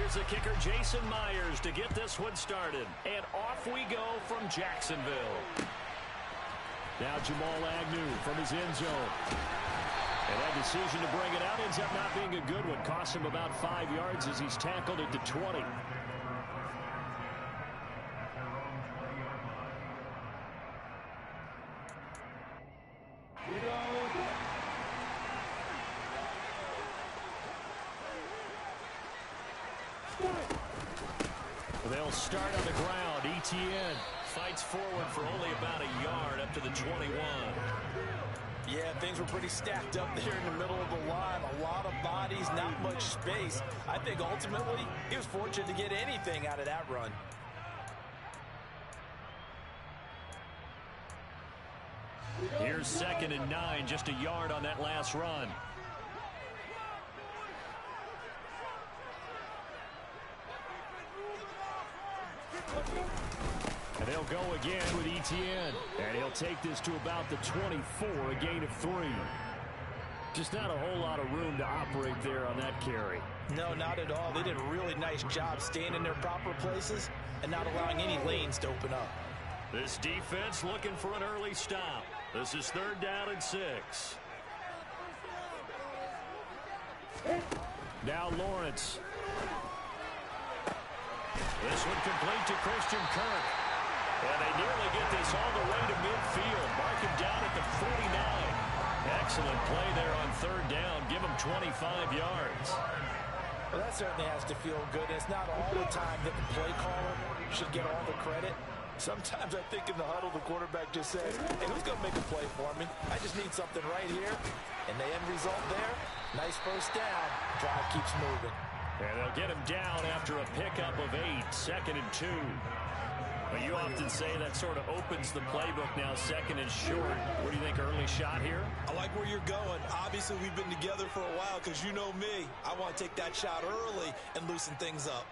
Here's the kicker, Jason Myers, to get this one started. And off we go from Jacksonville. Now Jamal Agnew from his end zone. And that decision to bring it out ends up not being a good one. Cost him about 5 yards as he's tackled at the 20. They'll start on the ground. Etienne fights forward for only about a yard up to the 21. Yeah, things were pretty stacked up there in the middle of the line. A lot of bodies, not much space. I think ultimately he was fortunate to get anything out of that run. Here's 2nd and 9, just a yard on that last run. And they'll go again with Etienne. And he'll take this to about the 24, a gain of 3. Just not a whole lot of room to operate there on that carry. No, not at all. They did a really nice job staying in their proper places and not allowing any lanes to open up. This defense looking for an early stop. This is 3rd down and 6. Now Lawrence. This one complete to Christian Kirk. And they nearly get this all the way to midfield. Mark him down at the 49. Excellent play there on 3rd down. Give him 25 yards. Well, that certainly has to feel good. It's not all the time that the play caller should get all the credit. Sometimes I think in the huddle, the quarterback just says, hey, who's going to make a play for me? I just need something right here. And the end result there, nice first down. Drive keeps moving. And they'll get him down after a pickup of 8, 2nd and 2. But you often say that sort of opens the playbook now, 2nd and short. What do you think, early shot here? I like where you're going. Obviously, we've been together for a while because you know me. I want to take that shot early and loosen things up.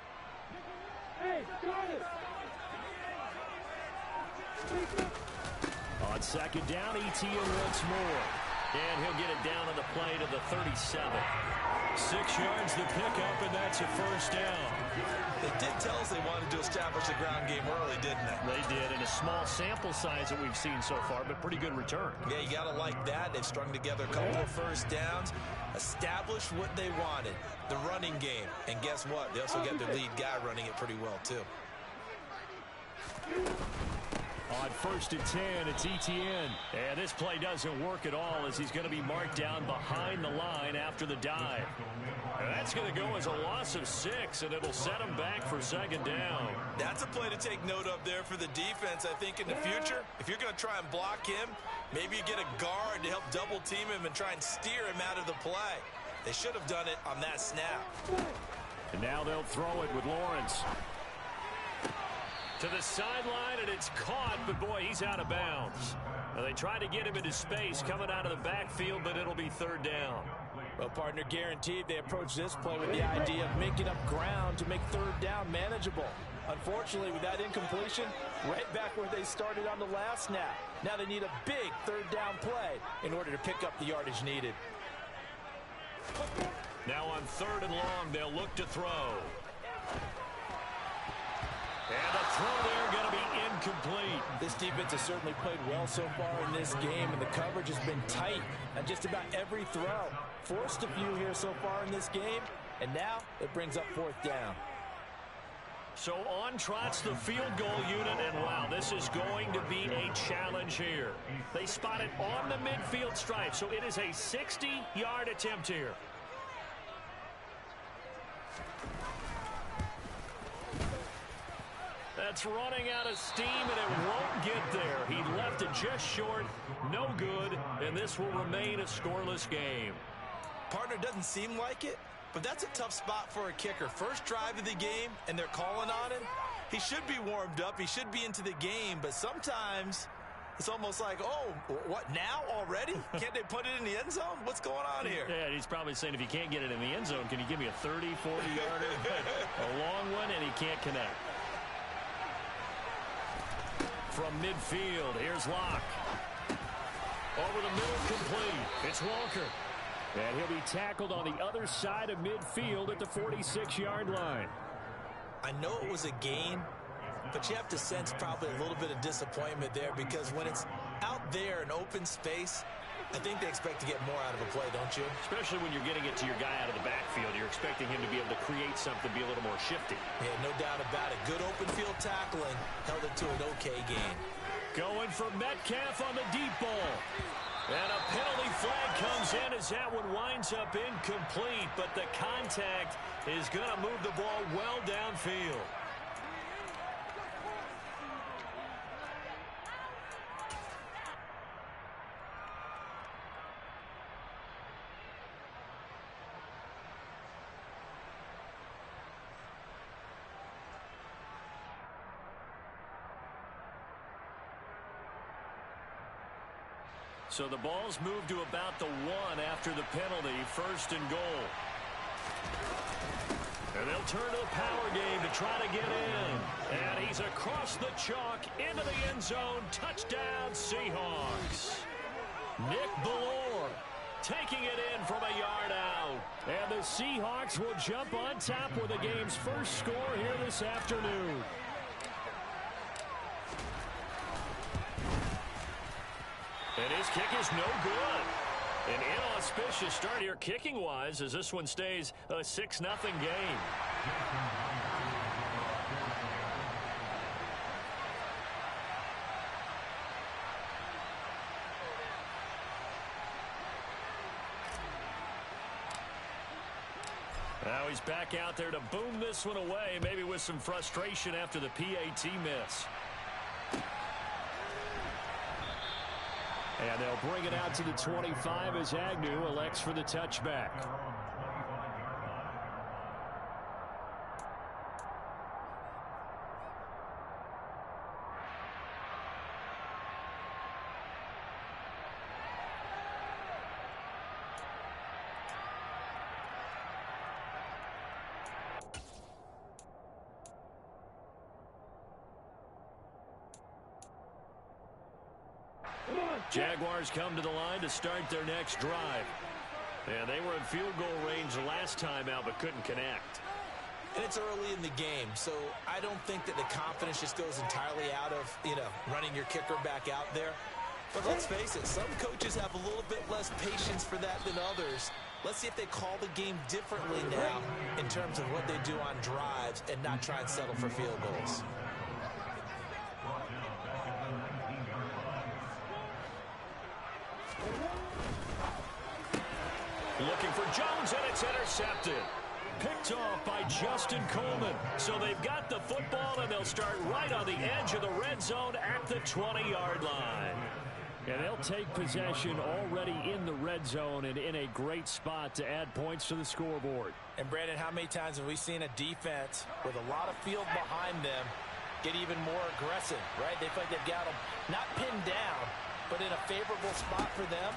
Hey, Curtis! On 2nd down, Etienne once more. And he'll get it down on the play to the 37. 6 yards the pickup, and that's a first down. They did tell us they wanted to establish a ground game early, didn't they? They did, in a small sample size that we've seen so far, but pretty good return. Yeah, you got to like that. They've strung together a couple of first downs, established what they wanted, the running game. And guess what? They also got their lead guy running it pretty well, too. On 1st and 10, it's Etienne. And this play doesn't work at all as he's going to be marked down behind the line after the dive. And that's going to go as a loss of 6, and it'll set him back for 2nd down. That's a play to take note of there for the defense, I think, in the future. If you're going to try and block him, maybe you get a guard to help double-team him and try and steer him out of the play. They should have done it on that snap. And now they'll throw it with Lawrence. To the sideline, and it's caught, but boy, he's out of bounds. Now, they try to get him into space coming out of the backfield, but it'll be 3rd down. Well, partner, guaranteed they approach this play with the idea of making up ground to make 3rd down manageable. Unfortunately, with that incompletion, right back where they started on the last snap. Now they need a big 3rd down play in order to pick up the yardage needed. Now on 3rd and long, they'll look to throw. And the throw there going to be incomplete. This defense has certainly played well so far in this game, and the coverage has been tight on just about every throw. Forced a few here so far in this game, and now it brings up 4th down. So on trots the field goal unit, and wow, this is going to be a challenge here. They spot it on the midfield stripe, so it is a 60-yard attempt here. That's running out of steam, and it won't get there. He left it just short, no good, and this will remain a scoreless game. Partner, doesn't seem like it, but that's a tough spot for a kicker. First drive of the game, and they're calling on him. He should be warmed up. He should be into the game, but sometimes it's almost like, oh, what, now already? Can't they put it in the end zone? What's going on here? Yeah, he's probably saying, if you can't get it in the end zone, can you give me a 30, 40-yarder? A long one, and he can't connect. From midfield, here's Locke. Over the middle, complete. It's Walker. And he'll be tackled on the other side of midfield at the 46-yard line. I know it was a gain, but you have to sense probably a little bit of disappointment there, because when it's out there in open space, I think they expect to get more out of a play, don't you? Especially when you're getting it to your guy out of the backfield. You're expecting him to be able to create something, be a little more shifty. Yeah, no doubt about it. Good open field tackling held it to an okay gain. Going for Metcalf on the deep ball. And a penalty flag comes in as that one winds up incomplete, but the contact is going to move the ball well downfield. So the ball's moved to about the 1 after the penalty, 1st and goal. And they'll turn to the power game to try to get in. And he's across the chalk into the end zone. Touchdown, Seahawks. Nick Ballore taking it in from a yard out. And the Seahawks will jump on top with the game's first score here this afternoon. And his kick is no good. An inauspicious start here kicking-wise as this one stays a 6-0 game. Now he's back out there to boom this one away, maybe with some frustration after the PAT miss. And they'll bring it out to the 25 as Agnew elects for the touchback. Jaguars come to the line to start their next drive. And they were in field goal range last time out but couldn't connect. And it's early in the game, so I don't think that the confidence just goes entirely out of, running your kicker back out there. But let's face it, some coaches have a little bit less patience for that than others. Let's see if they call the game differently now in terms of what they do on drives and not try and settle for field goals. Looking for Jones, and it's intercepted. Picked off by Justin Coleman. So they've got the football, and they'll start right on the edge of the red zone at the 20-yard line. And they'll take possession already in the red zone and in a great spot to add points to the scoreboard. And, Brandon, how many times have we seen a defense with a lot of field behind them get even more aggressive, right? They feel like they've got them not pinned down, but in a favorable spot for them.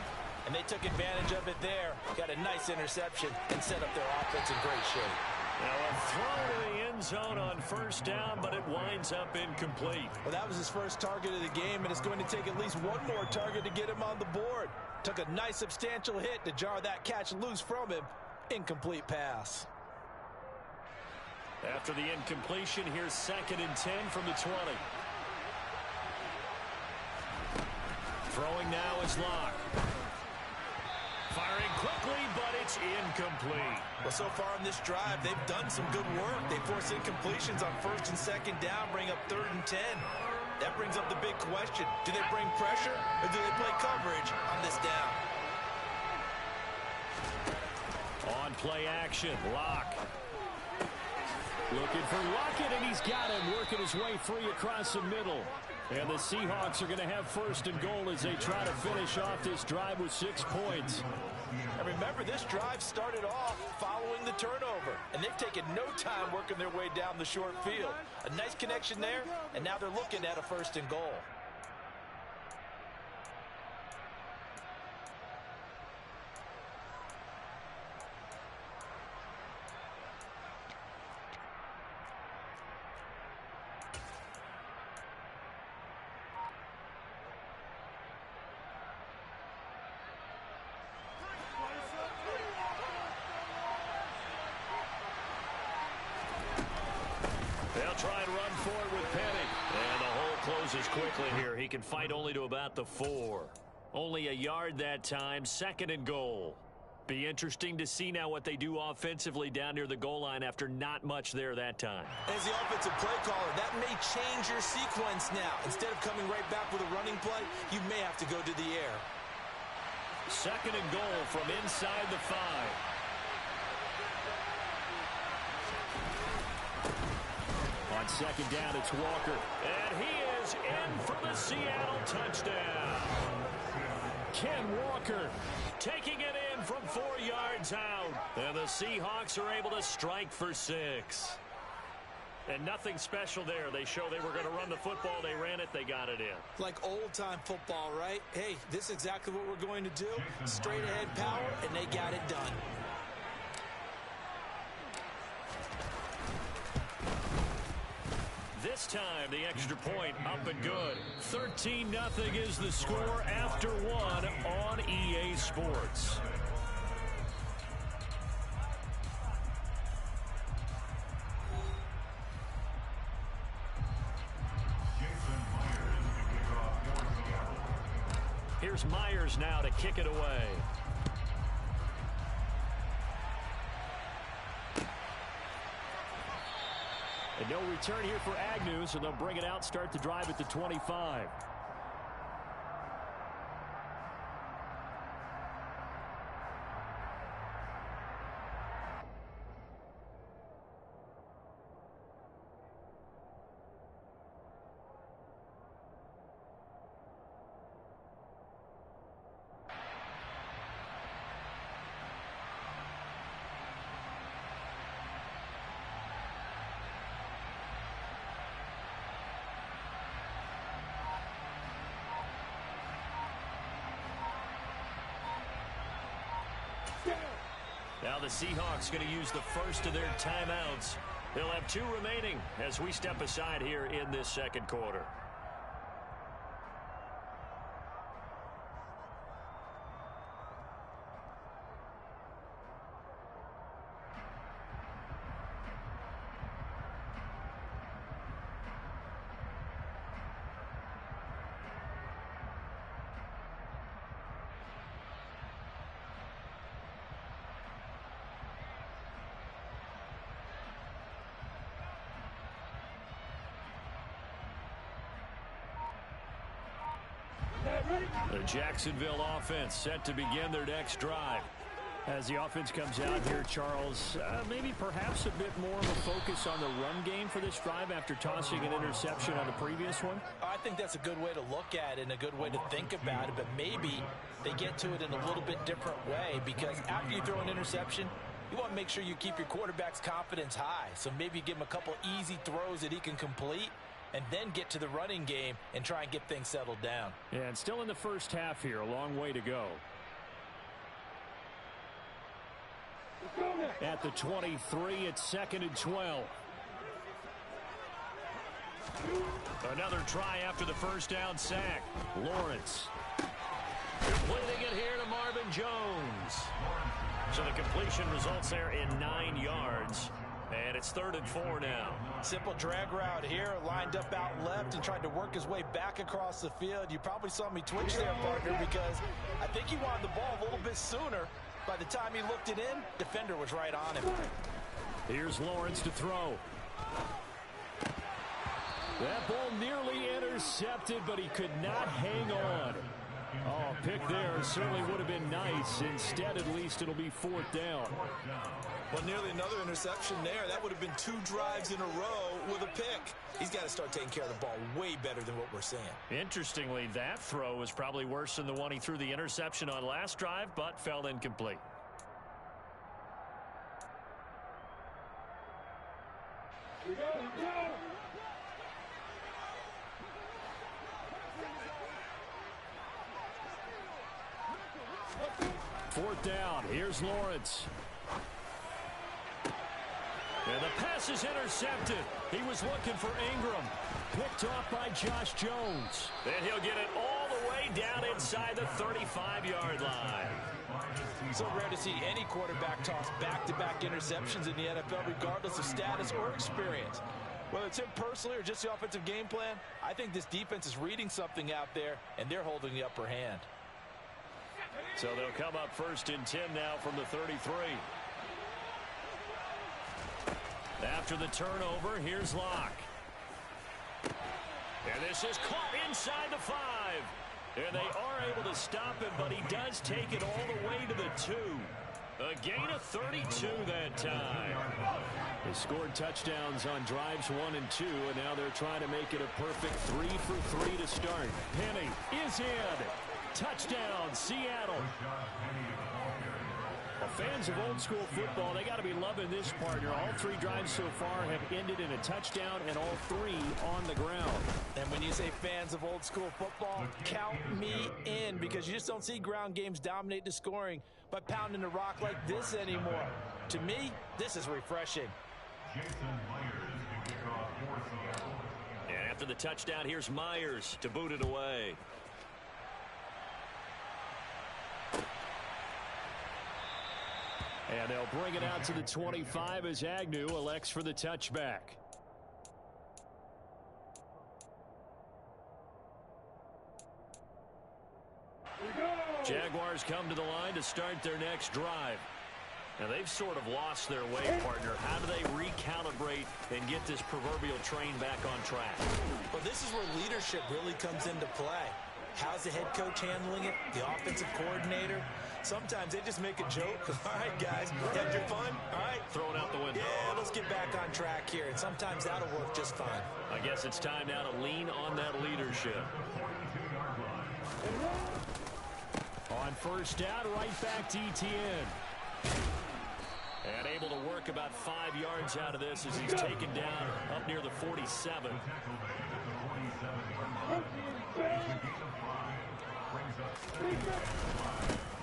And they took advantage of it there. Got a nice interception and set up their offense in great shape. Now a throw to the end zone on 1st down, but it winds up incomplete. Well, that was his first target of the game, and it's going to take at least one more target to get him on the board. Took a nice substantial hit to jar that catch loose from him. Incomplete pass. After the incompletion, here's 2nd and 10 from the 20. Throwing now is Locke. Firing quickly, but it's incomplete. Well, so far on this drive, they've done some good work. They force incompletions on 1st and 2nd down, bring up 3rd and 10. That brings up the big question. Do they bring pressure, or do they play coverage on this down? On play action, Locke. Looking for Lockett, and he's got him, working his way free across the middle. And the Seahawks are going to have 1st and goal as they try to finish off this drive with 6 points. And remember, this drive started off following the turnover, and they've taken no time working their way down the short field. A nice connection there, and now they're looking at a 1st and goal. They'll try and run forward with Penny. And the hole closes quickly here. He can fight only to about the 4. Only a yard that time, 2nd and goal. Be interesting to see now what they do offensively down near the goal line after not much there that time. As the offensive play caller, that may change your sequence now. Instead of coming right back with a running play, you may have to go to the air. 2nd and goal from inside the 5. On 2nd down, it's Walker. And he is in for the Seattle touchdown. Ken Walker taking it in from 4 yards out. And the Seahawks are able to strike for 6. And nothing special there. They show they were going to run the football. They ran it. They got it in. Like old-time football, right? Hey, this is exactly what we're going to do. Straight-ahead power, and they got it done. This time, the extra point up and good. 13-0 is the score after 1 on EA Sports. Here's Myers now to kick it away. And no return here for Agnew, so they'll bring it out, start the drive at the 25. Now the Seahawks going to use the first of their timeouts. They'll have 2 remaining as we step aside here in this 2nd quarter. The Jacksonville offense set to begin their next drive. As the offense comes out here, Charles, maybe perhaps a bit more of a focus on the run game for this drive after tossing an interception on the previous one? I think that's a good way to look at it and a good way to think about it, but maybe they get to it in a little bit different way, because after you throw an interception, you want to make sure you keep your quarterback's confidence high. So maybe give him a couple easy throws that he can complete, and then get to the running game and try and get things settled down. Yeah, and still in the first half here, a long way to go. At the 23, it's 2nd and 12. Another try after the first down sack. Lawrence completing it here to Marvin Jones. So the completion results there in 9 yards. And it's 3rd and 4 now. Simple drag route here, lined up out left and tried to work his way back across the field. You probably saw me twitch there, partner, because I think he wanted the ball a little bit sooner. By the time he looked it in, defender was right on him. Here's Lawrence to throw. That ball nearly intercepted, but he could not hang on. Oh, pick there certainly would have been nice. Instead, at least it'll be 4th down. Well, nearly another interception there. That would have been 2 drives in a row with a pick. He's got to start taking care of the ball way better than what we're seeing. Interestingly, that throw was probably worse than the one he threw the interception on last drive, but fell incomplete. We go. 4th down. Here's Lawrence. And the pass is intercepted. He was looking for Ingram. Picked off by Josh Jones. And he'll get it all the way down inside the 35-yard line. So rare to see any quarterback toss back-to-back interceptions in the NFL, regardless of status or experience. Whether it's him personally or just the offensive game plan, I think this defense is reading something out there, and they're holding the upper hand. So they'll come up 1st and 10 now from the 33. After the turnover, here's Locke. And this is caught inside the 5. And they are able to stop him, but he does take it all the way to the 2. A gain of 32 that time. They scored touchdowns on drives 1 and 2, and now they're trying to make it a perfect 3 for 3 to start. Penny is in. Touchdown, Seattle. Well, fans of old school football, they got to be loving this partner. All 3 drives so far have ended in a touchdown, and all 3 on the ground. And when you say fans of old school football, count me in, because you just don't see ground games dominate the scoring by pounding the rock like this anymore. To me, this is refreshing. And after the touchdown, here's Myers to boot it away. And they'll bring it out to the 25 as Agnew elects for the touchback. Jaguars come to the line to start their next drive. Now, they've sort of lost their way, partner. How do they recalibrate and get this proverbial train back on track? Well, this is where leadership really comes into play. How's the head coach handling it? The offensive coordinator? Sometimes they just make a joke. All right, guys, had your fun? All right. Throw it out the window. Yeah, let's get back on track here. And sometimes that'll work just fine. I guess it's time now to lean on that leadership. On 1st down, right back to Etienne. And able to work about 5 yards out of this as he's taken down up near the 47.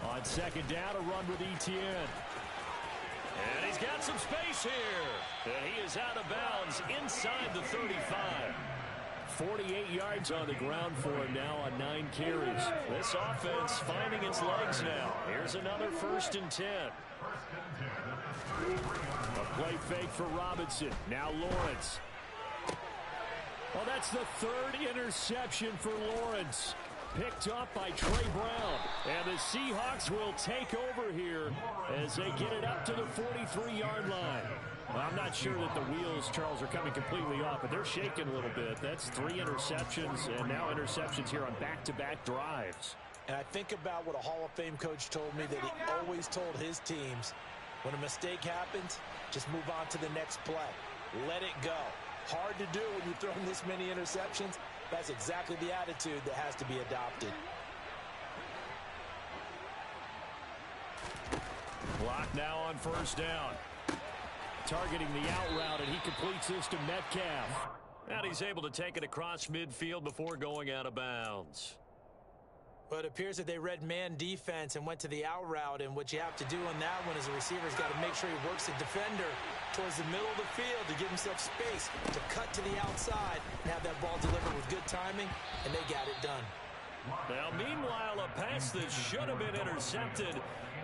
On 2nd down, a run with Etienne. And he's got some space here. And he is out of bounds inside the 35. 48 yards on the ground for him now on 9 carries. This offense finding its legs now. Here's another 1st and 10. A play fake for Robinson. Now Lawrence. Well, that's the 3rd interception for Lawrence. Picked up by Trey Brown. And the Seahawks will take over here as they get it up to the 43-yard line. Well, I'm not sure that the wheels, Charles, are coming completely off, but they're shaking a little bit. That's 3 interceptions, and now interceptions here on back-to-back drives. And I think about what a Hall of Fame coach told me that he always told his teams, when a mistake happens, just move on to the next play. Let it go. Hard to do when you're throwing this many interceptions. That's exactly the attitude that has to be adopted. Block now on 1st down. Targeting the out route, and he completes this to Metcalf. And he's able to take it across midfield before going out of bounds. But it appears that they read man defense and went to the out route, and what you have to do on that one is the receiver's got to make sure he works the defender towards the middle of the field to give himself space to cut to the outside and have that ball delivered with good timing, and they got it done. Now, meanwhile, a pass that should have been intercepted,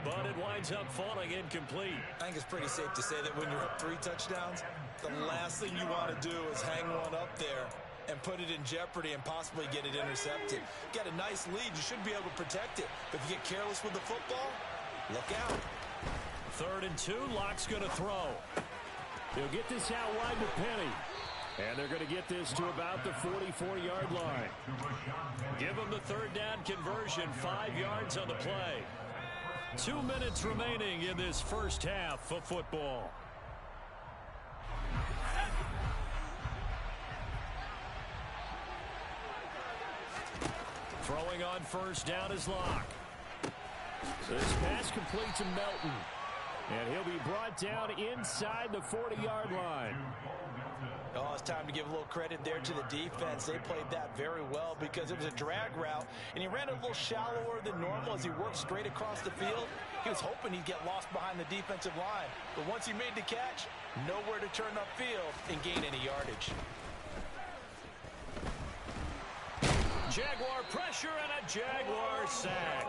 but it winds up falling incomplete. I think it's pretty safe to say that when you're up 3 touchdowns, the last thing you want to do is hang one up there and put it in jeopardy and possibly get it intercepted. Get a nice lead, you should be able to protect it. But if you get careless with the football, look out. 3rd and 2, Locke's going to throw. He'll get this out wide to Penny. And they're going to get this to about the 44-yard line. Give them the 3rd down conversion, 5 yards on the play. 2 minutes remaining in this first half of football. Throwing on 1st down is Locke. This pass complete to Melton. And he'll be brought down inside the 40-yard line. Oh, it's time to give a little credit there to the defense. They played that very well because it was a drag route, and he ran a little shallower than normal as he worked straight across the field. He was hoping he'd get lost behind the defensive line. But once he made the catch, nowhere to turn upfield and gain any yardage. Jaguar pressure and a Jaguar sack.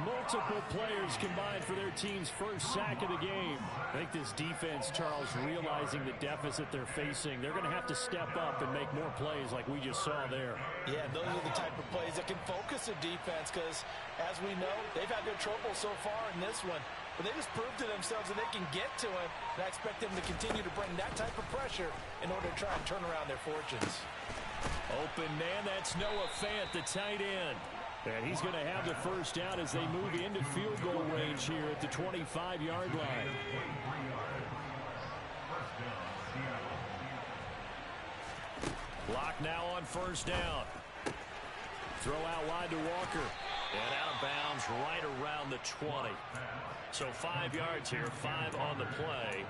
Multiple players combined for their team's first sack of the game. I think this defense, Charles, realizing the deficit they're facing, they're going to have to step up and make more plays like we just saw there. Yeah, those are the type of plays that can focus a defense because, as we know, they've had their trouble so far in this one. But they just proved to themselves that they can get to him, and I expect them to continue to bring that type of pressure in order to try and turn around their fortunes. Open man, that's Noah Fant, the tight end. And he's going to have the first down as they move into field goal range here at the 25-yard line. Block now on first down. Throw out wide to Walker. And out of bounds right around the 20. So 5 yards here, 5 on the play.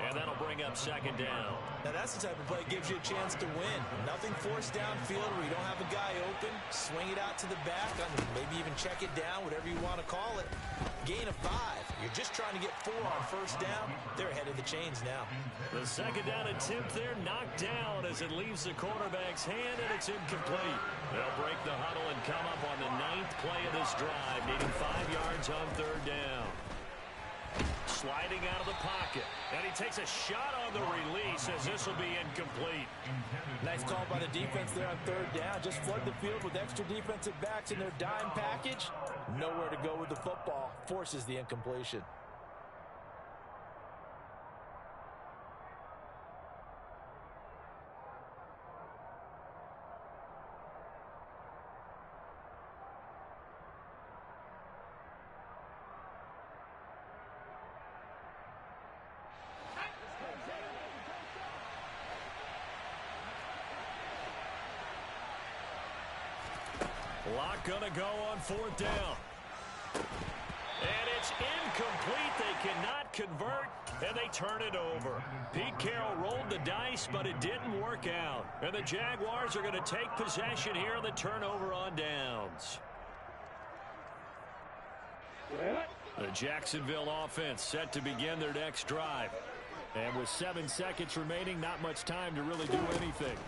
And that'll bring up second down. Now that's the type of play that gives you a chance to win. Nothing forced downfield where you don't have a guy open. Swing it out to the back, maybe even check it down, whatever you want to call it. Gain of 5. You're just trying to get 4 on first down. They're ahead of the chains now. The second down attempt there knocked down as it leaves the quarterback's hand, and it's incomplete. They'll break the huddle and come up on the 9th play of this drive, needing 5 yards on third down. Sliding out of the pocket. And he takes a shot on the release as this will be incomplete. Nice call by the defense there on third down. Just flood the field with extra defensive backs in their dime package. Nowhere to go with the football. Forces the incompletion. Lock gonna go on fourth down. And it's incomplete. They cannot convert, and they turn it over. Pete Carroll rolled the dice, but it didn't work out. And the Jaguars are going to take possession here on the turnover on downs. The Jacksonville offense set to begin their next drive. And with 7 seconds remaining, not much time to really do anything.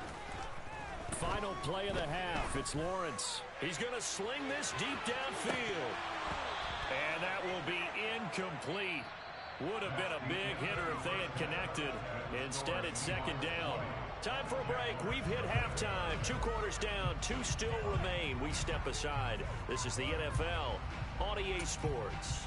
Final play of the half. It's Lawrence. He's going to sling this deep downfield. And that will be incomplete. Would have been a big hitter if they had connected. Instead, it's second down. Time for a break. We've hit halftime. 2 quarters down. 2 still remain. We step aside. This is the NFL on EA Sports.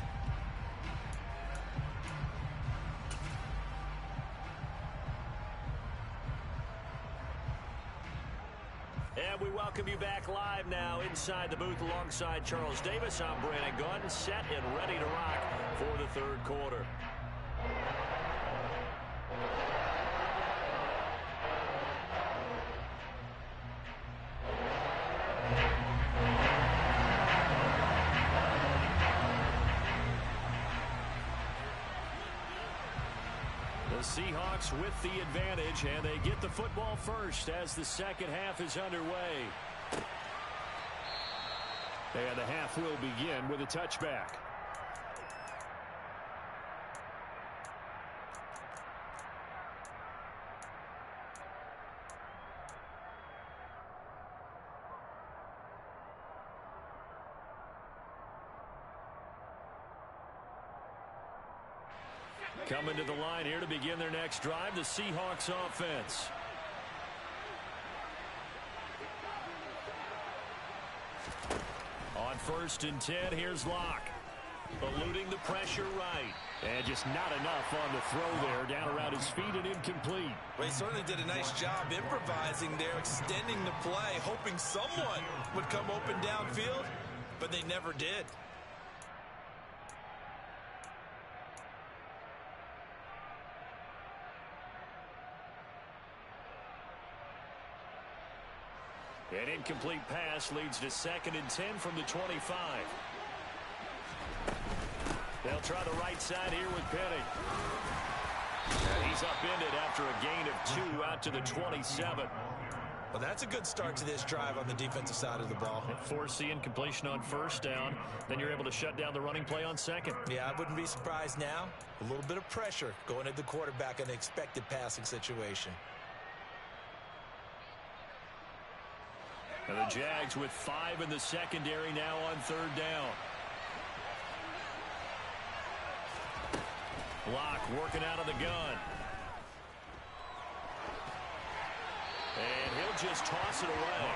And we welcome you back live now inside the booth alongside Charles Davis. I'm Brandon Gaudin, set and ready to rock for the third quarter. The Seahawks with the advantage, and they get the football first as the second half is underway. And the half will begin with a touchback. Coming to the line here to begin their next drive, the Seahawks offense. On 1st and 10, here's Locke. Eluding the pressure right. And just not enough on the throw there. Down around his feet and incomplete. Well, he certainly did a nice job improvising there, extending the play, hoping someone would come open downfield, but they never did. An incomplete pass leads to 2nd and 10 from the 25. They'll try the right side here with Penny. He's upended after a gain of 2 out to the 27. Well, that's a good start to this drive on the defensive side of the ball. Force the incompletion on first down. Then you're able to shut down the running play on second. Yeah, I wouldn't be surprised now. A little bit of pressure going at the quarterback in an expected passing situation. And the Jags with 5 in the secondary now on 3rd down. Block working out of the gun. And he'll just toss it away.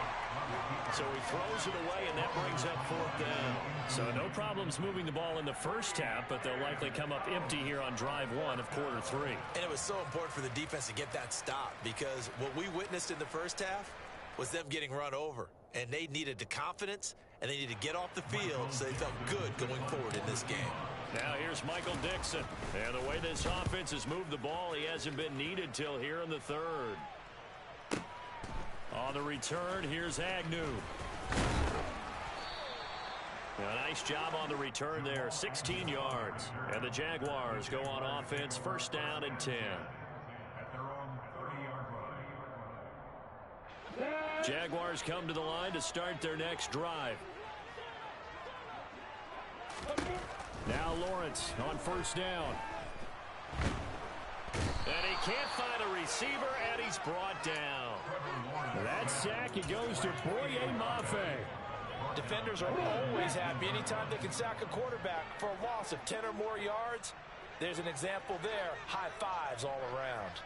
So he throws it away, and that brings up 4th down. So no problems moving the ball in the first half, but they'll likely come up empty here on drive 1 of quarter 3. And it was so important for the defense to get that stop, because what we witnessed in the first half was them getting run over. And they needed the confidence, and they needed to get off the field so they felt good going forward in this game. Now here's Michael Dixon. And the way this offense has moved the ball, he hasn't been needed till here in the 3rd. On the return, here's Agnew. A nice job on the return there, 16 yards. And the Jaguars go on offense, 1st down and 10. Jaguars come to the line to start their next drive. Now Lawrence on 1st down. And he can't find a receiver, and he's brought down. That sack, it goes to Boye Mafe. Defenders are always happy anytime they can sack a quarterback for a loss of 10 or more yards. There's an example there. High fives all around.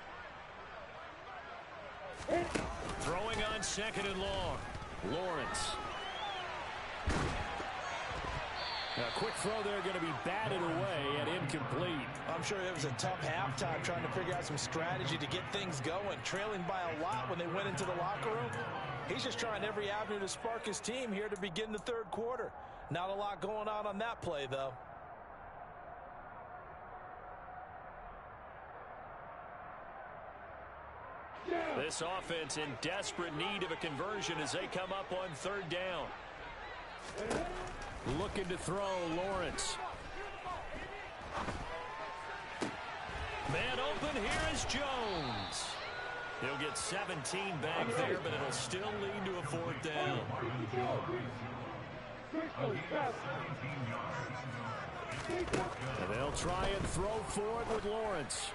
Throwing on 2nd and long. Lawrence. A quick throw there, going to be batted away and incomplete. I'm sure it was a tough halftime trying to figure out some strategy to get things going, trailing by a lot when they went into the locker room. He's just trying every avenue to spark his team here to begin the 3rd quarter. Not a lot going on that play, though. This offense in desperate need of a conversion as they come up on 3rd down. Looking to throw, Lawrence. Man open, here is Jones. He'll get 17 back there, but it'll still lead to a 4th down. And they'll try and throw for it with Lawrence.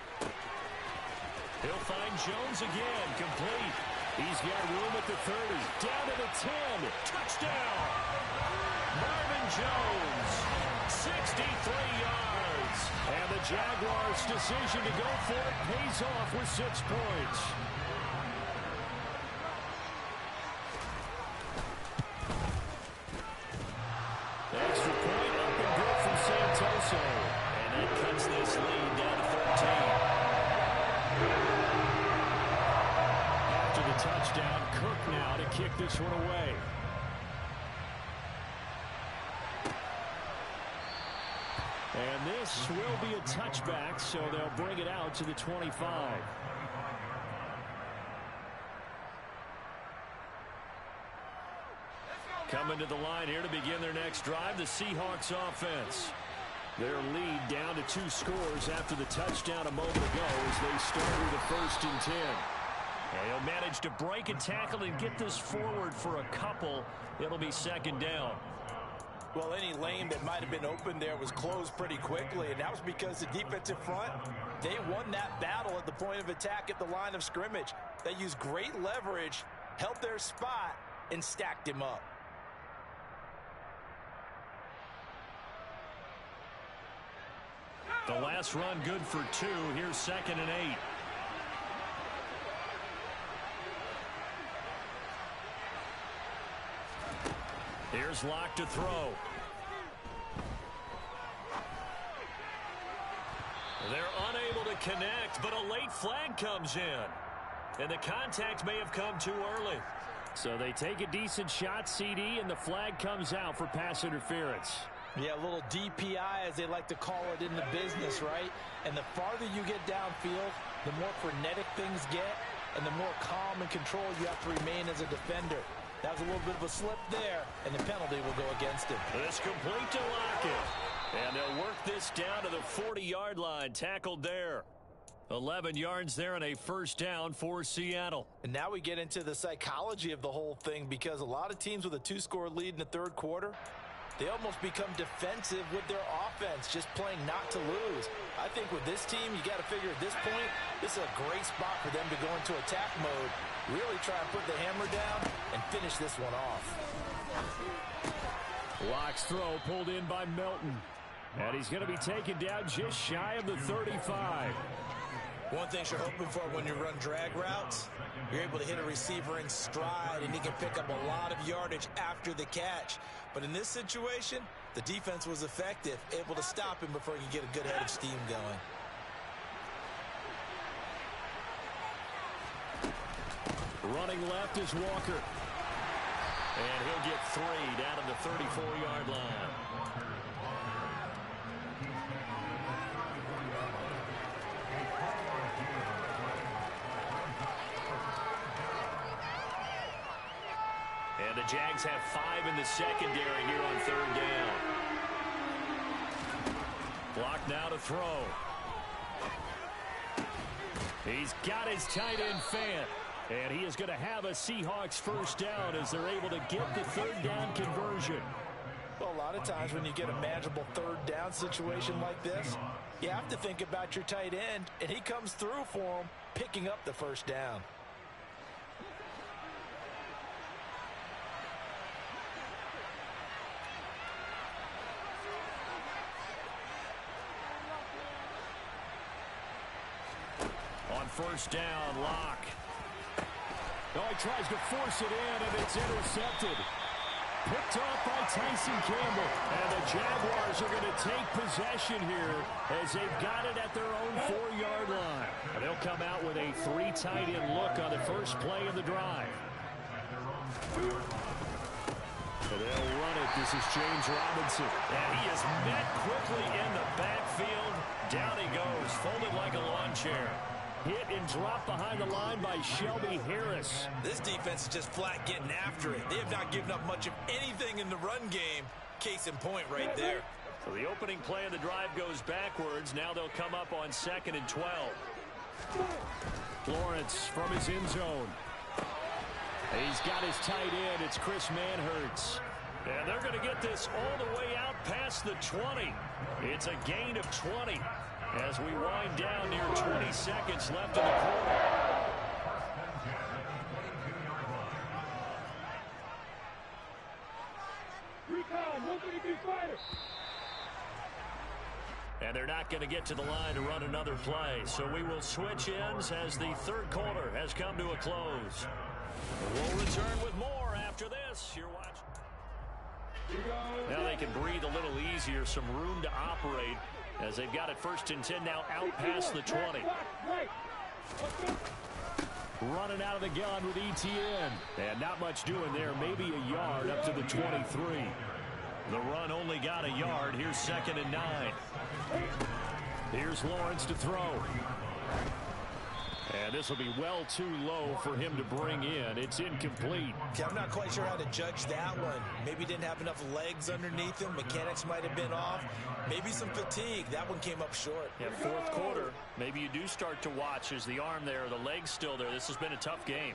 He'll find Jones again, complete. He's got room at the 30, down to the 10, touchdown. Marvin Jones, 63 yards. And the Jaguars' decision to go for it pays off with 6 points. Extra point up and good from Santoso. And that cuts this lead down to 13. After the touchdown, Cook now to kick this one away. And this will be a touchback, so they'll bring it out to the 25. Coming to the line here to begin their next drive, the Seahawks offense. Their lead down to 2 scores after the touchdown a moment ago as they start with a 1st and 10. And he'll manage to break a tackle and get this forward for a couple. It'll be 2nd down. Well, any lane that might have been open there was closed pretty quickly, and that was because the defensive front, they won that battle at the point of attack at the line of scrimmage. They used great leverage, held their spot, and stacked him up. The last run good for 2. Here's 2nd and 8. Here's Locke to throw. They're unable to connect, but a late flag comes in. And the contact may have come too early. So they take a decent shot, CD, and the flag comes out for pass interference. Yeah, a little DPI, as they like to call it in the business, right? And the farther you get downfield, the more frenetic things get, and the more calm and control you have to remain as a defender. That was a little bit of a slip there, and the penalty will go against him. It's complete to Lockett. And they'll work this down to the 40-yard line, tackled there. 11 yards there and a 1st down for Seattle. And now we get into the psychology of the whole thing, because a lot of teams with a 2-score lead in the 3rd quarter, they almost become defensive with their offense, just playing not to lose. I think with this team, you got to figure at this point, this is a great spot for them to go into attack mode, really try and put the hammer down and finish this one off. Locke's throw pulled in by Melton. And he's going to be taken down just shy of the 35. One thing you're hoping for when you run drag routes, you're able to hit a receiver in stride, and he can pick up a lot of yardage after the catch. But in this situation, the defense was effective, able to stop him before he could get a good head of steam going. Running left is Walker. And he'll get 3 down at the 34-yard line. And the Jags have 5 in the secondary here on 3rd down. Block now to throw. He's got his tight end Fant. And he is going to have a Seahawks first down as they're able to get the 3rd down conversion. Well, a lot of times when you get a manageable 3rd down situation like this, you have to think about your tight end, and he comes through for him, picking up the first down. On first down, Locke. Oh, he tries to force it in, and it's intercepted. Picked off by Tyson Campbell. And the Jaguars are going to take possession here as they've got it at their own 4-yard line. And they'll come out with a 3 tight end look on the first play of the drive. And they'll run it. This is James Robinson. And he is met quickly in the backfield. Down he goes, folded like a lawn chair. Hit and dropped behind the line by Shelby Harris. This defense is just flat getting after it. They have not given up much of anything in the run game. Case in point right there. So the opening play of the drive goes backwards. Now they'll come up on 2nd and 12. Lawrence from his end zone. He's got his tight end. It's Chris Manhertz. And they're going to get this all the way out past the 20. It's a gain of 20. As we wind down near 20 seconds left in the quarter. And they're not going to get to the line to run another play. So we will switch ends as the 3rd quarter has come to a close. We'll return with more after this. You're watching. Now they can breathe a little easier, some room to operate. As they've got it 1st and 10 now out past the 20. Running out of the gun with ETN. And not much doing there. Maybe a yard up to the 23. The run only got a yard. Here's 2nd and 9. Here's Lawrence to throw. And this will be well too low for him to bring in. It's incomplete. Yeah, I'm not quite sure how to judge that one. Maybe didn't have enough legs underneath him. Mechanics might have been off. Maybe some fatigue. That one came up short. Yeah, 4th quarter. Maybe you do start to watch as the arm there, the leg's still there. This has been a tough game.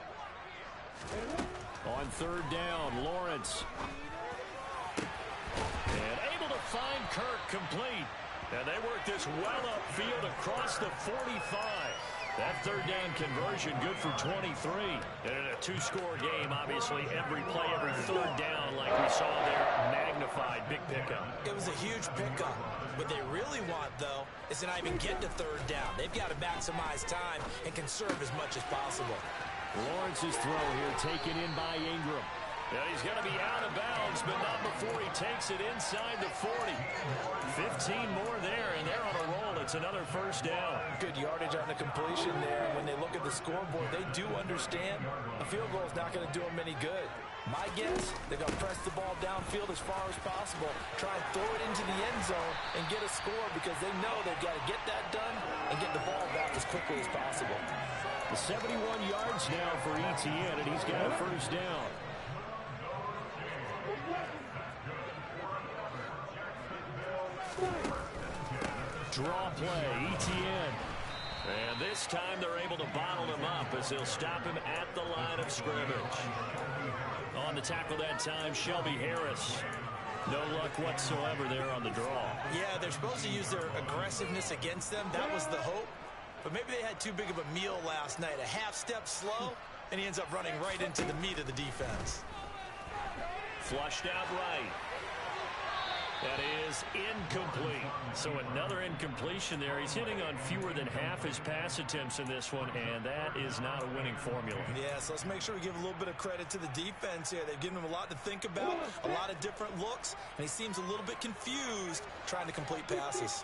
On 3rd down, Lawrence. And able to find Kirk complete. And they work this well upfield across the 45. That 3rd down conversion good for 23. And in a 2-score game, obviously, every play, every 3rd down, like we saw there, magnified. Big pickup. It was a huge pickup. What they really want, though, is to not even get to 3rd down. They've got to maximize time and conserve as much as possible. Lawrence's throw here taken in by Ingram. Yeah, he's going to be out of bounds, but not before he takes it inside the 40. 15 more there, and they're on a roll. It's another first down. Good yardage on the completion there. When they look at the scoreboard, they do understand a field goal is not going to do them any good. My guess, they're going to press the ball downfield as far as possible, try and throw it into the end zone and get a score because they know they've got to get that done and get the ball back as quickly as possible. The 71 yards now for ETN, and he's got a first down. Draw play, ETN. And this time they're able to bottle him up as they'll stop him at the line of scrimmage. On the tackle that time, Shelby Harris. No luck whatsoever there on the draw. Yeah, they're supposed to use their aggressiveness against them. That was the hope. But maybe they had too big of a meal last night. A half step slow, and he ends up running right into the meat of the defense. Flushed out right. That is incomplete. So another incompletion there. He's hitting on fewer than half his pass attempts in this one, and that is not a winning formula. Yes, let's make sure we give a little bit of credit to the defense here. They've given him a lot to think about, a lot of different looks, and he seems a little bit confused trying to complete passes.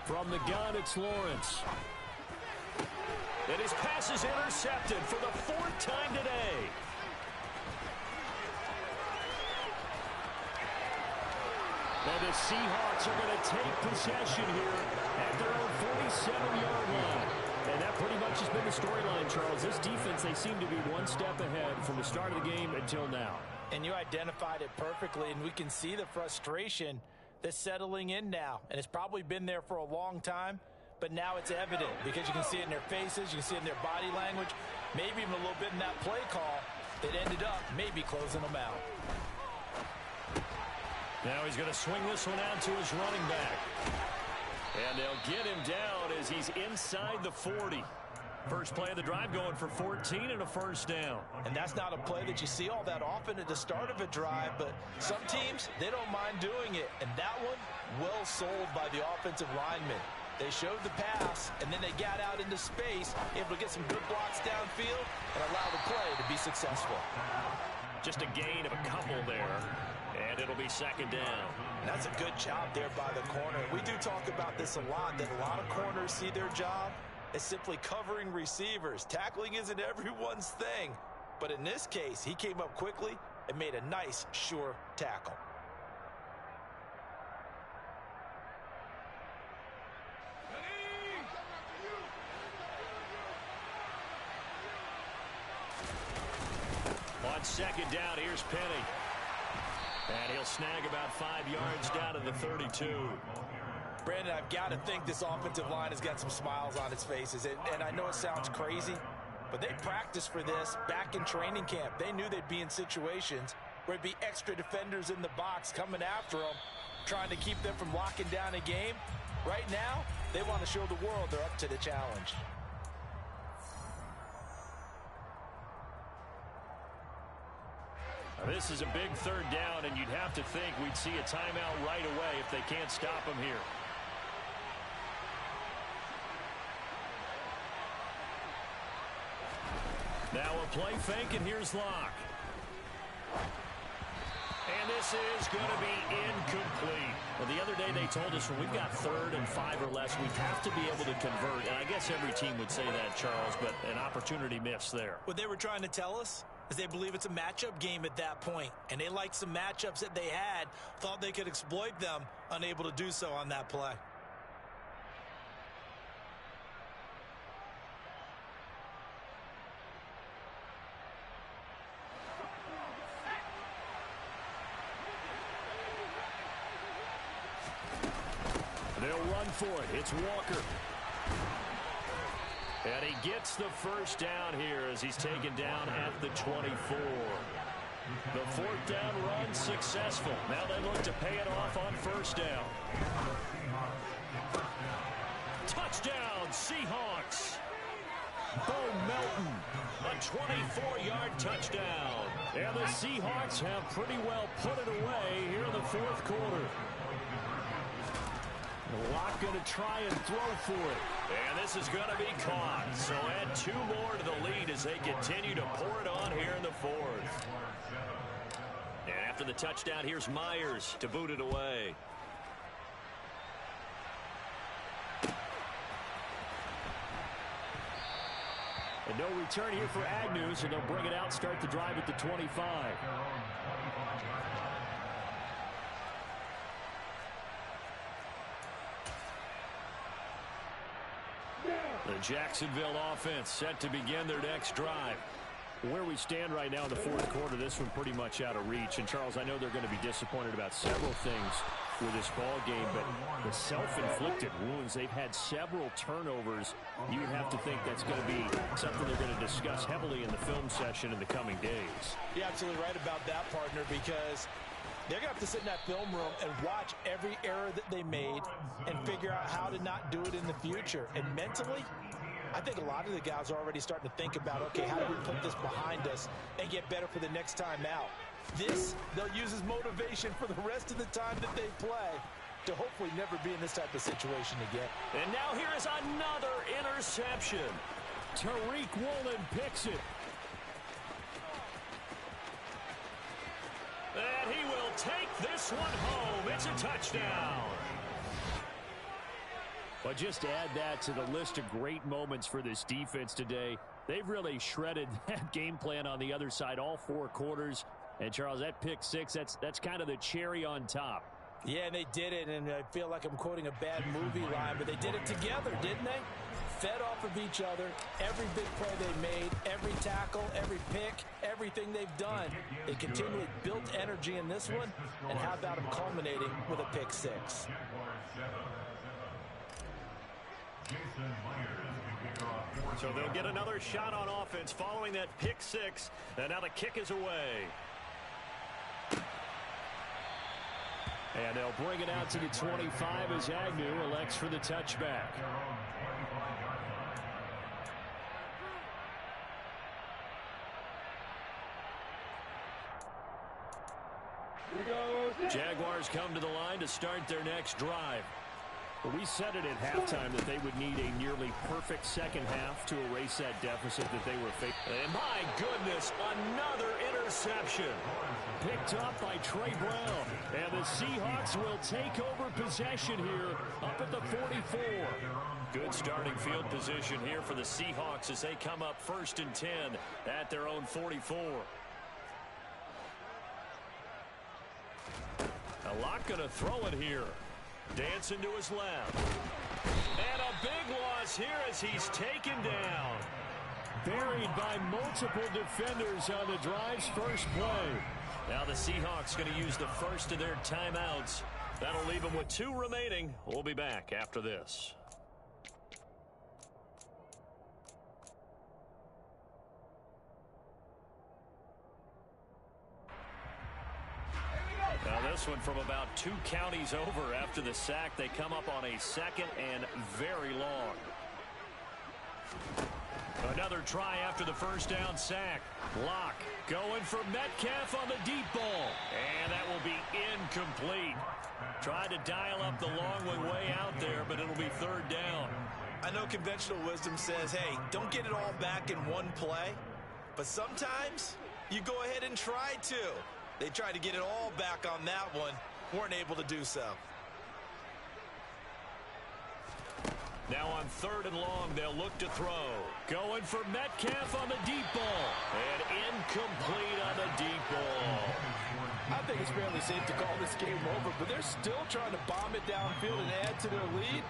From the gun, it's Lawrence. And his pass is intercepted for the 4th time today. And the Seahawks are going to take possession here at their own 47-yard line. And that pretty much has been the storyline, Charles. This defense, they seem to be one step ahead from the start of the game until now. And you identified it perfectly, and we can see the frustration that's settling in now. And it's probably been there for a long time, but now it's evident because you can see it in their faces, you can see it in their body language, maybe even a little bit in that play call that ended up maybe closing them out. Now he's going to swing this one out to his running back. And they'll get him down as he's inside the 40. First play of the drive going for 14 and a first down. And that's not a play that you see all that often at the start of a drive, but some teams, they don't mind doing it. And that one, well sold by the offensive lineman. They showed the pass, and then they got out into space, able to get some good blocks downfield and allow the play to be successful. Just a gain of a couple there. And it'll be second down. And that's a good job there by the corner. We do talk about this a lot, that a lot of corners see their job as simply covering receivers. Tackling isn't everyone's thing. But in this case, he came up quickly and made a nice, sure tackle. On second down, here's Penny. And he'll snag about 5 yards down to the 32. Brandon, I've got to think this offensive line has got some smiles on its faces. And I know it sounds crazy, but they practiced for this back in training camp. They knew they'd be in situations where it'd be extra defenders in the box coming after them, trying to keep them from locking down a game. Right now, they want to show the world they're up to the challenge. This is a big third down, and you'd have to think we'd see a timeout right away if they can't stop him here. Now a play fake, and here's Locke. And this is going to be incomplete. Well, the other day they told us when we've got 3rd and 5 or less, we have to be able to convert. And I guess every team would say that, Charles, but an opportunity missed there. What they were trying to tell us is they believe it's a matchup game at that point, and they liked some matchups that they had, thought they could exploit them, unable to do so on that play. They'll run for it. It's Walker. And he gets the first down here as he's taken down at the 24. The 4th down run successful. Now they look to pay it off on first down. Touchdown, Seahawks. Bo Melton, a 24-yard touchdown. And the Seahawks have pretty well put it away here in the 4th quarter. Locke going to try and throw for it. And this is going to be caught. So add 2 more to the lead as they continue to pour it on here in the 4th. And after the touchdown, here's Myers to boot it away. And no return here for Agnew, so they'll bring it out, start the drive at the 25. The Jacksonville offense set to begin their next drive. Where we stand right now in the 4th quarter, this one pretty much out of reach. And, Charles, I know they're going to be disappointed about several things with this ball game, but the self-inflicted wounds, they've had several turnovers. You would have to think that's going to be something they're going to discuss heavily in the film session in the coming days. You're absolutely right about that, partner, because they're going to have to sit in that film room and watch every error that they made and figure out how to not do it in the future. And mentally, I think a lot of the guys are already starting to think about, okay, how do we put this behind us and get better for the next time out? This, they'll use as motivation for the rest of the time that they play to hopefully never be in this type of situation again. And now here is another interception. Tariq Woolen picks it. And he will take this one home. It's a touchdown. But just to add that to the list of great moments for this defense today, they've really shredded that game plan on the other side all 4 quarters. And, Charles, that pick 6, that's kind of the cherry on top. Yeah, and they did it, and I feel like I'm quoting a bad movie line, but they did it together, didn't they? Fed off of each other, every big play they made, every tackle, every pick, everything they've done. They continually built energy in this one, and how about them culminating with a pick 6? So they'll get another shot on offense following that pick 6, and now the kick is away. And they'll bring it out to the 25 as Agnew elects for the touchback. Jaguars come to the line to start their next drive. We said it at halftime that they would need a nearly perfect second half to erase that deficit that they were facing. And my goodness, another interception. Picked up by Trey Brown. And the Seahawks will take over possession here up at the 44. Good starting field position here for the Seahawks as they come up 1st and 10 at their own 44. A lot going to throw it here. Dancing to his left. And a big loss here as he's taken down. Buried by multiple defenders on the drive's first play. Now the Seahawks going to use the first of their timeouts. That'll leave them with 2 remaining. We'll be back after this. Now this one from about 2 counties over after the sack. They come up on a 2nd and very long. Another try after the first down sack. Locke going for Metcalf on the deep ball. And that will be incomplete. Tried to dial up the long one way out there, but it'll be 3rd down. I know conventional wisdom says, hey, don't get it all back in one play. But sometimes you go ahead and try to. They tried to get it all back on that one. Weren't able to do so. Now on 3rd and long, they'll look to throw. Going for Metcalf on the deep ball. And incomplete on the deep ball. I think it's fairly safe to call this game over, but they're still trying to bomb it downfield and add to their lead.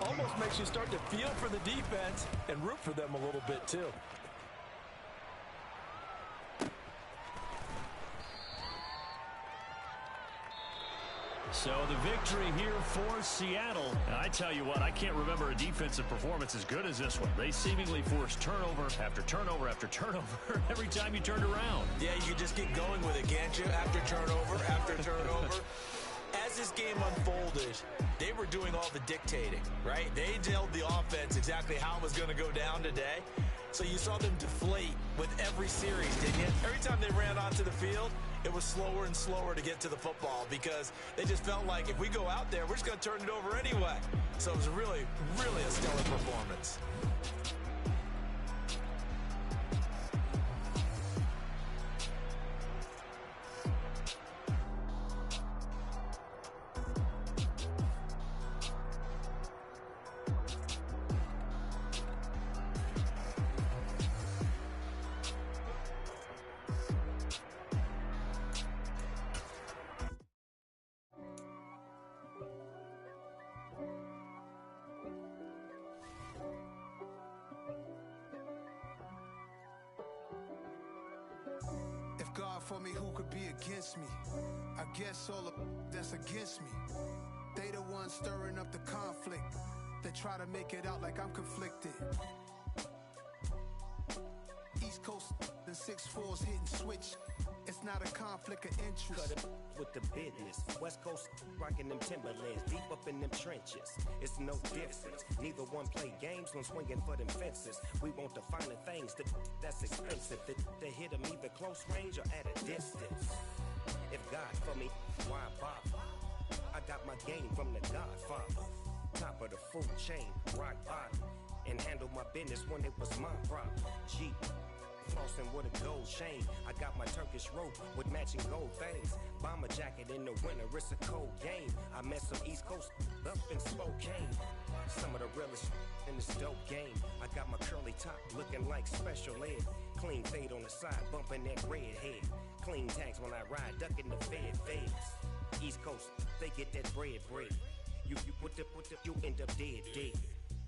Almost makes you start to feel for the defense and root for them a little bit too. So the victory here for Seattle. And I tell you what, I can't remember a defensive performance as good as this one. They seemingly forced turnover after turnover after turnover every time you turned around. Yeah, you just keep going with it, can't you? After turnover, after turnover. As this game unfolded, they were doing all the dictating, right? They told the offense exactly how it was going to go down today. So you saw them deflate with every series, didn't you? Every time they ran onto the field, it was slower and slower to get to the football because they just felt like if we go out there, we're just going to turn it over anyway. So it was really, really a stellar performance. God for me, who could be against me? I guess all of that's against me. They the ones stirring up the conflict. They try to make it out like I'm conflicted. East Coast and 6'4's hitting switch. It's not a conflict of interest. Cut it with the business. West Coast rocking them Timberlands, deep up in them trenches. It's no difference. Neither one play games when swinging for them fences. We want the finer things that's expensive. To hit them either close range or at a distance. If God for me, why bother? I got my game from the Godfather. Top of the food chain, rock bottom. And handle my business when it was my problem. Jeep. Flossing with a gold chain. I got my Turkish rope with matching gold things. Bomber jacket in the winter, it's a cold game. I met some East Coast up in Spokane. Some of the realest in this dope game. I got my curly top looking like special ed. Clean fade on the side, bumping that red head. Clean tags when I ride, ducking the feds. East Coast, they get that bread. You you end up dead.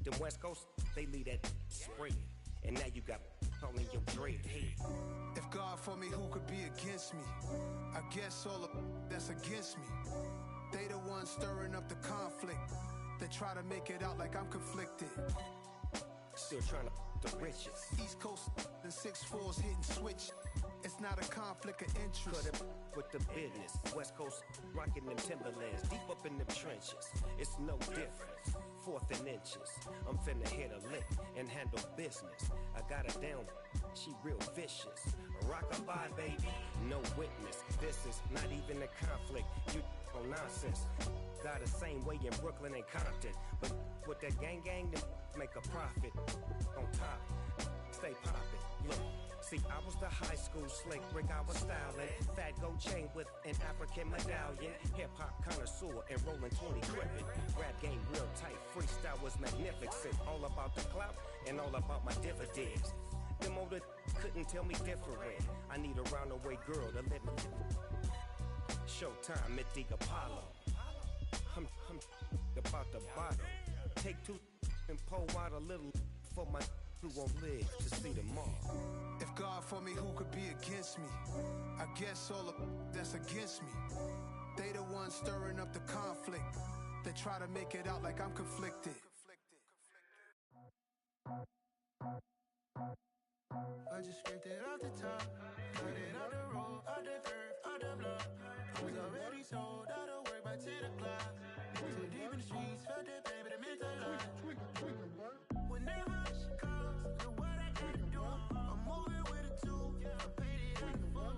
Them West Coast, they leave that spray. And now you got all in your dread head. If God for me, who could be against me? I guess all of that's against me. They the ones stirring up the conflict. They try to make it out like I'm conflicted. Still trying to the riches. East Coast and 6'4s hitting switch. It's not a conflict of interest. Cut it with the business. West Coast rocking them Timberlands, deep up in them trenches. It's no difference. 4th and inches. I'm finna hit a lick and handle business. I got her down, she real vicious. Rockabye, baby, no witness. This is not even a conflict. You on nonsense. Got the same way in Brooklyn and Compton. But with that gang, they make a profit. On top, stay poppin'. Look. See, I was the high school slick Rick, I was styling. Fat gold chain with an African medallion. Hip-hop connoisseur and rolling 20 gripping. Rap game real tight, freestyle was magnificent. All about the clout and all about my dividends. Them older couldn't tell me different. I need a roundaway girl to let me. Showtime at the Apollo. I'm about the bottle. Take 2 and pour out a little for my who won't live to see tomorrow. If God for me, who could be against me? I guess all of that's against me. They the ones stirring up the conflict. They try to make it out like I'm conflicted. I just scraped it off the top, cut it out the road, out the earth, out the blood. I was already sold out of work by 10 o'clock. Too deep in the streets, felt that baby, the mental lie. Whenever she calls, do what I gotta do. I'm moving with a two, I paid it out the full.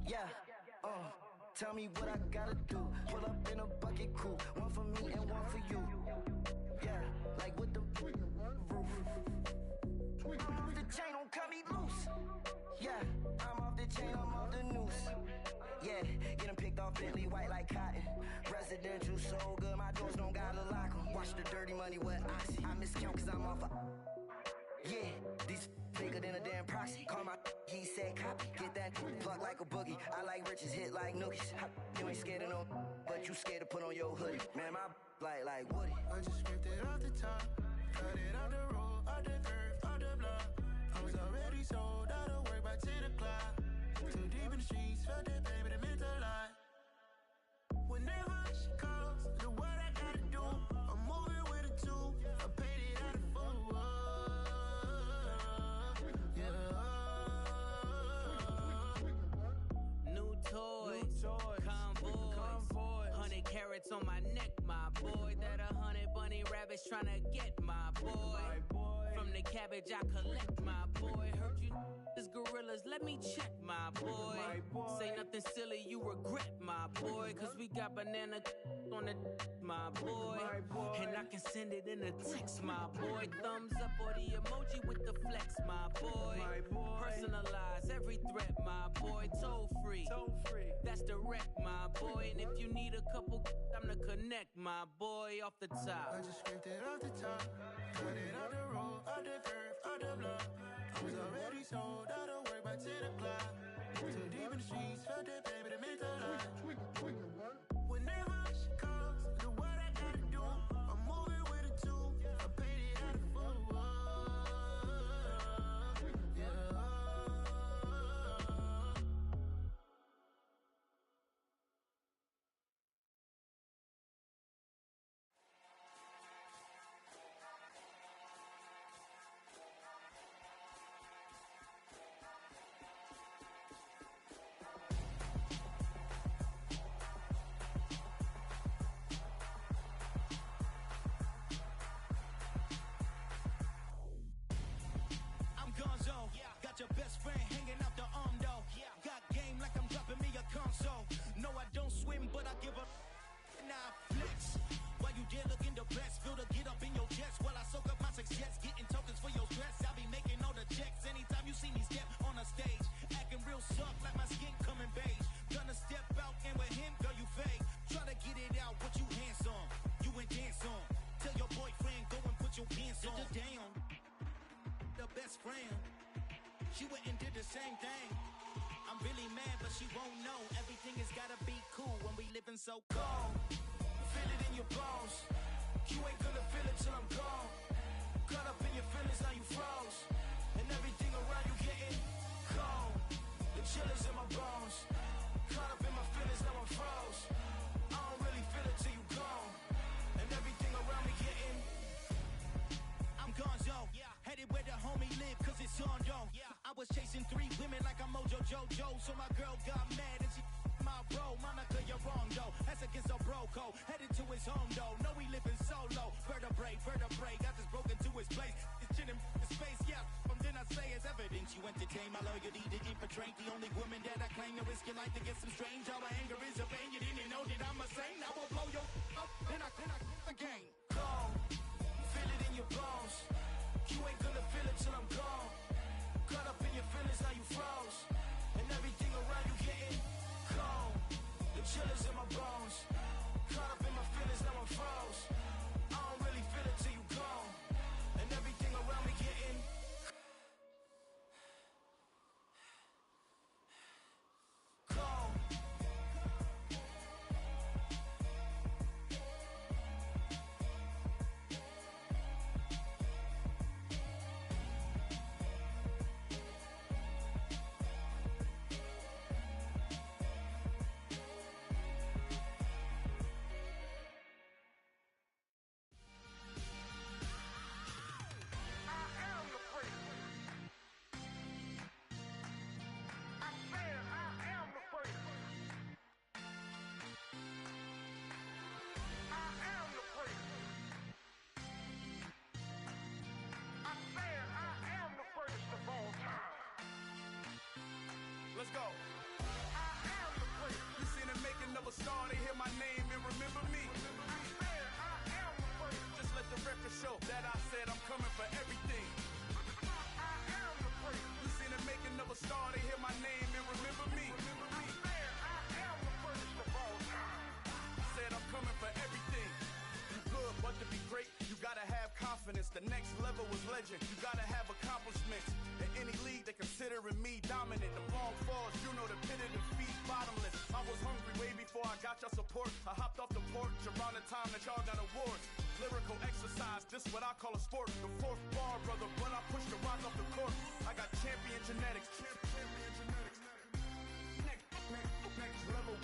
Yeah, tell me what I gotta do. Pull up in a bucket crew, one for me and one for you. Yeah, like with the roof. I'm off the chain, don't cut me loose. Yeah, I'm off the chain, I'm off the noose. Yeah, get them picked off Bentley, white like cotton. Residential so good, my doors don't gotta lock 'em. Watch the dirty money with oxy. I miscount cause I'm off a. Yeah, these bigger than a damn proxy. Call my he said copy. Get that plug like a boogie. I like riches, hit like nookies. You ain't scared of no, but you scared to put on your hoodie. Man, my like Woody. I just scraped it off the top, cut it out the road, out the earth, out the blood. I was already sold out of work by 10 o'clock. Too deep in the streets, felt that baby, the mental lie. Whenever she calls, do what I gotta do. I'm moving with a two, I paid it out of full. New toys, convoys, 100 carats on my neck, my boy. That 100 bunny rabbits tryna get my boy. From the cabbage I collect, my boy. Heard you is gorillas, let me check, my boy. Say nothing silly, you regret, my boy. Cause we got banana on the my boy. And I can send it in a text, my boy. Thumbs up or the emoji with the flex, my boy. Personalize every threat, my boy. Toll free, that's direct, my boy. And if you need a couple, I'm to connect, my boy, off the top. I just scraped it off the top, cut it out the road, out the earth, out the blood. I was already sold out of work by 10 o'clock. Too deep in the streets, felt that baby, the mental lie. Whenever she calls, do what I gotta do. I'm moving with a two, I paid it out of full. see me step on a stage, acting real soft like my skin coming beige. Gonna step out and with him, girl, you fake. Try to get it out, what you handsome? You ain't dance on. Tell your boyfriend, go and put your pants on. Damn, the best friend. She went and did the same thing. I'm really mad, but she won't know. Everything has gotta be cool when we living so cold. Feel it in your bones. You ain't gonna feel it till I'm gone. Caught up in your feelings, now you froze. And everything around you getting cold. The chill is in my bones. Caught up in my feelings, now I'm froze. I don't really feel it till you gone. And everything around me getting I'm gonzo. Headed where the homie live, cause it's on, yo. I was chasing 3 women like I'm Mojo Jojo. So my girl got mad and she my bro. Monica, you're wrong, though. That's against a bro code. Headed to his home, though. No, we living solo. Vertebrae. Got this broken to his place. It's chin in his face, yeah. From then I say it's evidence. You entertain my loyalty to infiltrate. The only woman that I claim to risk your life to get some strange. All my anger is a pain. You didn't know that I'm a saint. I will blow your up. Then I again. Gone. Feel it in your bones. You ain't gonna feel it till I'm gone. Caught up in your feelings, now you froze. And everything around you getting cold. The chill is in my bones. Caught up in my feelings, now I'm froze. I don't really feel it till you gone. And everything around me getting cold. Let's go. You seen the making of a star, they hear my name and remember me. Just let the record show that I said I'm coming for everything. You seen the making of a star, they hear my name and remember me. Said I'm coming for everything. You good, but to be great, you gotta have confidence. The next level was legend. You gotta have accomplishments. In any league, they considering me dominant. The long falls, you know the pit of defeat, bottomless. I was hungry way before I got your support. I hopped off the porch around the time that y'all got awards. Lyrical exercise, this what I call a sport. The 4th bar, brother, when I push the rock off the court. I got champion genetics. Next level.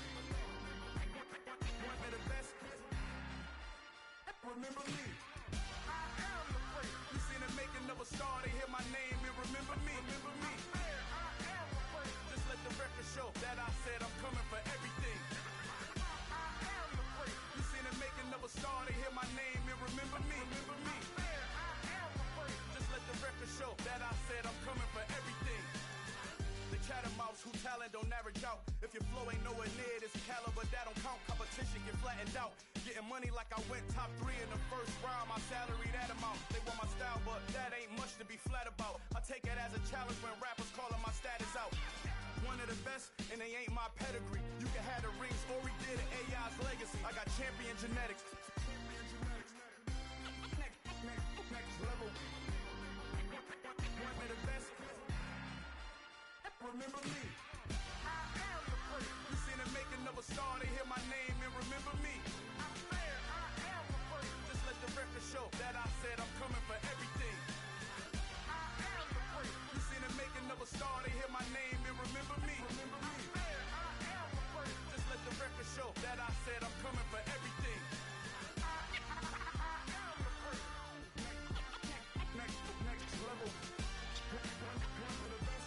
One of the best. Remember me. You seen the making of a star, they hear my name and remember me. Just let the record show that I said I'm coming for everything. You seen the making of a star, they hear my name and remember me. Just let the record show that I said I'm coming for everything. The catamounts who talent don't average out. If your flow ain't nowhere near this caliber, that don't count. Competition get flattened out. Getting money like I went top 3 in the first round. My salary that amount. They want my style, but that ain't much to be flat about. I take it as a challenge when rappers calling my status out. One of the best, and they ain't my pedigree. You can have the rings, or we did it, AI's legacy. I got champion genetics. Next level. One of the best. Remember me. You seen the making of a star, they hear my name and remember me. Just let the record show that I said I'm coming for everything. You seen the making of a star, they hear my name and remember me. Just let the record show that I said I'm coming for everything. Next level. One of the best.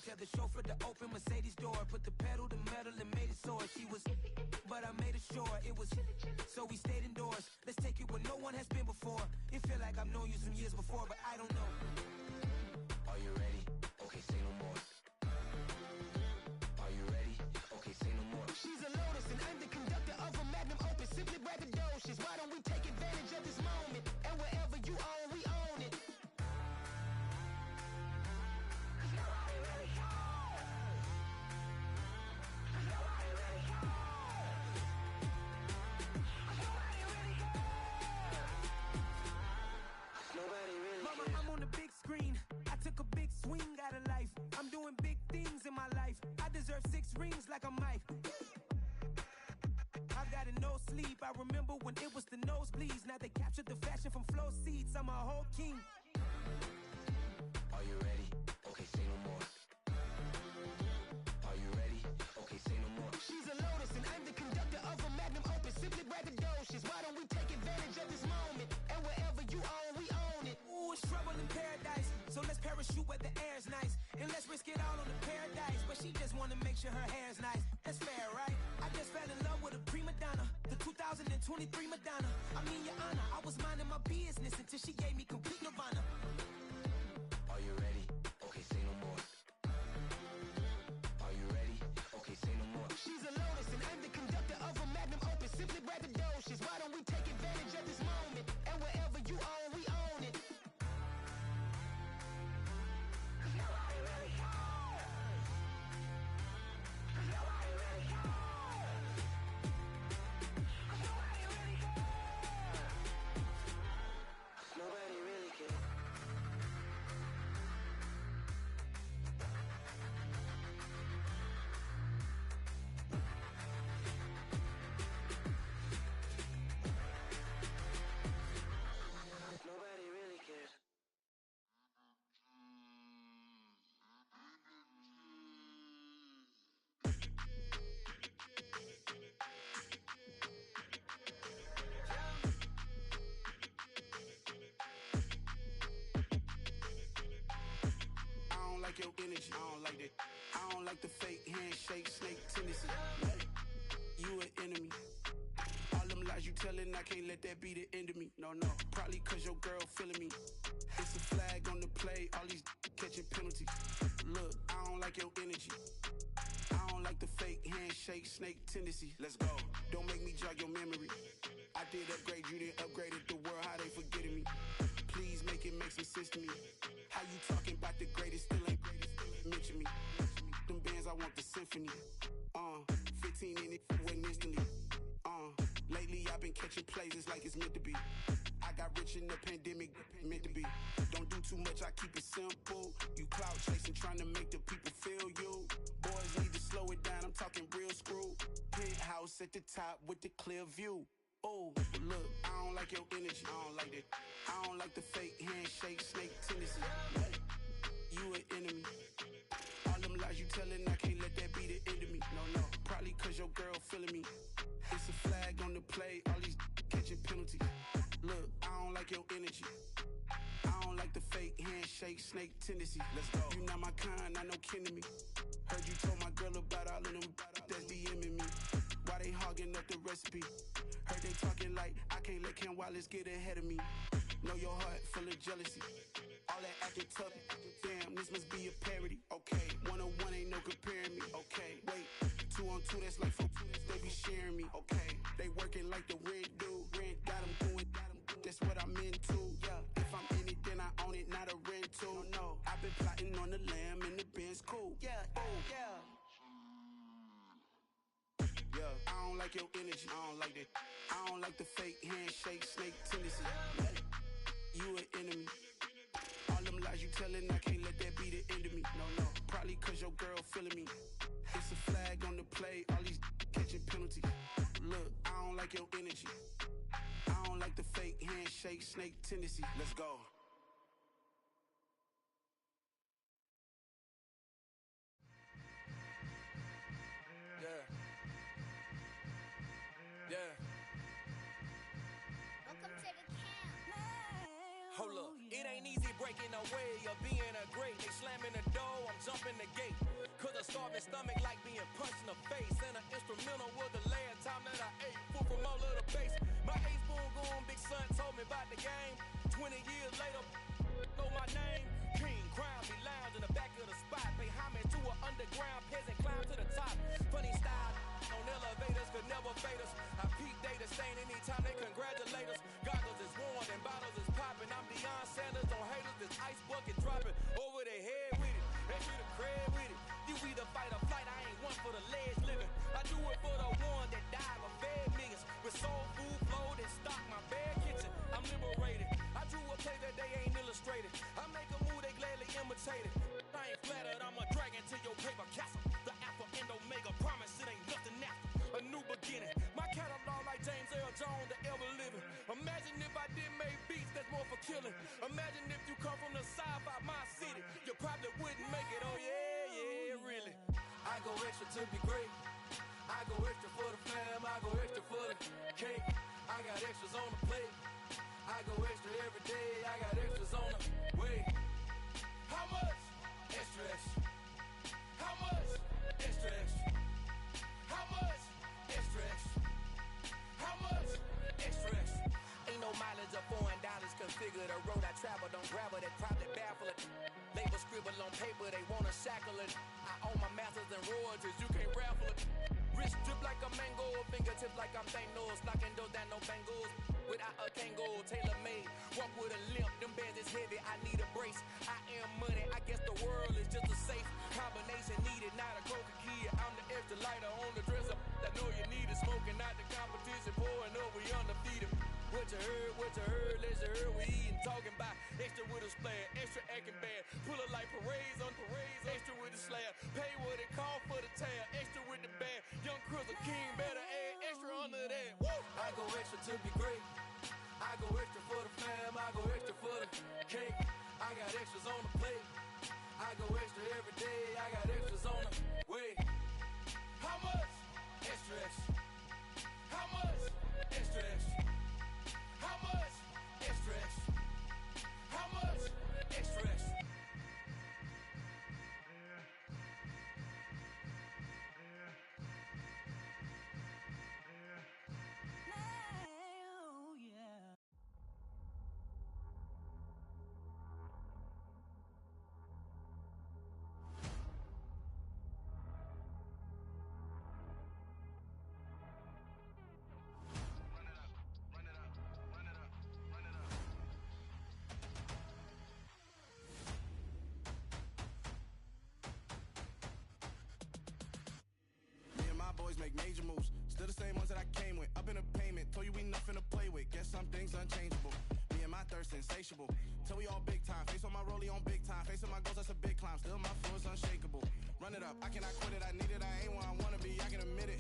tell the chauffeur to open Mercedes door. Put the pedal to metal and made it soar. She was, but I made it sure it was. So we stayed indoors. Let's take it where no one has been before. It feel like I've known you some years before, but I don't know. Are you ready? Okay, say no more. Are you ready? Okay, say no more. She's a Lotus and I'm the conductor of a Magnum Opus. Simply braggadocious. Why don't we take advantage of this moment? And wherever you own, we own it. Mama, I'm on the big screen. I took a big swing out of life. I'm doing big things in my life. I deserve 6 rings like a Mike. I've got no sleep. I remember when it was the nosebleeds. Now they captured the fashion from flow seats. I'm a whole king. Are you ready? Okay, say no more. Are you ready? Okay, say no more. She's a Lotus and I'm the conductor of a Magnum Opus. Simply braggadocious. Why don't we take advantage of this moment? And wherever you own, we own it. Ooh, it's trouble in paradise. So let's parachute where the air's nice. And let's risk it all on the paradise. But she just wanna make sure her hair's nice. That's fair, right? I just fell in love with a prima donna. The 2023 Madonna. I mean, Your Honor, I was minding my business until she gave me complete nirvana. Are you ready? Okay, say no more. Are you ready? Okay, say no more. She's a Lotus and I'm the conductor of a Magnum Opus. Simply braggadocious. Why don't we take advantage of this moment? And wherever you own, we own it. Nobody really cares. Nobody really cares. I don't like your energy. I don't like that. I don't like the fake handshake, snake tendency. You an enemy. All them lies you telling, I can't let that be the end of me. No, no. Probably cause your girl feeling me. It's a flag on the play, all these catching penalties. Look, I don't like your energy. I don't like the fake handshake, snake tendency. Let's go. Don't make me jog your memory. I did upgrade, you didn't upgrade it. The world, how they forgetting me. Please make it make some sense to me. How you talking about the greatest, still ain't greatest, still ain't mention me. Them bands, I want the symphony. 15 in it, went instantly. Lately I've been catching plays, it's like it's meant to be. I got rich in the pandemic, meant to be. Don't do too much, I keep it simple. You clout chasing, trying to make the people feel you. Boys need to slow it down, I'm talking real screw. Penthouse at the top with the clear view. Oh, look, I don't like your energy, I don't like that. I don't like the fake handshake, snake tendency. You an enemy. All them lies you telling, I can't let that be the end of me. No, no, probably cause your girl feeling me. It's a flag on the play, all these catching penalties. Look, I don't like your energy. I don't like the fake handshake, snake tendency. Let's go. You not my kind, not no kin to me. Heard you told my girl about all of them that's DMing me. Why they hogging up the recipe? Heard they talking like I can't let Ken Wallace get ahead of me. Know your heart full of jealousy. All that acting tough, damn, this must be a parody. Okay, 1-on-1 ain't no comparing me. Okay, wait, 2-on-2, that's like 4, they be sharing me. Okay, they working like the rent do. Rent got them doing, that's what I'm into. Yeah, if I'm in it, then I own it, not a rental. No, I've been plotting on the lamb and the Benz cool. Yeah, yeah. Yeah, I don't like your energy, I don't like that. I don't like the fake handshake, snake tendency. You an enemy. All them lies you telling, I can't let that be the end of me. No, no, probably cause your girl feeling me. It's a flag on the play, all these catching penalties. Look, I don't like your energy. I don't like the fake handshake, snake tendency. Let's go. Welcome to the camp. Hold up. It ain't easy breaking away or being a great. They slamming the door, I'm jumping the gate. Cause a starving stomach like being punched in the face. And an instrumental was the last time that I ate. Food from all of the base. My ace spoon going, big son told me about the game. 20 years later, know my name. King, crown me, lounge in the back of the spot. Pay homage to an underground peasant, climb to the top. Funny style on elevators could never fade us. I peep data stain anytime they congratulate us. Goggles is worn and bottles is popping. I'm Deion Sanders on haters, this ice bucket dropping over their head with it. They should have crab with it. You either fight or flight, I ain't one for the ledge living. I do it for the one that died for fed millions. With soul food flowed and stock my bad kitchen. I'm liberated. I drew a play that they ain't illustrated. I make a move, they gladly imitate it. I ain't flattered, I'm a dragon to your paper castle. The alpha and omega, promise it ain't nothing after. A new beginning. My catalog like James Earl Jones, the ever living. Imagine if I did make beats that's more for killing. Imagine if you come from the south out my city. You probably wouldn't make it, oh yeah, really. I go extra to be great. I go extra for the fam, I go extra for the cake. I got extras on the plate. I go extra every day, I got extras on the way. How much? Extra, extra. How much? Extra, extra. How much? Extra, extra. How much? Extra, extra. Ain't no mileage of $4 configure the road I travel. Don't gravel that probably baffle it. Label scribble on paper, they wanna shackle it. I own my masters and royalties, you can't raffle it. Wrist drip like a mango, fingertips like I'm Thanos. Knocking those down, no bangles. Without a Kango, tailor-made. Walk with a limp, them bands is heavy, I need a brace. I am money, I guess the world is just a safe combination needed, not a coca kid. I'm the extra lighter on the dresser. I know you need it, smoking out the competition, pouring up, we undefeated. What you heard, let's you heard, we eating, talking about extra with a splash, extra acting bad. Pull it like parades on parades, extra with the slab. Pay what it call for the tab, extra with the band. Young Crystal King, better add extra under that. Woo! I go extra to be great. I go extra for the fam, I go extra for the cake. I got extras on the plate. I go extra every day, I got extras on the way. How much? Extra, extra. How much? Extra, extra. How much? Extra, extra. How much? Extra, extra. Boys make major moves, still the same ones that I came with. Up in a payment, told you we nothing to play with. Guess some things unchangeable. Me and my thirst insatiable. Till we all big time. Face on my rollie on big time. Facing my goals, that's a big climb. Still my floor is unshakable. Run it up, I cannot quit it. I need it, I ain't where I wanna be. I can admit it.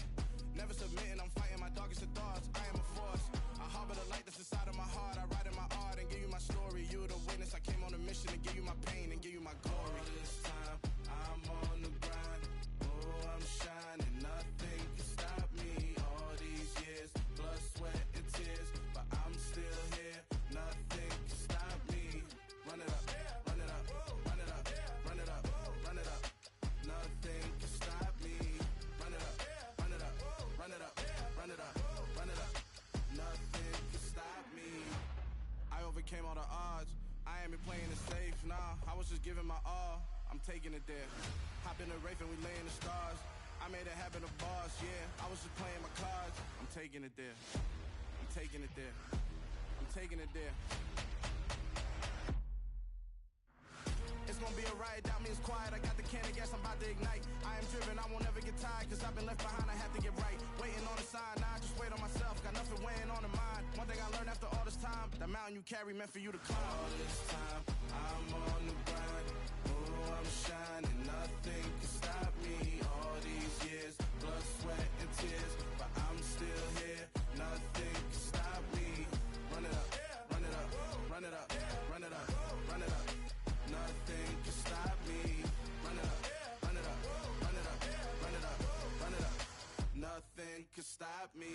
Never submitting, I'm fighting my darkest of thoughts. I am a force. I harbor the light that's inside of my heart. I write in my art and give you my story. You the witness. I came on a mission to give you my pain and give you my glory. All this time, I'm on the grind. Oh, I'm shining. Nothing can stop me. All these years, blood, sweat, and tears, but I'm still here. Nothing can stop me. Run it up, run it up, run it up, run it up, run it up. Nothing can stop me. Run it up, run it up, run it up, run it up, run it up. Nothing can stop me. I overcame all the odds. I ain't been playing it safe, nah. I was just giving my all. I'm taking it there. Hop in the Wraith and we lay in the stars. I made it happen to bars, yeah. I was just playing my cards. I'm taking it there. I'm taking it there. I'm taking it there. It's gonna be a riot, doubt me it's quiet. I got the can of gas, I'm about to ignite. I am driven, I won't ever get tired, cause I've been left behind, I have to get right. Waiting on a sign, now I just wait on myself. Got nothing weighing on the mind. One thing I learned after all this time, that mountain you carry meant for you to climb. All this time, I'm on the grind. Oh, I'm shining, nothing can stop me. All these years, blood, sweat, and tears, but I'm still here. Nothing can stop me. Run it up, run it up, run it up, run it up, run it up. Nothing can stop me. Run it up, run it up, run it up, run it up, run it up. Nothing can stop me.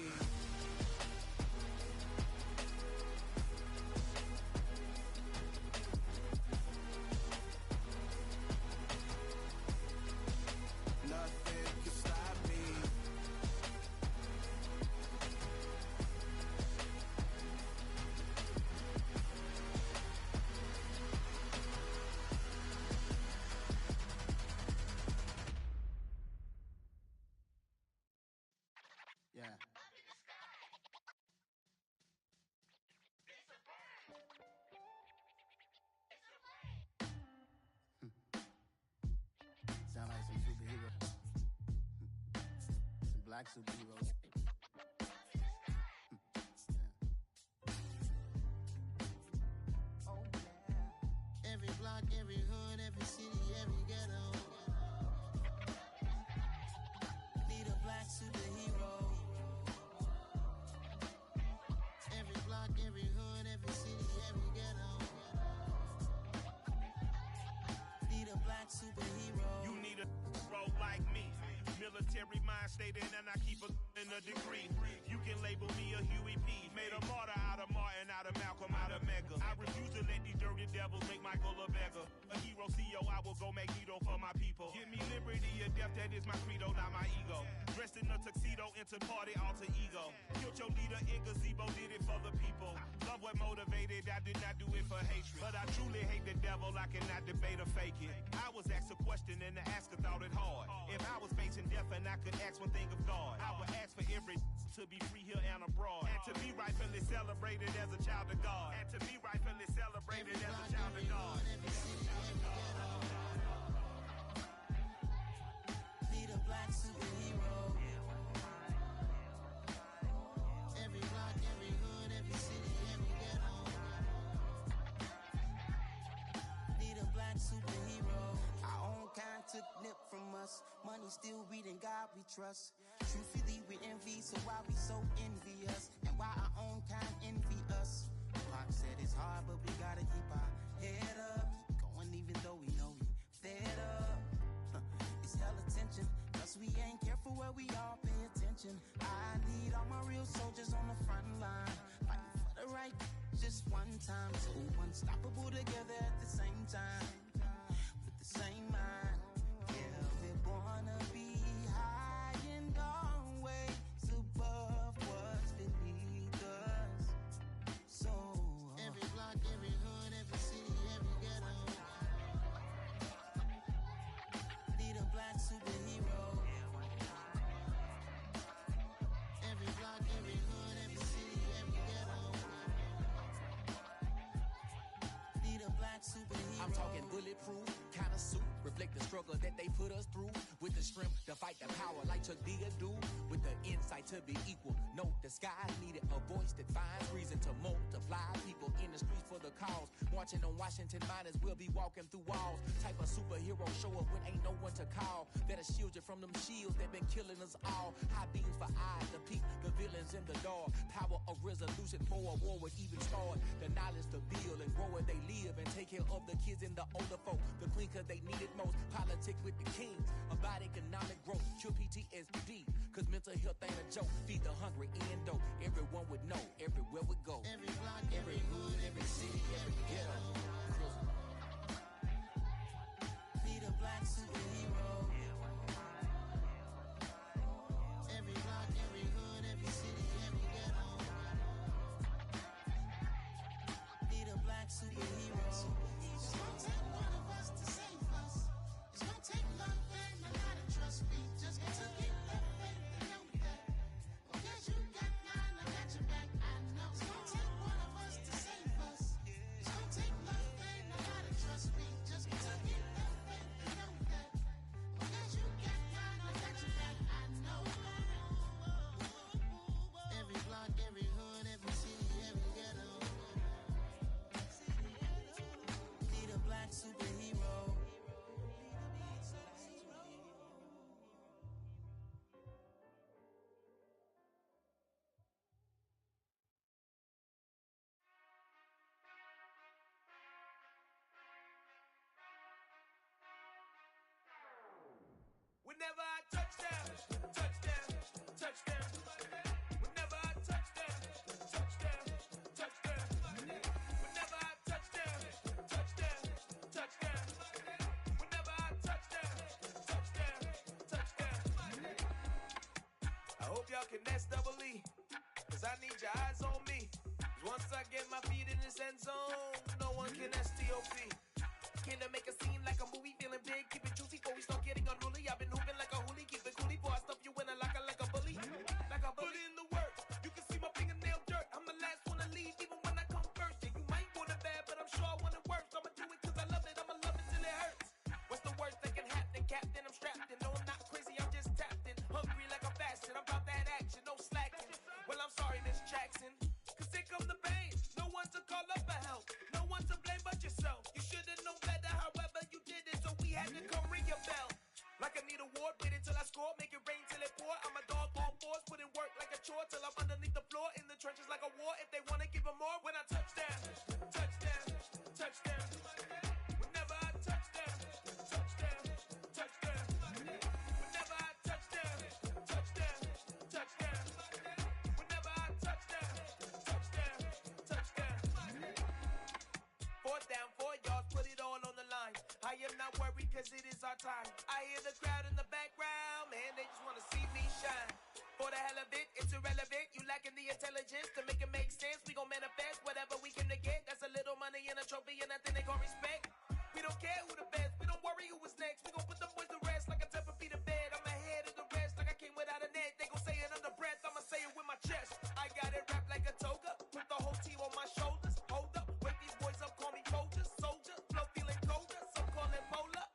black superheroes. Oh, yeah. Every block, every hood, every city, every ghetto. Need a black superhero. Every block, every hood, every city, every ghetto. Need a black superhero. You need a hero like me. Military mind stated, and I keep in a degree. You can label me a Huey P. Made a martyr out of Martin, out of Malcolm, out of Mega. I refuse to let these dirty devils make Michael a beggar. A hero CEO, I will go Magneto for my people. Give me liberty or death, that is my credo, not my ego. Dressed in a tuxedo, into party, alter ego. Killed your leader in gazebo, did it for the people. Love what motivated, I did not do it for hatred. But I truly hate the devil, I cannot debate or fake it. I was asked a question and the asker thought it hard. If I was facing death and I could ask one thing of God, I would ask for every to be free here and abroad. And to be rightfully celebrated as a child of God. And to be rightfully celebrated as a child of God. Need a black superhero. Every block, every hood, every city, every ghetto. Need a black superhero. Our own kind took nip from us. Money still reading God we trust. Truthfully we envy, so why we so envious? And why our own kind envy us? Pac said it's hard, but we gotta keep our head up. Going even though we know we fed up. It's hell attention, cause we ain't careful where we all pay attention. I need all my real soldiers on the front line, fighting for the right just one time. So unstoppable together at the same time, with the same mind. Yeah, we wanna be high and always above what's beneath us. So every block, every hood, every city, every ghetto. Need a black superhero. Every block, every hood, every city, every ghetto. Need a black superhero. I'm talking bulletproof kind of suit, reflect the struggle that they put us through, with the strength to fight the power like Chuck D do, with the insight to be equal. Note the sky needed a voice that finds reason to multiply. People in the streets for the cause, marching on Washington miners will be walking through walls. Type of superhero show up when ain't no one to call, that'll shield you from them shields that been killing us all. High beams for eyes to peek the villains in the dark. Power of resolution for a war would even start. The knowledge to build and grow where they live and take care of the kids and the older folk. The queen cause they need it most. Politics with the kings, about economic growth, cure PTSD, cause mental health ain't a joke. Feed the hungry and dope, everyone would know, everywhere we go. Every block, every hood, every city, every ghetto. Need a black superhero. Every block, every hood, every city, every ghetto. Need a black superhero. It's gonna take one of us to save us. It's gonna take love and a lot of trust. We just got to keep the faith and know that. Because you got mine, I got your back. I know it's gonna take one of us to save us. It's gonna take love and a lot of trust. We just got to keep the faith and know that. Because you got mine, I got your back. I know. Every block, every hood, every city, every ghetto. Need a black superhero. Whenever I touchdown, touchdown, touchdown. Whenever I touchdown, touchdown, touchdown. Whenever I touchdown, touchdown, touchdown. Whenever I touchdown, touchdown, touchdown. I hope y'all can double E, cause I need your eyes on me. 'Cause once I get my feet in this end zone, no one can STOP. Can I make a scene like a movie, feeling big, keep it juicy before we start getting unruly. I've been hooping like a hoolie, keep it coolie before I stuff you in a locker like a bully. Like a bully. Put in the work, you can see my fingernail dirt. I'm the last one to leave, even when I come first. Yeah, you might want it bad, but I'm sure I want it worse. I'ma do it cause I love it, I'ma love it till it hurts. What's the worst that can happen, Captain? I'm strapped in, no I'm not crazy, I'm just tapped in. Hungry like I'm fasting, I'm about score, make it rain till it pour. I'm a dog on fours, put in work like a chore till I'm underneath the floor, in the trenches like a war. If they wanna give them more, when I touch down, touchdown, touchdown. Whenever I touch down, touchdown, touchdown. Whenever I touch down, touchdown, touchdown. Whenever I touch down, touchdown, touchdown. 4th down, 4 yards, put it all on the line. I am not worried cause it is our time. I hear the crowd in the background, man, they just wanna see me shine. For the hell of it, it's irrelevant. You lacking the intelligence to make it make sense. We gon' manifest whatever we came to get. That's a little money and a trophy and nothing they call respect. We don't care who the best, we don't worry who was next. We gon' put the boys to rest like a 10 feet of bed. I'm ahead of the rest like I came without a net. They gon' say it under breath, I'ma say it with my chest. I got it wrapped like a toga, put the whole team on my shoulders. Hold up, wake these boys up, call me Folger, soldier. Flow feeling colder, some call it polar.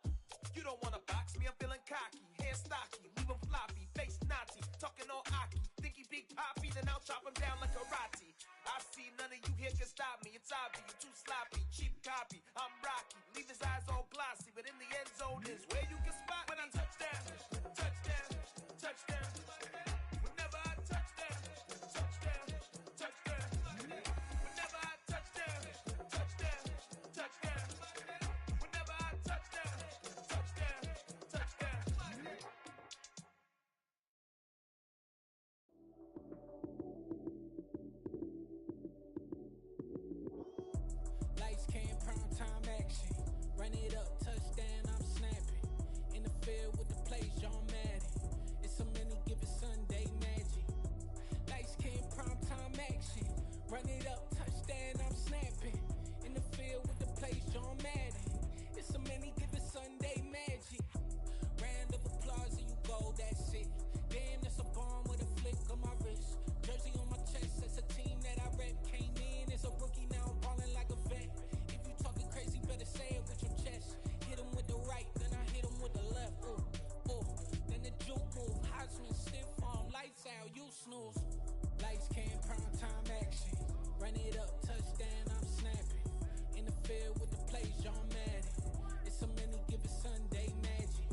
You don't wanna box me, I'm feeling cocky. Hair stocky, leave him floppy, face naughty. Talking all aki, think he big poppy, then I'll chop him down like karate. I see none of you here can stop me. It's obvious, you too sloppy, cheap copy. I'm Rocky, leave his eyes all glossy, but in the end zone is where you can spot when I touch down, touchdown, touchdown. Whenever I touch down, touchdown, touchdown. Whenever I touch down, touchdown, touchdown. Whenever I touch down, touchdown, touchdown. Lights, cam, prime time action. Run it up, touchdown, I'm snapping. In the field with the plays, John Madden. It's so many given Sunday magic. Lights, cam, prime time action. Run it up, touchdown, I'm snapping. In the field with the plays, John Madden. It's so many given Sunday magic. Round of applause and you go, that's it. Damn, that's a bomb with a flick on my wrist. Jersey on my chest, that's a team that I rep. Came in as a rookie, now I'm ballin' like a vet. If you talking crazy, better say it with your chest. Hit him with the right, then I hit him with the left. Ooh, ooh, then the juke move. Heisman, stiff arm, lights out, you snooze. Lights, cam, prime time action. Run it up, touchdown, I'm snapping. In the field with the plays, John Madden. It's so many given Sunday magic.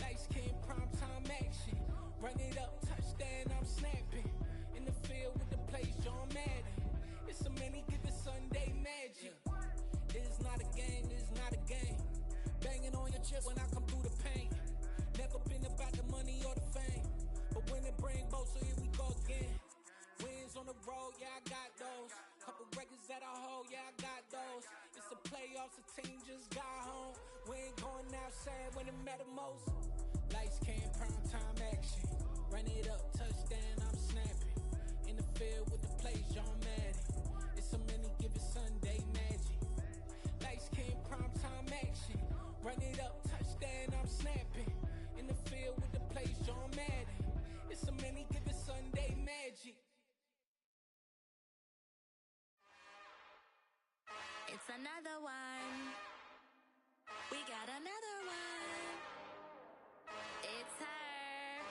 Lights, cam, prime time action. Run it up, touchdown, I'm snapping. In the field with the plays, John Madden. It's so many given Sunday magic. This is not a game, this is not a game. Banging on your chest when I come through the pain. Never been about the money or the fame, but when it bring both, so here we go again. Wins on the road, yeah, I got those. Couple records that I hold, yeah, I got those. It's the playoffs, the team just got home. We ain't going outside when it matter most. Lights, cam, prime time action. Run it up, touchdown, I'm snapping. In the field with the plays, John Madden. It's so many given Sunday magic. Lights, cam, prime time action. Run it up, touchdown, I'm snapping. In the field with the plays, John Madden. It's so many given Sunday magic. It's another one. We got another one. It's her.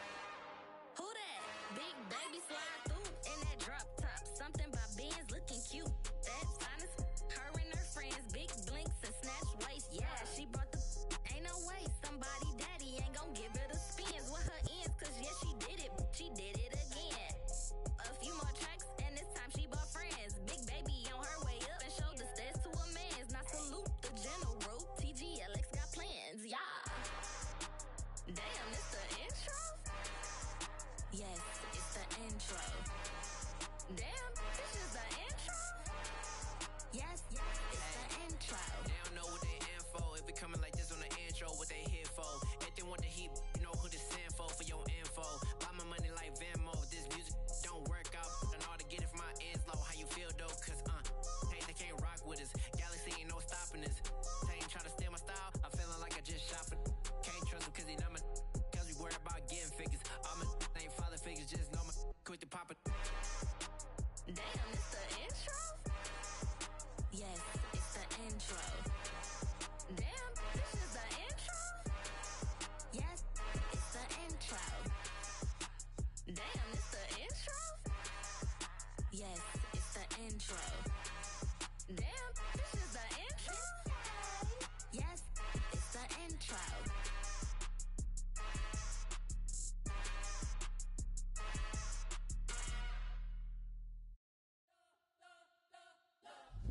Who that? Big baby slide through in that drop top. Something by Benz looking cute. That's honest. Her and her friends, big blinks and snatch waist. Yeah, she brought the. Ain't no way somebody daddy ain't gon' give her the spins with her ends. Cause yeah, she did it. She did it again. A few more tracks and this time she bought friends. Big baby on her way up and showed the stairs to a man's. Now salute the general. TGLX got plans, yeah. Damn, it's the intro? Yes, it's the intro. Damn, this is the intro?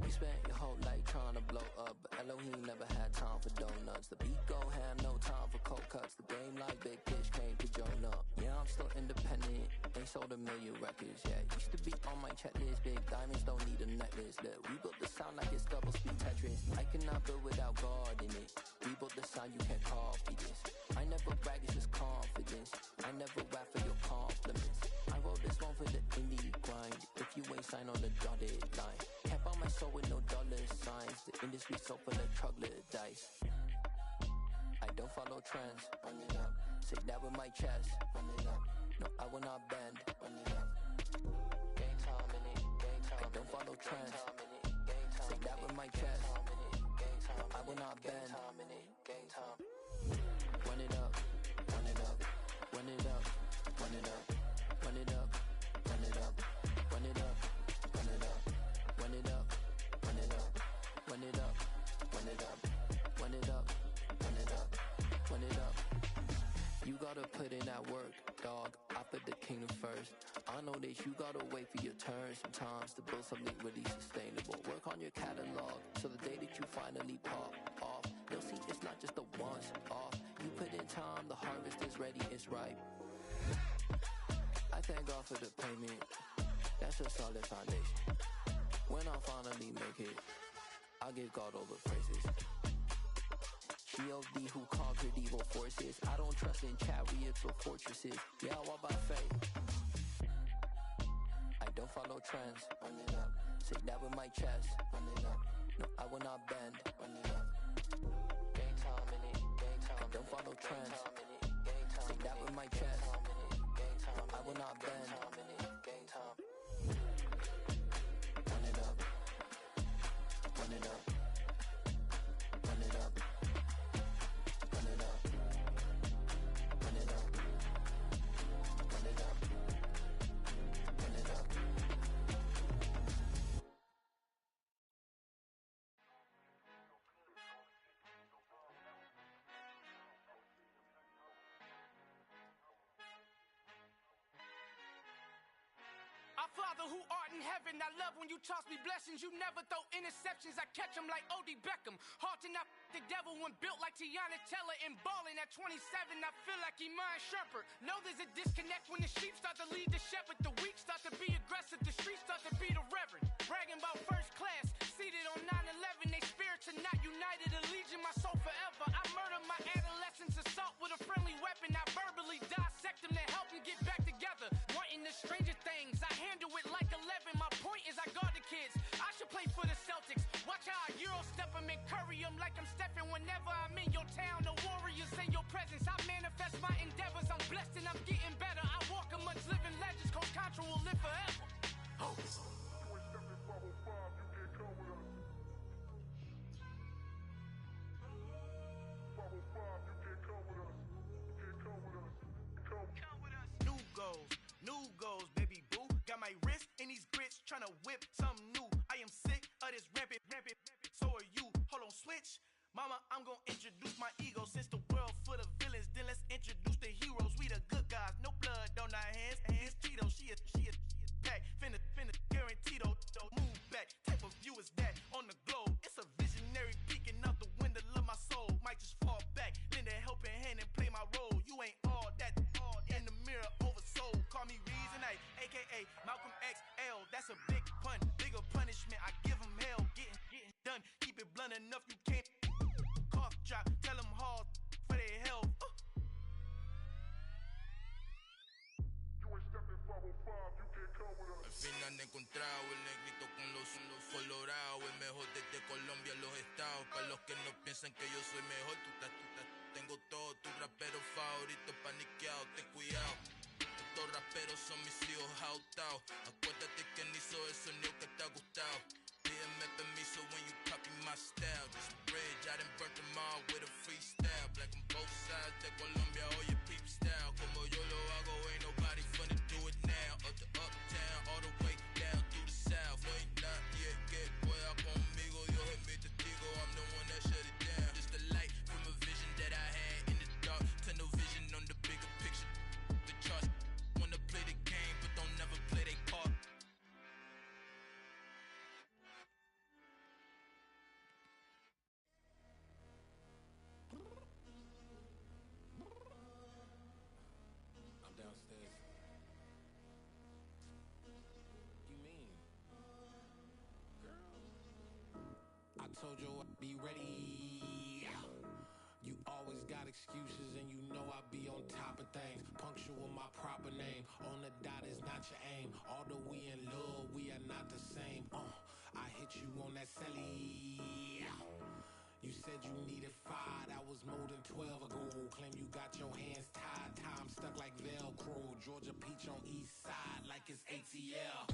You spent your whole life trying to blow up, but Elohim never had time for donuts. The beat go ham, no time for cold cuts. The game like Big Fish came to Jonah. Yeah, I'm still independent, ain't sold a million records yet. Used to be on my checklist, big diamonds don't need a necklace. Look, we built the sound like it's double speed Tetris. I cannot build without God in it. We built the sound, you can't copy this. I never brag, it's just confidence. I never rap for your compliments. I wrote this one for the indie grind. If you ain't signed on the dotted line, can't buy my soul with no dollar signs. The industry so full of troglodytes. I don't follow trends. Run it up. Say that with my chest. Run it up. No, I will not bend. Run it up. Game time in it. Game time. I don't follow trends. Say that with my chest. No, I will not bend. Game time. Run it up. Run it up. Run it up. Run it up. Run it up. Run it up. Run it up. Run it up. Run it up. Run it up. Run it up. Run it up. Run it up. Run it up. Run it up. You gotta put in that work, dog. I put the kingdom first. I know that you gotta wait for your turn sometimes to build something really sustainable. Work on your catalog, so the day that you finally pop off, you'll see it's not just a once off. You put in time, the harvest is ready, it's ripe. I thank God for the payment. That's a solid foundation. When I finally make it, I'll give God all the praises. G.O.D. who conquered evil forces. I don't trust in chariots or fortresses. Yeah, I walk by faith. I don't follow trends. Run it up. Say that with my chest. Run it up. No, I will not bend. Run it up. Game time in it. Game time. I don't follow trends. Say that with my chest. No, I will not bend. Game time. Run it up. Run it up. Run it up. Run it up. Run it up. Run it up. Run it up. Our Father who art in heaven, I love when you toss me blessings. You never throw interceptions, I catch them like O.D. Beckham. Hard to not the devil when built like Tiana Teller and balling at 27. I feel like Iman Shumpert. Know there's a disconnect when the sheep start to lead the shepherd. The weak start to be aggressive, the streets start to be the reverend. Bragging about first class, seated on 9/11. They spirits are not united, a legion, my soul forever. I murder my adolescence, assault with a friendly weapon. I verbally dissect them to help them get back together. Wanting the stranger things, I handle it like 11. My point is I guard the kids. I should play for the Celtics. Watch how I Euro step them and curry them like I'm stepping. Whenever I'm in your town, the Warriors in your presence. I manifest my endeavors. I'm blessed and I'm getting better. I walk amongst living legends. Coach Contra will live forever. Oh. New goals, baby boo. Got my wrist in these grits, tryna whip something new. I am sick of this rampant. So are you. Hold on, switch. Mama, I'm gonna introduce my ego. Since the world full of villains, then let's introduce the heroes. We the good guys, no blood on our hands. Hands Tito, she is back. Finna, guaranteed. Move back. Type of view is that on the globe? It's a visionary peeking out the window of my soul. Might just fall back, lend a helping hand and play my role. You ain't all that. In the mirror, oversold. Call me Reason A, aka Malcolm XL. That's a big pun, bigger punishment. I give him hell, getting done. Keep it blunt enough, you can't. Cough drop, tell them hard for their health. Al fin han encontrado el negrito con los colorados, el mejor desde Colombia, los estados. Para los que no piensan que yo soy mejor, tengo todo, tu rapero favorito paniqueado, ten cuidado. Estos raperos son mis hijos jautados. Acuérdate quién hizo el sonido que te ha gustado. Pídeme permiso when you copy my style. This bridge, I done burnt them all with a freestyle. Black on both sides de Colombia, oye peep style. Como yo lo hago, ain't nobody finna do it now. Up to uptown, all the way down through the south. No ain't not yet, que pueda conmigo. Dios es mi testigo, I'm the one that shut it down. Just the light from a vision that I had in the dark. Tunnel vision on the bigger picture. The charts wanna play the game, but don't never play their part. told you I'd be ready. You always got excuses and you know I be on top of things. Punctual my proper name. On the dot is not your aim. Although we in love, we are not the same. I hit you on that celly. You said you needed 5, that was more than 12 ago. Claim you got your hands tied, time stuck like Velcro. Georgia Peach on east side like it's ATL.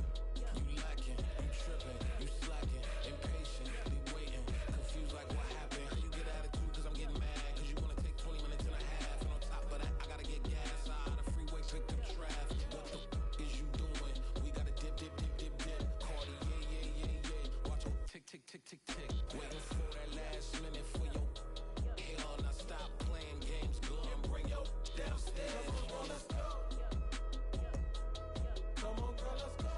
You lacking, you tripping, you slacking, impatient, be waiting, confused like what happened. You get attitude cause I'm getting mad, cause you wanna take 20 minutes and a half. And on top of that, I gotta get gas out of the freeway, pick up traffic. What the is you doing? We gotta dip, dip, dip, dip, dip. Cardi, yeah. Watch your tick, tick, tick, tick, tick. Waiting for that last minute for your hell. Now stop playing games, go and bring your downstairs. Come on, girl, let's go. Come on, girl, let's go.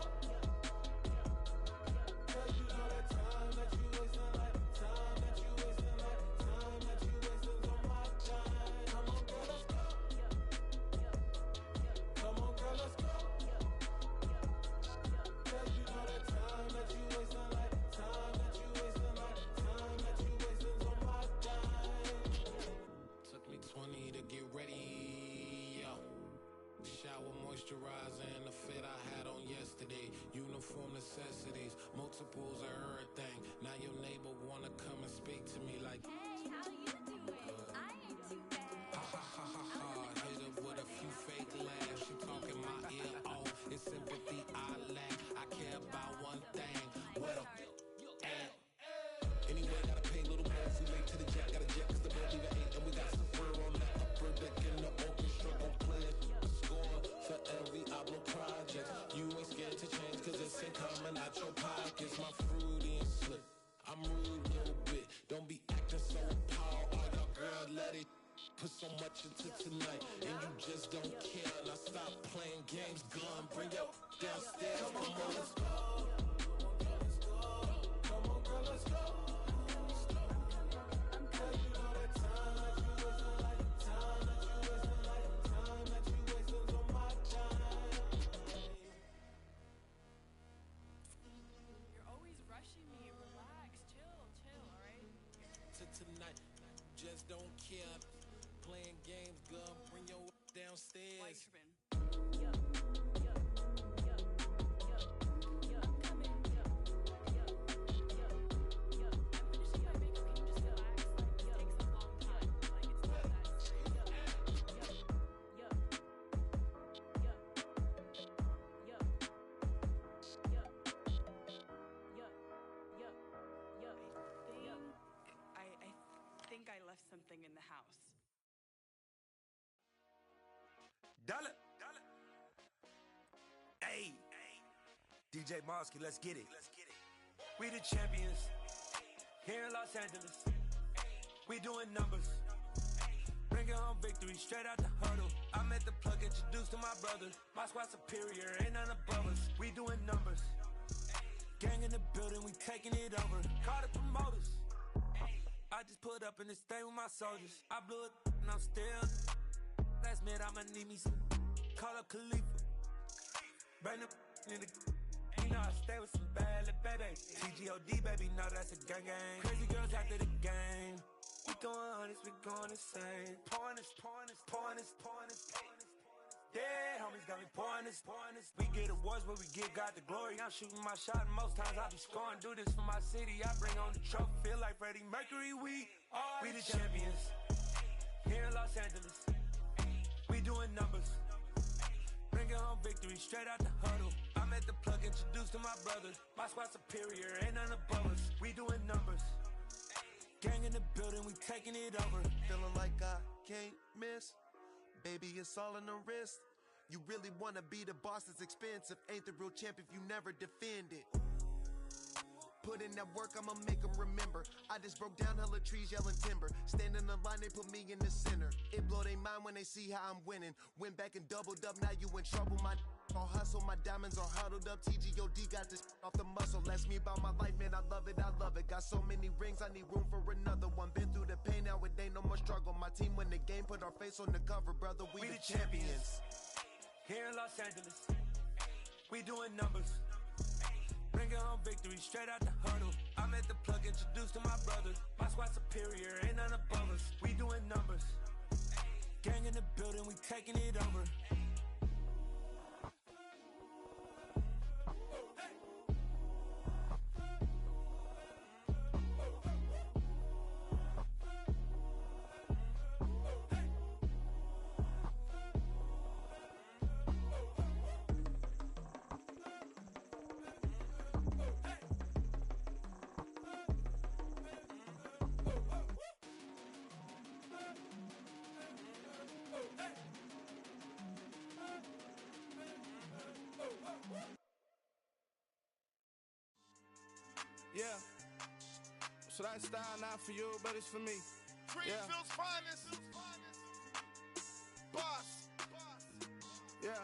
Cause you know that time that you wasting, like time that you wasting, like time that you wasting on my time. Come on, girl, let's go. Come on, girl, let's go. Cause you know that time that you wasting, like time that you wasting, like time that you wasting on my time. Took me 20 to get ready, yo. Shower moisturizer and the fit I had on yesterday. Uniform necessities, multiples of everything. Now your neighbor wanna come and speak to me like, Hey, how you doing? I ain't too bad. ha ha ha ha ha. Hit her with a few fake laughs. She talking my ear off. It's sympathy I lack. I care about one thing. What up? Anyway, gotta pay a little more if we late to the jet. Got a jet cause the boat leave at 8. And we got some fur on the upper deck in the orchestra. Gon' play it. Score for every Ablo project. You ain't scared to change cause it's ain't coming out your pockets. My fruity and slip. I'm rude a little bit. Don't be acting so appalled. All y'all girl, let it put so much into tonight. And you just don't care. Now stop playing games. Gun, bring your downstairs. Come on, girl, let's go. Come on, girl, let's go. Cause you know that time that you wasting, like time that you wasting, like time that you wasting on my time. You're always rushing me. Relax, chill, alright? To tonight, just don't care. Playing games, girl, bring your downstairs. Why you tripping? I think I left something in the house. Dollar. Hey. DJ Mosky, let's get it. We the champions here in Los Angeles. We doing numbers. Bringing home victory straight out the huddle. I'm at the plug, introduced to my brother. My squad superior, ain't none above us. We doing numbers. Gang in the building, we taking it over. Call the promoters. I just put up in this thing with my soldiers. I blew it and I'm still. Last minute I'ma need me some. Call up Khalifa. Bring them in the. You know I stay with some bad little baby. TGOD baby, know that's a gang gang. Crazy girls after the game. We going honest, we going insane. Pouring this. Yeah, homies got me pouring this. We get awards, but we give God the glory. I'm shooting my shot, and most times I be scoring. Do this for my city, I bring on the trophy. Feel like Freddie Mercury, we the champions here in Los Angeles. We doing numbers. Bringing home victory straight out the huddle. I'm at the plug, introduced to my brother. My squad superior, ain't none above us. We doing numbers. Gang in the building, we taking it over. Feeling like I can't miss. Baby, it's all in the wrist. You really wanna be the boss, it's expensive. Ain't the real champ if you never defend it. Put in that work, I'ma make them remember. I just broke down hella trees, yelling timber. Stand in the line, they put me in the center. It blow they mind when they see how I'm winning. Went back and doubled up, now you in trouble. My all hustle, my diamonds are huddled up. TGOD got this off the muscle. That's me about my life, man, I love it. Got so many rings, I need room for another one. Been through the pain, now it ain't no more struggle. My team win the game, put our face on the cover, brother. We the champions. Here in Los Angeles, we doing numbers. Bringing home victory straight out the huddle. I'm at the plug, introduced to my brother. building, we taking it over. Yeah. So that style not for you, but it's for me. Greenfield's finest. Boss. Yeah.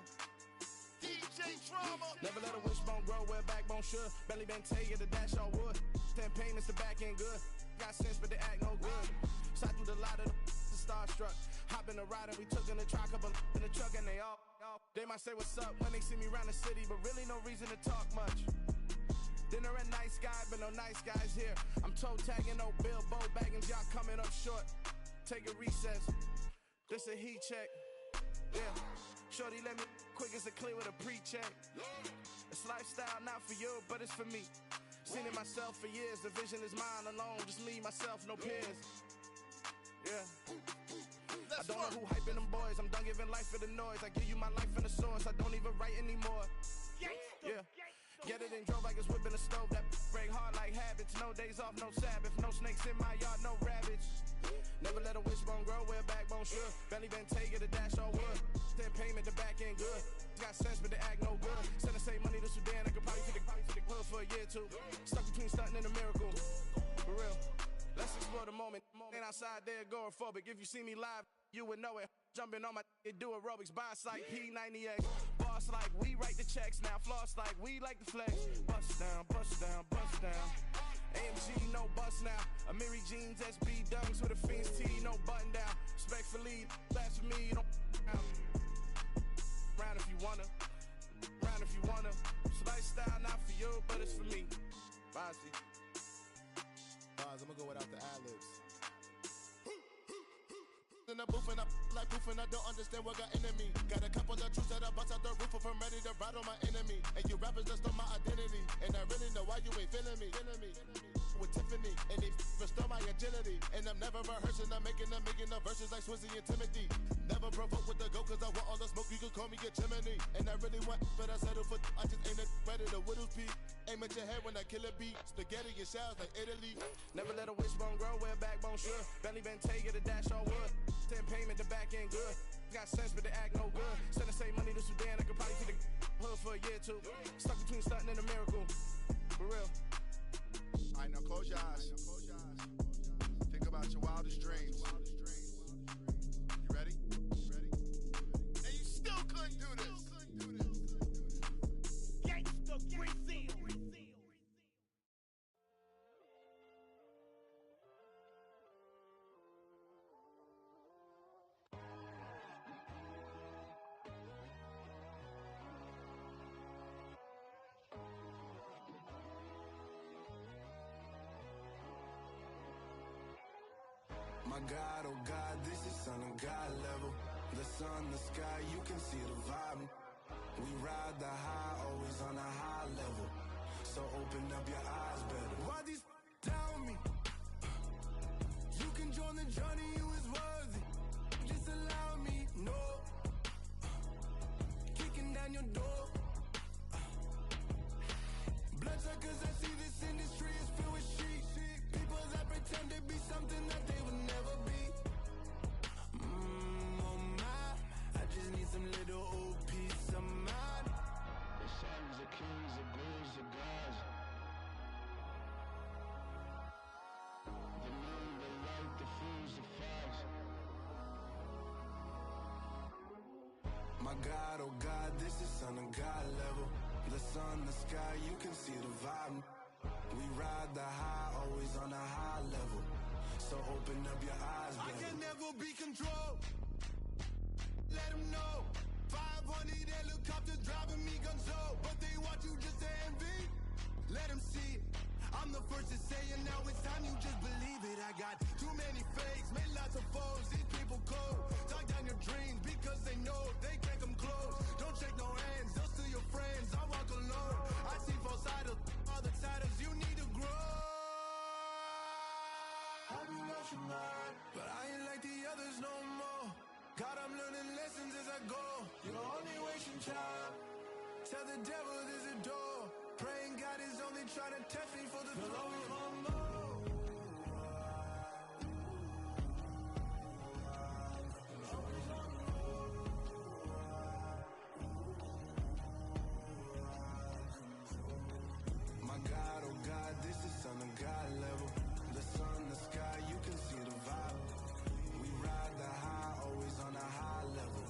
DJ Drama. Never let a wishbone grow where backbone should. Belly been take it, the dash all wood. 10 payments, the back end good. Got sense, but they act no good. Shot through the lot of the starstruck. Hop in the ride and we took in the truck, couple in the truck, and they all. They might say what's up when they see me around the city, but really no reason to talk much. Dinner at nice guy, but no nice guys here. I'm toe tagging, no Bilbo baggins, y'all coming up short. Take a recess. This a heat check. Yeah. Shorty let me quick as a clear with a pre-check. It's lifestyle not for you, but it's for me. Seen it myself for years. The vision is mine alone. Just me, myself, no peers. Yeah. I don't know who hyping them boys. I'm done giving life for the noise. I give you my life in the source. I don't even write anymore. Yeah. Get it and drove like it's whipping a stove. That break hard like habits. No days off, no Sabbath. No snakes in my yard, no rabbits. Never let a wishbone grow where backbone should. Belly been take it, the dash all wood. 10 payment, the back end good. Got sense, but they act no good. Send the same money to Sudan. I could probably take the hood for a year or two. Stuck between stunting and a miracle. For real. Let's explore the moment. Ain't outside there agoraphobic. If you see me live, you would know it. Jumping on my do aerobics, buy like P90X. Boss like we write the checks now. Floss like we like the flex. Bust down, bust down, bust down. AMG, no bust now. Amiri jeans, SB dunks with a Fiends tee, no button down. Respectfully, that's for me, don't round if you wanna. Round if you wanna. So lifestyle not for you, but it's for me. Bossy. Bars, I'm gonna go without the ad-libs. In the booth and I like proof and I don't understand what got into me. Got a couple of truths that I bust out the roof if I'm ready to ride on my enemy. And you rappers just stole my identity, and I really know why you ain't feeling me. With Tiffany, and they restore my agility. And I'm never rehearsing, I'm making the verses like Swizzy and Timothy. Never provoke with the go, cause I want all the smoke, you can call me a chimney. And I really want, but I settle for, I just ain't ready to whittles peak. Aim at your head when I kill a beat. Spaghetti and shells like Italy. Never let a wishbone grow where backbone should. Belly been take it, the dash all wood. 10 payment, the back end good. Got sense, but they act no good. Send the same money to Sudan, I could probably take the hood for a year or two. Stuck between stunting and a miracle. For real. Alright, now close your eyes. Think about your wildest dreams. You ready? And you still couldn't do this. Gangsta Brazil. My God, oh God, this is son of God level. The sun, the sky, you can see the vibe. We ride the high, always on a high level. So open up your eyes better. Why these tell me? You can join the journey, you is worthy. Just allow me, no. Kicking down your door. Bloodsuckers, I see this industry is filled with sheep. People that pretend to be something that they will never be. Oh my, I just need some little old peace of mind. The sons of kings, the gurus, the gods. The moon, the light, the fools, the facts. My God, oh God, this is son of God level. The sun, the sky, you can see the vibe. We ride the high, always on a high level. So open up your eyes, baby. I can never be controlled. Let them know. 500 helicopters driving me gonzo. But they want you just to envy. Let them see it. I'm the first to say it, now it's time you just believe it. I got too many fakes, made lots of foes. These people cold. Talk down your dreams, be your mind. But I ain't like the others no more. God, I'm learning lessons as I go. You're only wasting time. Tell the devil there's a door. Praying God is only trying to test me for the glory of more. My God, oh God, this is on a God level. The sun, the sky, you can see the vibe. We ride the high, always on a high level.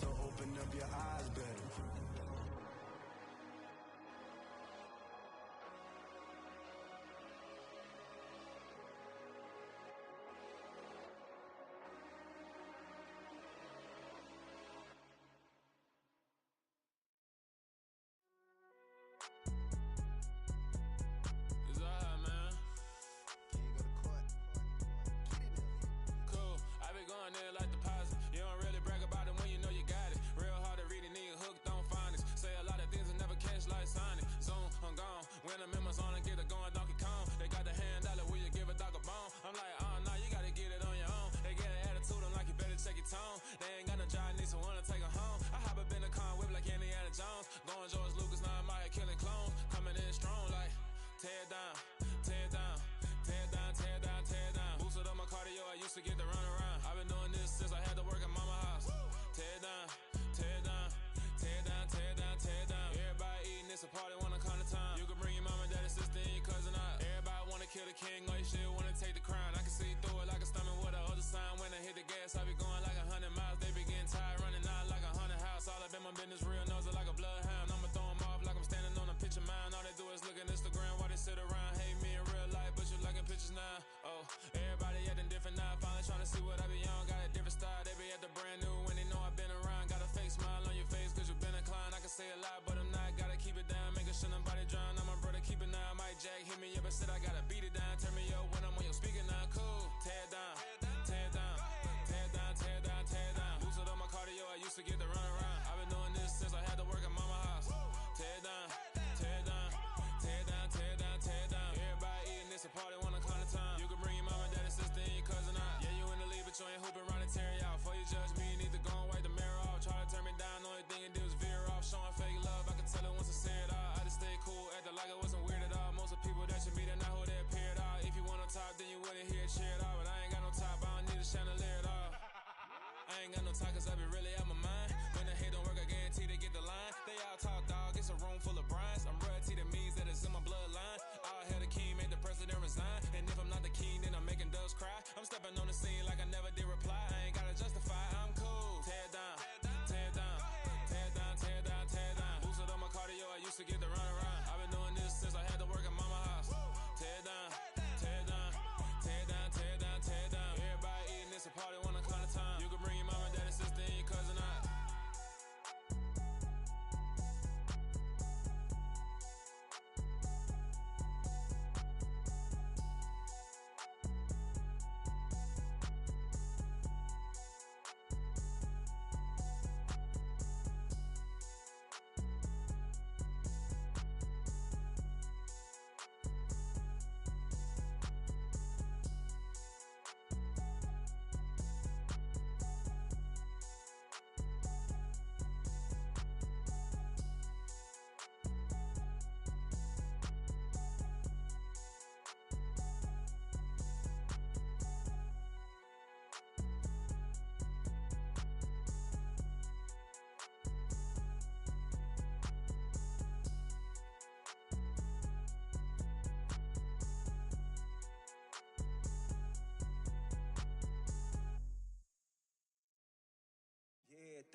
So open up your eyes better. It's alright, man. Cool. I be going there like deposit. You don't really brag about it when you know you got it. Real hard to read a nigga hooked, don't find it. Say a lot of things and never catch like Sonic. Zoom, I'm gone. When the members on and get it going, Donkey Kong. They got the hand dollar, will you give a dog a bone? I'm like, oh no, you gotta get it on your own. They get an attitude, I'm like, you better check your tone. They ain't got no job, need someone to take her home. I hop up in the car, whip like Indiana Jones. Going George Lucas, now I'm out here killing clones. Coming in strong like, tear down, tear down, tear down, tear down, tear down. Boosted up my cardio, I used to get to run around. I've been doing this since I had to work at mama house. Tear down, tear down, tear down, tear down, tear down. Everybody eating, it's a party, wanna come to time. You can bring your mama, daddy, sister, and your cousin out. Everybody wanna kill the king, or you shit wanna take the crown. I can see through it like a stomach with a other sign. When I hit the gas, I be going like 100 miles. They be getting tired, running out like 100 house. All up in my business, real nose it like a bloodhound. I'ma throw 'em off like I'm standing on a picture mound. All they do is look at Instagram while they sit around. Hate me in real life, but you liking pictures now. Oh, everybody acting different now. Finally trying to see what I be on. Got a different style, they be at the brand new when they know I've been around. Got a fake smile on your face cause you been inclined. I can say a lot, but I'm not. Gotta keep it down, making sure nobody drown. I'm my brother, keep it now. Mike Jack hit me up and said I gotta beat it down. Turn me up when I'm on your speaker now. Cool, tear down, tear down, tear down, tear down, tear down. Boosted up my cardio, I used to get to run around. I've been doing this since I had to work at mama house. Tear down, tear down, tear down, tear down, tear down. Everybody eating, it's a party, wanna come to time. You can bring your mama, daddy, sister, and your cousin out. Yeah, you in the league, but you ain't hooping around and tearing out. Before you judge me, you need to go and wipe the mirror off. Try to turn me down, only thing you do is veer off. Showing fake love, I can tell it once I say it all. I just stay cool, acting like it wasn't weird at all. Most of the people that you meet are not who they appear at all. If you want on top, then you wouldn't hear it cheer at all. But I ain't got no top, I don't need a chandelier at all. I ain't got no talk cause I be really out my mind. When the hate don't work, I guarantee they get the line. They all talk dog, it's a room full of Bryans. I'm royalty, that means that it's in my bloodline. All hail the king, make the president resign. And if I'm not the king, then I'm making doves cry. I'm stepping on the scene like I never did reply. I ain't gotta justify, I'm cool. Tear down, tear down, tear down, tear down, tear down. Boosted up my cardio, I used to get to run around. I've been doing this since I had to work at mama house. Tear down, tear down, tear down, tear down, tear down. Everybody eating, it's a party, wanna come to time. You can bring your mama, daddy, sister, and your cousin out.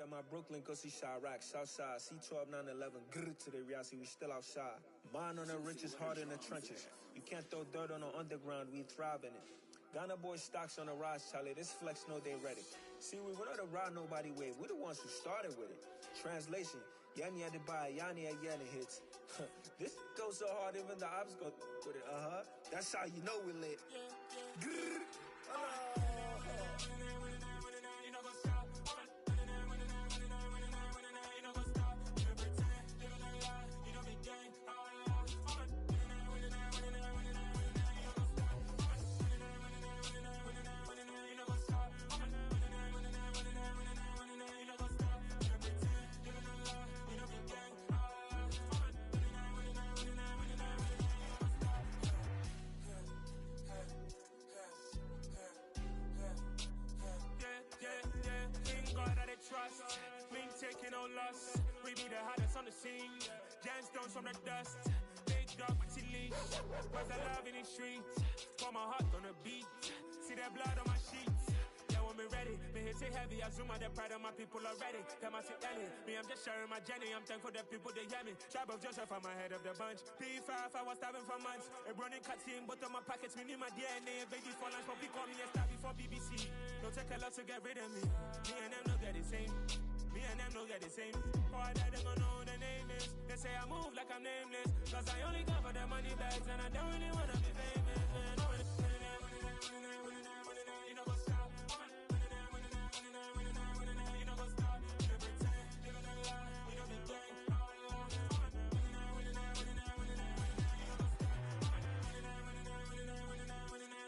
At my Brooklyn, go see Chirac, Southside, C12, 911, grrr to the reality, we still outside. Bond on the richest, heart in the trenches. You can't throw dirt on the underground, we thrive in it. Ghana boy stocks on the rise, Charlie, this flex know they ready. See, we were not a ride nobody way, we the ones who started with it. Translation, Yanni had to buy, Yanni had Yanni hits. This goes so hard, even the ops go with it, That's how you know we lit. Grrr. no loss. We be the hottest on the scene. Gemstones from the dust. Big dog with your leash. Where's the love in the streets? Pour my heart on the beat. See that blood on my sheets. Yeah, when we ready, me hit it heavy. I zoom out the pride of my people already. Them I sit Ellie. Me, I'm just sharing my journey. I'm thankful that people they hear me. Tribe of Joseph, I'm ahead of the bunch. P5, I was starving for months. A running cutscene, but on my pockets, me need my DNA. Baby for lunch, but we call me a star before BBC. Don't take a lot to get rid of me. Me and them don't get the same. Me and them don't get the same. Oh, I died, they gon' know who the name is. They say I move like I'm nameless. Cause I only come for the money bags and I don't really wanna be famous. You know what's up? You know what's up? You know pretend, living a lie. We don't be gang.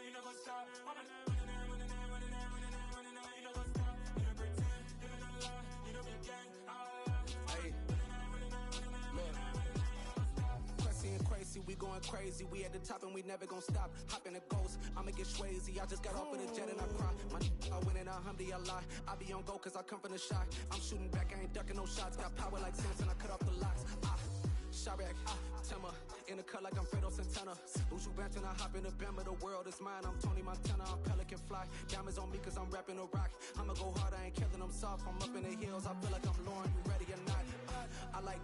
You know what's up? We going crazy, we at the top and we never gon' stop. Hop in a ghost, I'ma get swayzy. I just got off of the jet and I cry. My I win in alhamdulillah. I be on go cause I come from the shot. I'm shooting back, I ain't ducking no shots. Got power like Samson, I cut off the locks. Sharek, Tema, in the cut like I'm Fredo Santana. Uju Benton, I hop in the Bama, the world is mine. I'm Tony Montana, I'm Pelican Fly. Diamonds on me cause I'm rapping a rock. I'ma go hard, I ain't killing them soft. I'm up in the hills, I feel like I'm Lauren, you ready or not? I like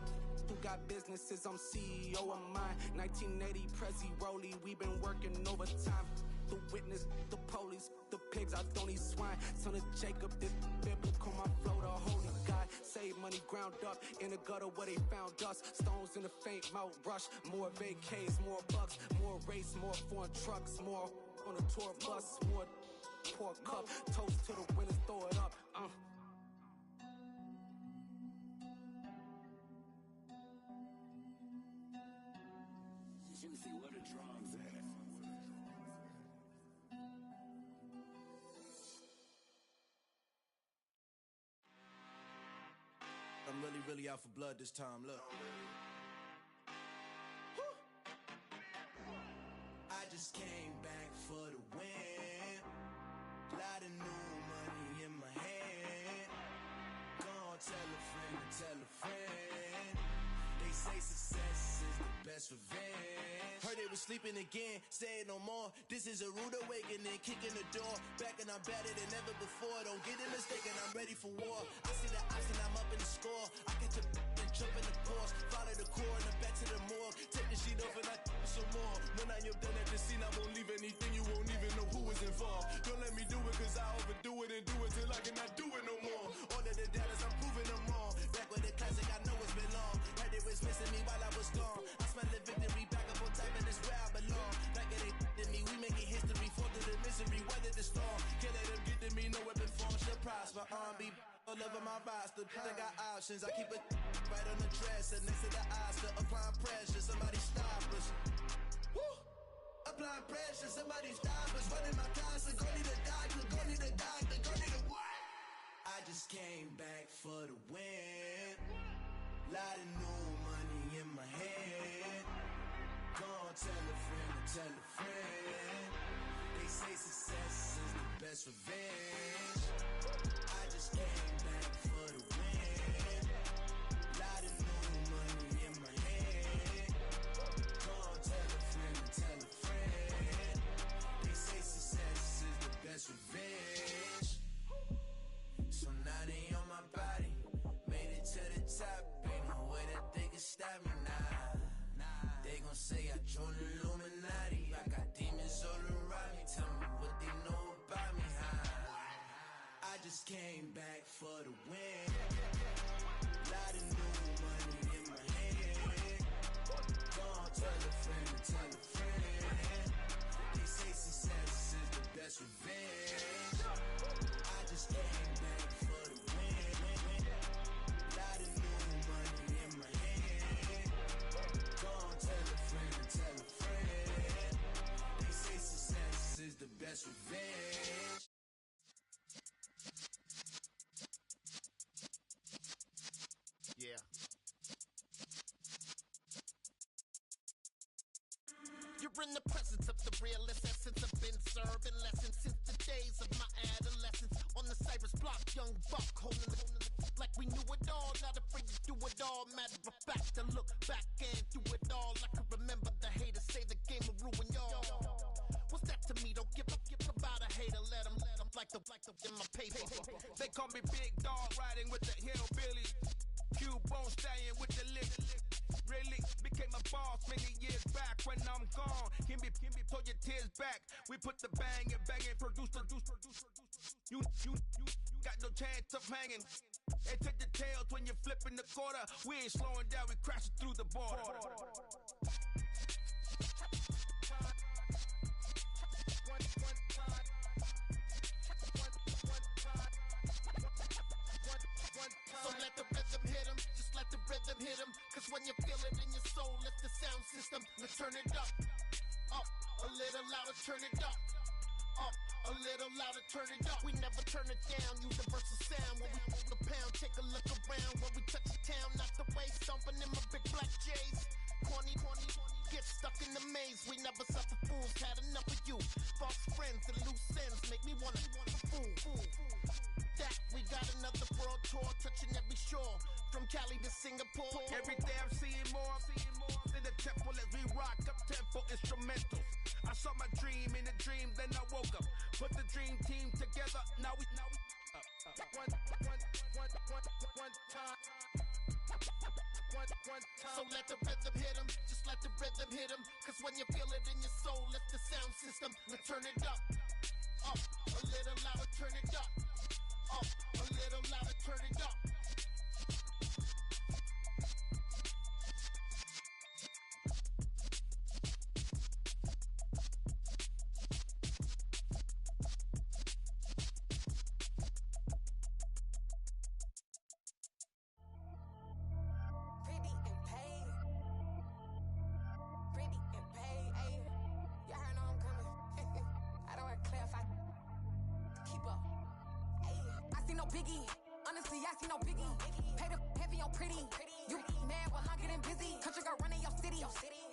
who got businesses, I'm CEO of mine. 1980, Prezi Rolly, we been working overtime. The witness, the police, the pigs, I don't eat swine. Son of Jacob, this biblical, my flow, the holy God. Save money ground up in the gutter where they found us. Stones in the faint Mount Rush. More vacays, more bucks, more race, more foreign trucks, more on a tour bus, more pour cup. Toast to the winners, throw it up. Juicy, where the drums at? I'm really out for blood this time, look. I just came back for the win. Lot of new money in my hand. Gonna tell a friend to tell a friend. They say success is the best revenge. Heard they was sleeping again, say it no more. This is a rude awakening, kicking the door. Back and I'm better than ever before. Don't get it mistaken, I'm ready for war. I see the option, I'm up in the score. I catch a and jump in the course. Follow the core and the back to the morgue. Take the sheet off and I some more. When I am done at the scene, I won't leave anything. You won't even know who was involved. Don't let me do it cause I overdo it and do it till I cannot do it no more. All of the doubters, I'm proving them wrong. Back with the classic, I know it's been long. Heard it was missing me while I was gone. I smell the victory back up on top and it's where I belong. Like it ain't to me, we making history. Fall through the misery, weather the storm. Can't let them get to me, no weapon form should prosper. Be all over my roster. I got options, I keep it right on the dresser. Next to the Oscar, applying pressure. Somebody stop us. Woo! Applying pressure, somebody stop us. Running my constant, go need a doctor, go need a doctor, go need a what? I just came back for the win. Lot of new money in my hand. Gonna tell a friend to tell a friend. They say success is the best revenge. I just came back for the win. Lot of new money in my hand. Gonna tell a friend to tell a friend. They say success is the best revenge. So now they on my body. Made it to the top. Ain't no way that they can stop me now. They gon' say I joined the Illuminati. I got demons all around me. Tell me what they know about me, huh? I just came back for the win. Lot of new money in my hand. Gonna tell a friend to tell a friend. They say success is the best revenge. I just came back for the win. Lot of new money in my hand. Gonna tell a friend to tell a friend. They say success is the best revenge. Yeah. You're in the presence of the realest essence. I've been serving lessons since the days of my adolescence. On the Cypress block, young buck holding the like we knew it all. Now the paper. They call me Big Dog riding with the hillbillies. Q-Bone stallion with the lick. Really became a boss many years back. When I'm gone, Kimby, pull your tears back. We put the bang and produce. You got no chance of hanging. And take the tails when you're flipping the quarter. We ain't slowing down, we crashing through the border. So let the rhythm hit him, just let the rhythm hit him. Cause when you feel it in your soul, lift the sound system. Let's turn it up, a little louder, turn it up, a little louder, turn it up. We never turn it down, universal sound. When we move the pound, take a look around. When we touch the town, knock the way, stomping in my big black J's. Corny, get stuck in the maze. We never suffer fools, had enough of you. False friends and loose ends make me wanna fool. That we got another world tour, touching every shore, from Cali to Singapore. Every day I'm seeing more in the temple as we rock up tempo instrumentals. I saw my dream in a dream, then I woke up. Put the dream team together. Now we one time. So let the rhythm hit him, just let the rhythm hit him. Cause when you feel it in your soul, lift the sound system. Let's turn it up, a little louder, turn it up, a little louder, turn it up. Biggie, honestly, I see no biggie. Pay the heavy on pretty. You mad while I'm getting busy. Country girl running your city.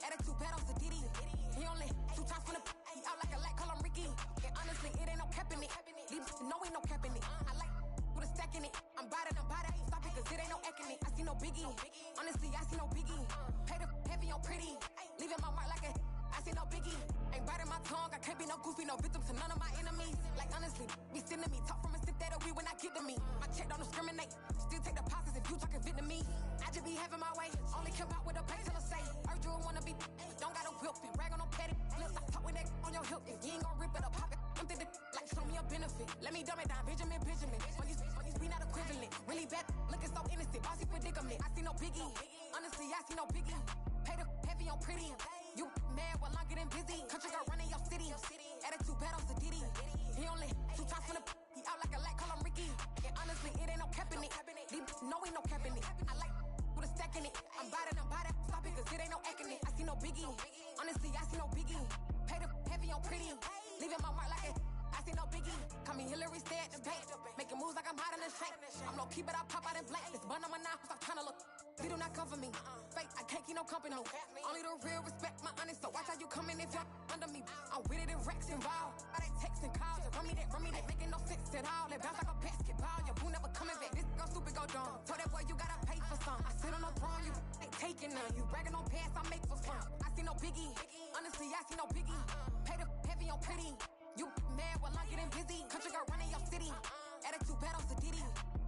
Attitude battles to Diddy. He only 2 times from the he out like a light, call him Ricky. And honestly, it ain't no cap in it. These no ain't no cap in it. I like with a stack in it. I'm bout it. Stop it, cause it ain't no eck in it. I see no biggie. Honestly, I see no biggie. Pay the heavy on pretty. Leaving my mark like a I see no biggie. Ain't biting my tongue. I can't be no goofy, no victim to none of my enemies. Like honestly, be sending me talk from a sip that we when I get to me. My check don't discriminate. Still take deposits if you talking Vietnamese. I just be having my way. Only come out with a pay till I say. Urge you wanna be. Don't got a whip and rag on no petty. Lips I talk with that on your hip. If you ain't gon' rip it up, pop it. I'm thinking like show me a benefit. Let me dumb it down, Benjamin. Money's we not equivalent. Really bad, looking so innocent. Bossy predicament. I see no biggie. Honestly, I see no biggie. Pay the heavy on pretty. You mad while I'm getting busy. Country girl running your city. Attitude battles to Diddy. He only 2 times from the he out like a light, call him Ricky. And honestly, it ain't no cap in it. No ain't no cap in it. I like with a stack in it. I'm bout it. Stop it, cause it ain't no eck in it. I see no biggie. Honestly, I see no biggie. Pay the heavy on pretty. Leaving my mark like a I see no biggie. Call me Hillary, stay at the bank. Making moves like I'm hot in the shank. I'm low key, but I pop out in blank. This bun on my knife, stop trying to look. They do not come for me. Fake, I can't keep no company. Only the real respect my honest. So watch how you coming if you're under me. I'm with it in Rex involved. I they texting calls and run me that. Making no sense at all. They bounce like a basketball. Your boo never coming back. This go stupid, go dumb. Told that boy you gotta pay for some. I sit on no throne, you ain't taking none. You bragging on pants, I make for fun. I see no biggie. Honestly, I see no biggie. Pay the heavy on pretty. You mad while I'm getting busy. Country girl running your city. Attitude battles to Diddy.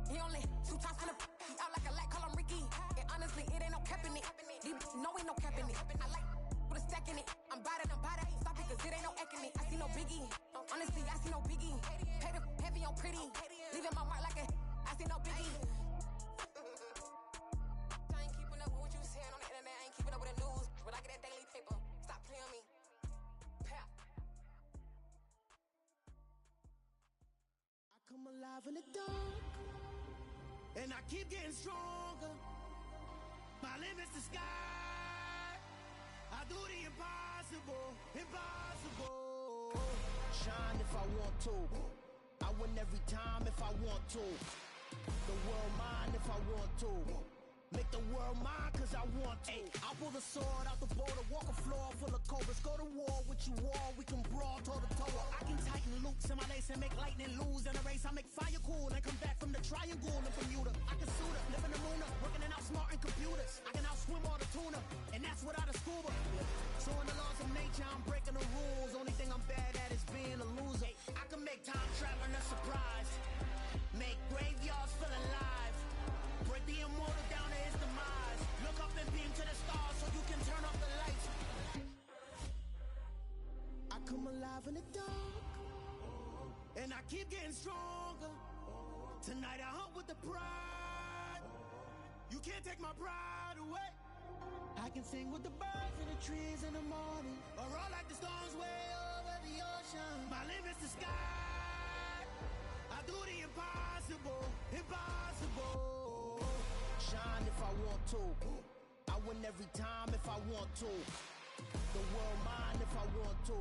He only 2 times from the he out like a light, call him Ricky. And honestly, it ain't no cap in it. No ain't no cap in it. I like with a stack in it. I'm bout it. Stop it, cause it ain't no eck in it. I see no biggie. Honestly, I see no biggie. Pay the heavy on pretty. Leaving my mark like a I see no biggie. I ain't keeping up with what you saying on the internet. I ain't keeping up with the news. But I get that daily paper. Stop playing on me. Pap. I come alive in the dark, and I keep getting stronger. My limit's the sky. I do the impossible. Shine if I want to. I win every time if I want to. The world mine if I want to. Make the world mine cause I want to. I pull the sword out the boulder, walk a floor full of cobras. Go to war with you all, we can brawl toe to toe. I can tighten loops in my lace and make lightning lose in a race. I make fire cool and come back from the triangle in Bermuda. I can suit up, live in the moon up, working and outsmarting computers. I can outswim all the tuna, and that's without a scuba. So in the laws of nature, I'm breaking the rules. Only thing I'm bad at is being a loser. I can make time traveling a surprise. in the dark, and I keep getting stronger. Tonight I hunt with the pride. You can't take my pride away. I can sing with the birds in the trees in the morning, or roll like the storms way over the ocean. My limit's the sky. I do the impossible, impossible. Shine if I want to. I win every time if I want to. The world mine if I want to.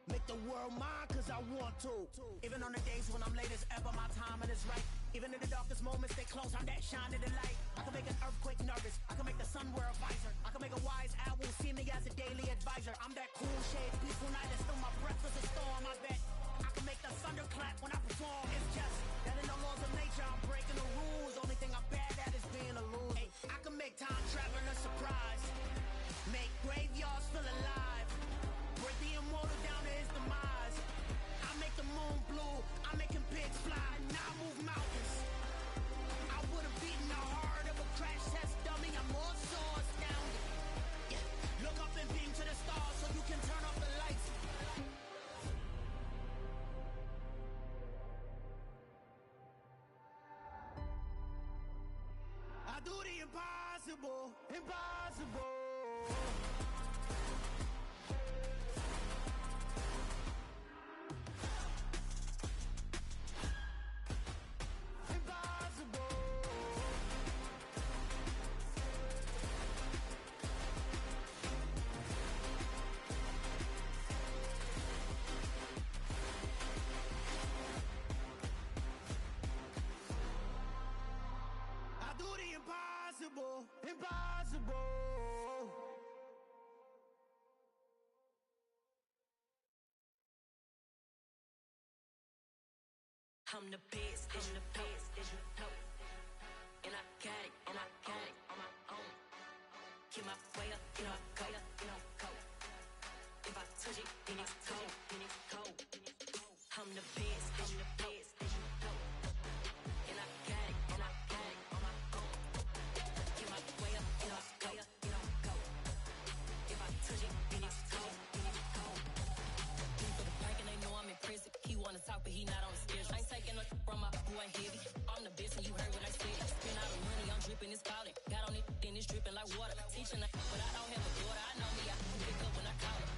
Make the world mine cause I want to. Even on the days when I'm late as ever, my timing is right. Even in the darkest moments, stay close, I'm that shine in the light. I can make an earthquake nervous, I can make the sun wear a visor. I can make a wise owl see me as a daily advisor. I'm that cool shade, peaceful night, and still my breath is a storm. I bet I can make the thunder clap when I perform. It's just that in the laws of nature, I'm breaking the rules. Only thing I'm bad at is being a loser. Hey, I can make time travel a surprise. Make graveyards feel alive. Break the immortal down to his demise. I make the moon blue, I make him pigs fly. Now I move mountains. I would've beaten the heart of a crash test dummy. I'm more so astounded. Yeah. Look up and beam to the stars so you can turn off the lights. I do the impossible, impossible. Impossible, impossible. I'm the best, I'm the best, as you know. And I got it, and I got it on my own. Get my way up, you know I go, you know I go. If I touch it, then it's cold, then it's cold. I'm the best, I'm the best, as you know. And I got it, and I got it on my own. Get my way up, you know I go, you know I go. If I touch it, then it's cold, then it's cold. For the prank and they know I'm in prison. He wanna talk, but he not on the schedule. I ain't taking no from my boy heavy. I'm the best and you heard what I said. Spend all the money, I'm dripping, it's falling. Got on it, then it's dripping like water. Teaching that, but I don't have a daughter. I know me, I can pick up when I call her.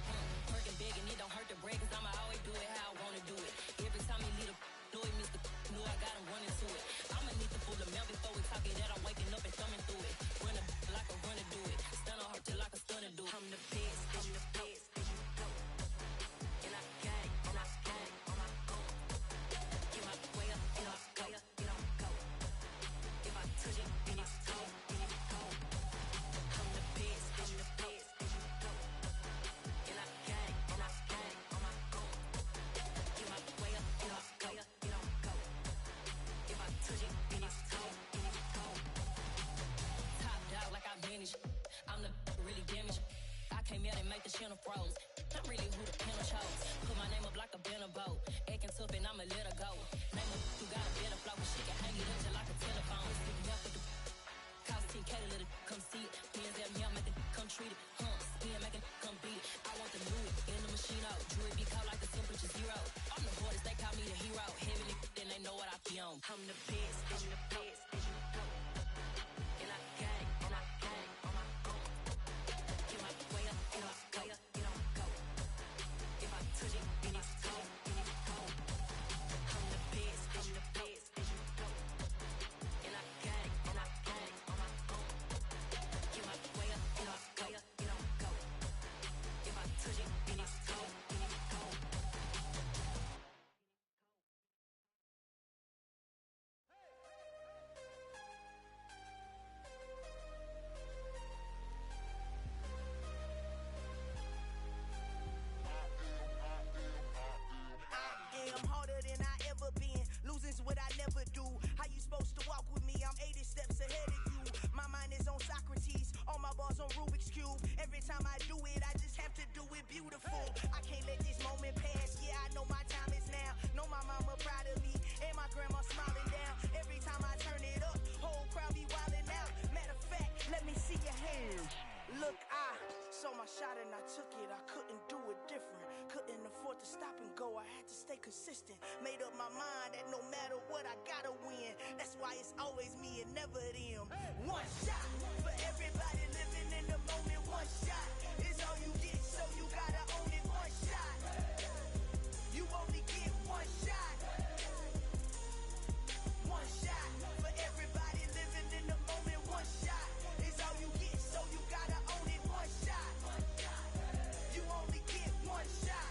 Working big and it don't hurt to break, cause I'ma always do it how I wanna do it. Every time he lead a know it, Mr. Know I got him running to it. I'ma need to pull the mail before we talk it that I'm waking up and thumbing through it. Run a like a runner do it. Stun on her till like a stunner do it. I'm the best, I'm the best, as you know. And I got it, and I got it on my own. Get my way up, you know I go, you know I go. If I touch it, then it's cold, then it's cold. I'm the best, as you know. And I got it, and I got it on my own. Get my way up, you know I go, you know I go. If I touch it, then it's cold, then it's cold. Top dog like I vanished. I'm the really damaged. I came out and make the channel froze. I'm really who the panel chose. Put my name up like a banner boat. Acting tough and I'ma let her go. Name her who got a better flow. She can hang it up just like a telephone. Sticking up with the cost 10K to let it come see it. Hands down here, make it come treat it. Spin, make it come beat it. I want the new in the machine out. Jewelry be caught like the temperature zero. I'm the hardest, they call me the hero. Heavy then they know what I be on. I'm the best, I'm the best, as you know. And I got it, and I got it on my own. Get my way up, you know I go, you know I go. If I touch it, then it's cold, then it's cold. consistent. Made up my mind that no matter what, I gotta win. That's why it's always me and never them. One shot for everybody living in the moment. One shot is all you get, so you gotta own it. One shot. You only get one shot. One shot for everybody living in the moment. One shot is all you get, so you gotta own it. One shot. You only get one shot.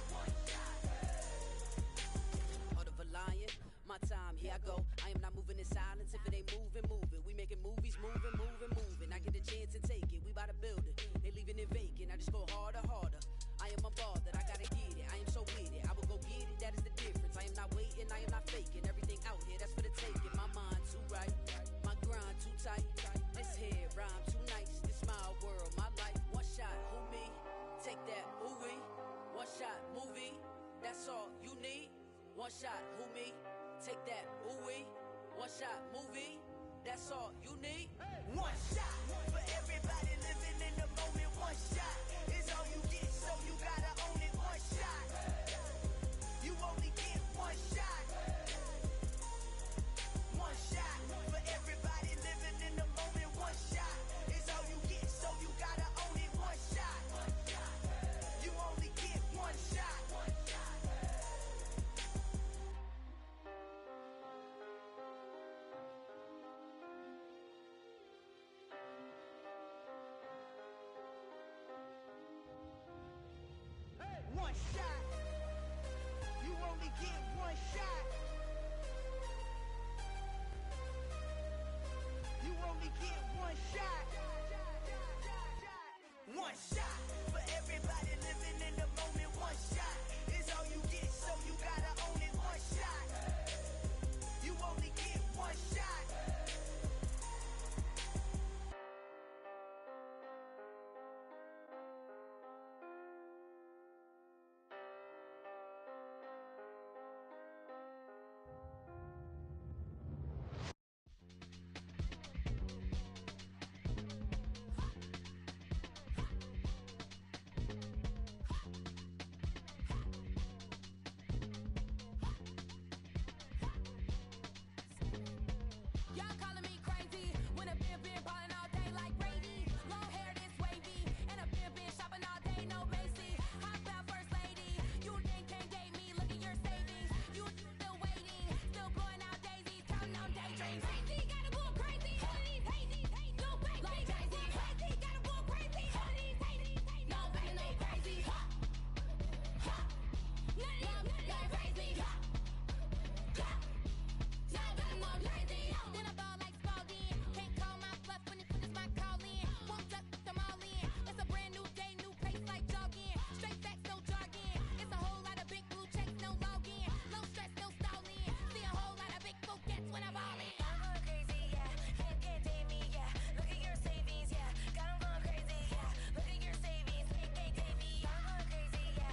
Heart of a lion, my time, here I go. I am not moving in silence. If it ain't moving, moving. We making movies, moving, moving, moving. I get a chance to take it. We bout to build it. They leaving it vacant. I just go harder, harder. I am a ball that I gotta get it. I am so with it. I will go get it. That is the difference. I am not waiting. I am not faking. Everything out here, that's for the taking. My mind too right. My grind too tight. This head rhyme too nice. This my world, my life. One shot, who me? Take that, who we? One shot, movie. That's all you need. One shot, who me? Take that, who we? One shot, movie. That's all you need. One shot for everybody living in the moment. One shot is all you get, so you gotta own it. One shot. You only get one shot. One shot for everybody living in the moment. One shot is all you get, so you gotta own it. One shot. You only get one shot. One shot. You only get one shot. You only get one shot. One shot for everybody living in the moment. One shot is all you get, so you gotta own it. One shot. You only get one shot. Y'all calling me crazy when a been ballin' all day like Brady. Long hair this wavy, and a been shopping all day, no Macy. Hop out first lady, you think can't date me? Look at your savings, you still waiting, still blowing out daisies, counting on daydreams. Crazy, gotta go crazy. All of these hazy, no baby. Like Jay-Z, crazy, gotta go crazy. All of these hazy, no baby, no crazy. Ha, ha, none of them crazy. Ha, ha. Now I'm more crazy. Then I ball like Spalding. Can't call my bluff when it's my call in. Won't duck them all in. It's a brand new day, new pace like jogging. Straight facts, no jargon. It's a whole lot of big blue checks, no login. Low stress, no stalling. See a whole lot of big focus when I ball in. I'm going crazy, yeah. Can't date me, yeah. Look at your savings, yeah. Got 'em going crazy, yeah. Look at your savings, can't date me. I'm going crazy, yeah.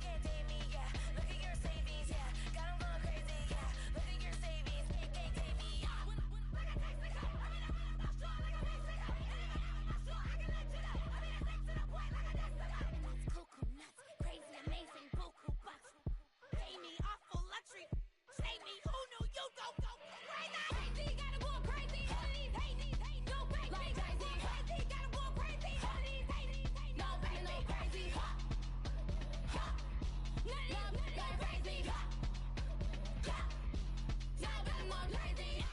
Can't date me, yeah. Look at your savings, yeah. Got 'em going crazy, yeah. Look at your savings, can't date me. Like a Mexico, I mean I'm strong like a Mexico. I'm strong, I can let you know. I mean I'm to the point like a Mexico. That's cuckoo nuts, crazy, amazing, buku bucks. Pay me awful luxury. Save me, who knew you go crazy? Crazy, gotta go crazy. All of these hate, no baby. Like Jay-Z, crazy, gotta go crazy. All of these hate, no baby, no crazy. Ha, ha, none of them crazy. Ha, ha, now I'm more crazy.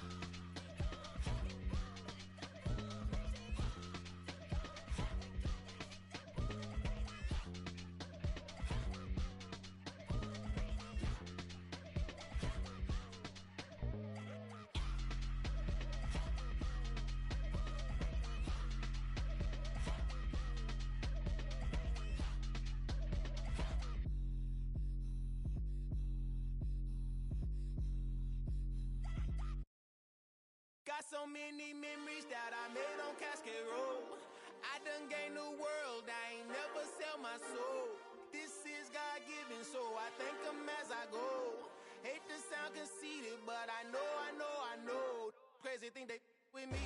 Got so many memories that I made on Cascade Road. I done gained the world, I ain't never sell my soul. This is God-given, so I thank him as I go. Hate to sound conceited, but I know. Crazy thing they with me.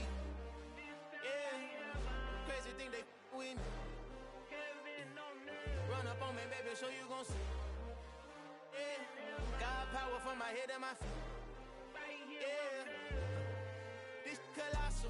Yeah, crazy thing they with me. Run up on me, baby, so you gon' see. Yeah, God from my head to my feet. Yeah, this colossal.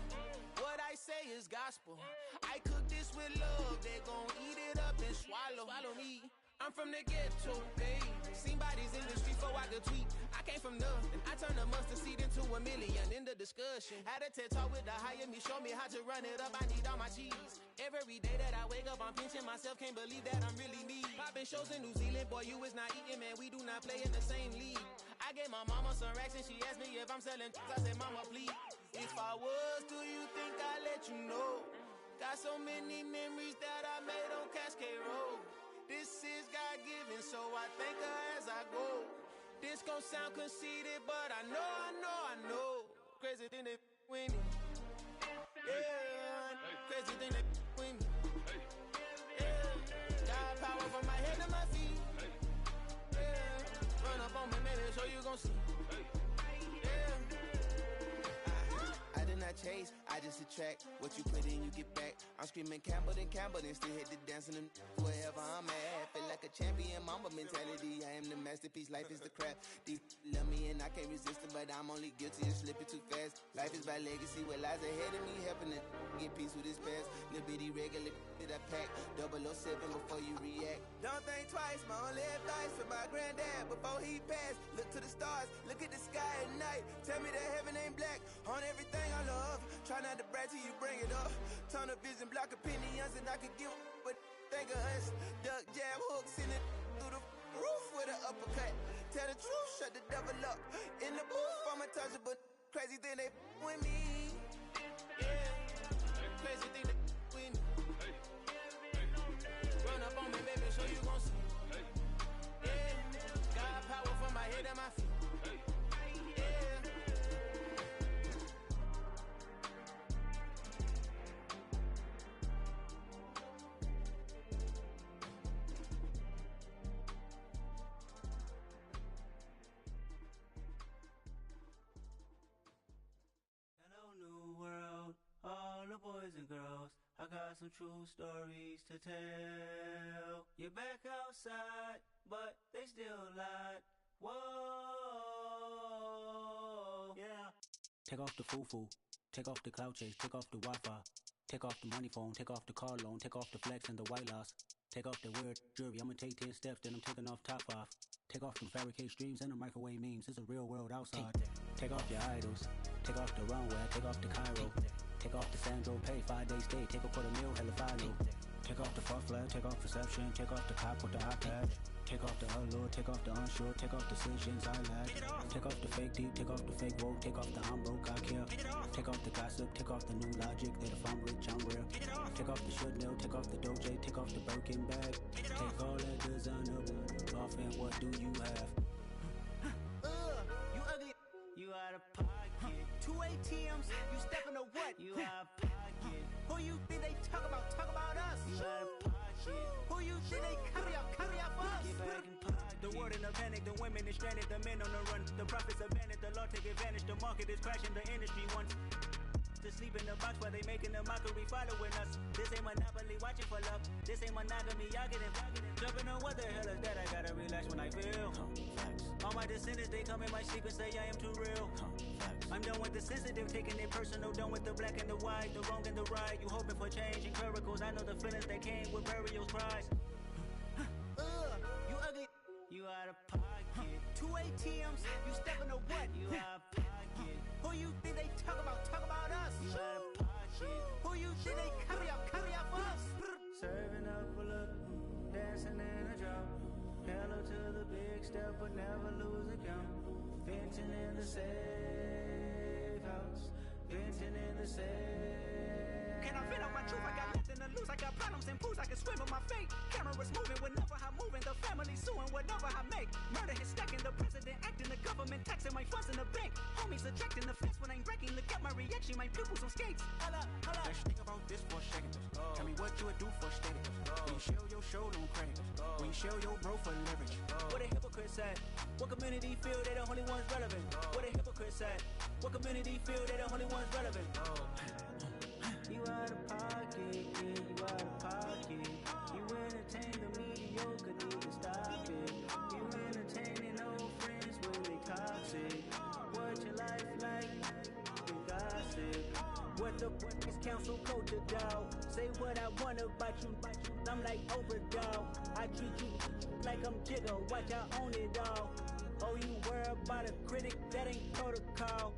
What I say is gospel. I cook this with love. They gon' eat it up and swallow me. I'm from the ghetto, babe. Seen bodies in the street before I could tweet. I came from nothing. I turned a mustard seed into a million. In the discussion, had a TED talk with the higher me. Show me how to run it up. I need all my cheese. Every day that I wake up, I'm pinching myself. Can't believe that I'm really me. Popping shows in New Zealand, boy, you is not eating, man. We do not play in the same league. I gave my mama some racks and she asked me if I'm selling. I said, mama, please. If I was, do you think I'd let you know? Got so many memories that I made on Cascade Road. This is God-given, so I thank her as I go. This gon' sound conceited, but I know. Crazy thing they with me. Yeah, crazy thing they with me. Yeah, got power from my head to my feet. Yeah, run up on me, maybe so you gon' see. Yeah. I did not chase, I just attract. What you put in, you get back. I'm screaming Campbell, then still hit the dancing and wherever I'm at. Feel like a champion, mamba mentality. I am the masterpiece, life is the craft. Deep love me and I can't resist it, but I'm only guilty of slipping too fast. Life is by legacy, what lies ahead of me, helping to get peace with this past. Little bitty regular that I pack, 007 before you react. Don't think twice, my only advice for my granddad before he passed. Look to the stars, look at the sky at night. Tell me that heaven ain't black on everything I love. Try not to brag till you bring it up. Tunnel vision, block opinions, and I could give but think of us. Duck jab hooks in it through the roof with an uppercut. Tell the truth, shut the devil up. In the booth, I'm untouchable. Crazy thing they with me. Yeah, crazy thing they with me. Run up on me, baby, so you gon' see. Yeah, got power from my head to my feet. Boys and girls, I got some true stories to tell. You're back outside, but they still lied. Whoa, yeah. Take off the foo-foo, take off the cloud chase, take off the Wi-Fi, take off the money phone, take off the car loan, take off the flex and the white loss, take off the weird jewelry. I'ma take 10 steps, then I'm taking off top 5. Take off them fabricated streams and the microwave memes. It's a real world outside. Take off your idols, take off the runway, take off the Cairo. Take off the Sandro pay, 5-day stay, take a $250,000, hella final. Take off the far flag, take off perception, take off the cop with the iPad. Take off the allure, take off the unsure, take off decisions I lack. Take off the fake deep, take off the fake woke, take off the I'm broke, I care. Take off the gossip, take off the new logic, that if I'm rich, I'm real. Take off the should know, take off the Doja, take off the Birkin bag. Take all that designer off and what do you have? You ugly, you out of pocket. 2 ATMs, you stepping to what? You out of pocket. Who you think they talk about us? You out of pocket. Who you think they carry out for us? Get back in pocket. The world in a panic, the women is stranded, the men on the run. The profits abandoned, the law take advantage. The market is crashing, the industry wants to sleep in the box while they making a mockery following us. This ain't monopoly, watching for love. This ain't monogamy, y'all getting jumping on what the hell is that? I gotta relax when I feel. All my descendants, they come in my sleep and say I am too real. I'm done with the sensitive, taking it personal. Done with the black and the white, the wrong and the right. You hoping for change and miracles. I know the feelings that came with burials, cries. You ugly, you out of pocket. 2 ATMs, you stepping to what? You out of pocket. Who you think they talk about us? You out of pocket. Who you think they carry out for us? Serving up a look, dancing in a drop. Hello to the big step, but never lose a count. Venting in the safe house, venting in the safe. Can I vent on my truth? I got nothing to lose. I got problems and pools. I can swim with my fate. Cameras moving whenever I'm moving. The family suing whatever I make. Murder is stacking. The president acting. The government taxing my funds in the bank. Homies attracting the fence when I'm breaking. Look at my reaction. My pupils on skates. Holla. Let's think about this for a second. Tell me what you would do for steady. When you show your show, don't crack. When you show your bro for leverage. What a hypocrite said. What community feel they the only ones relevant? What a hypocrite said. What community feel they the only ones relevant? You out of pocket, yeah, you out of pocket. You entertain the mediocre, need to stop it. You entertaining old friends when they What the is council culture, dog? Say what I want about you. I'm like overdog. I treat you like I'm Jigga. Watch I own it all. Oh, you worry about a critic? That ain't protocol.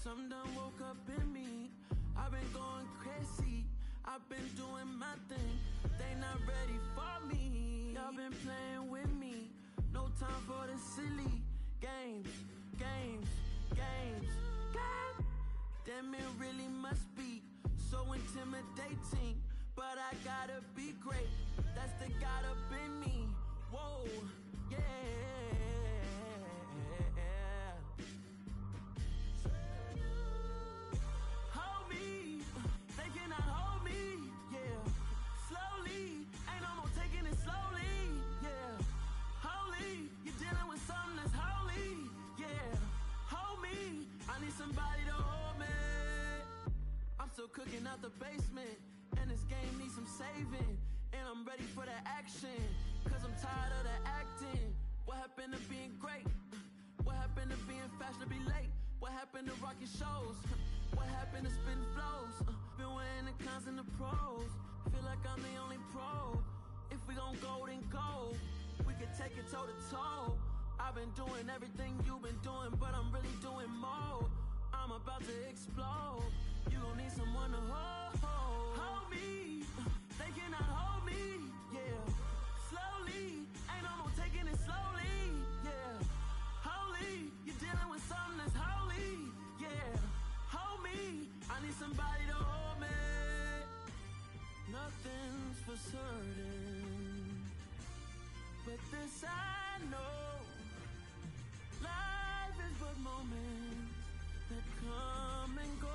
Something done woke up in me. I've been going crazy. I've been doing my thing. They not ready for me. Y'all been playing with me. No time for the silly games. Damn, it really must be so intimidating. But I gotta be great. That's the God up in me. Whoa, yeah. Somebody to hold me. I'm still cooking out the basement, and this game needs some saving. And I'm ready for the action, cause I'm tired of the acting. What happened to being great? What happened to being fashionably late? What happened to rocking shows? What happened to spitting flows? Been weighing the cons and the pros. Feel like I'm the only pro. If we gon' go, then go. We could take it toe to toe. I've been doing everything you've been doing, but I'm really doing more. I'm about to explode. You gon' need someone to hold me. They cannot hold me, yeah. Slowly, ain't no more taking it slowly, yeah. Holy, you're dealing with something that's holy, yeah. Hold me, I need somebody to hold me. Nothing's for certain, but this I know. Life is but moments that come and go.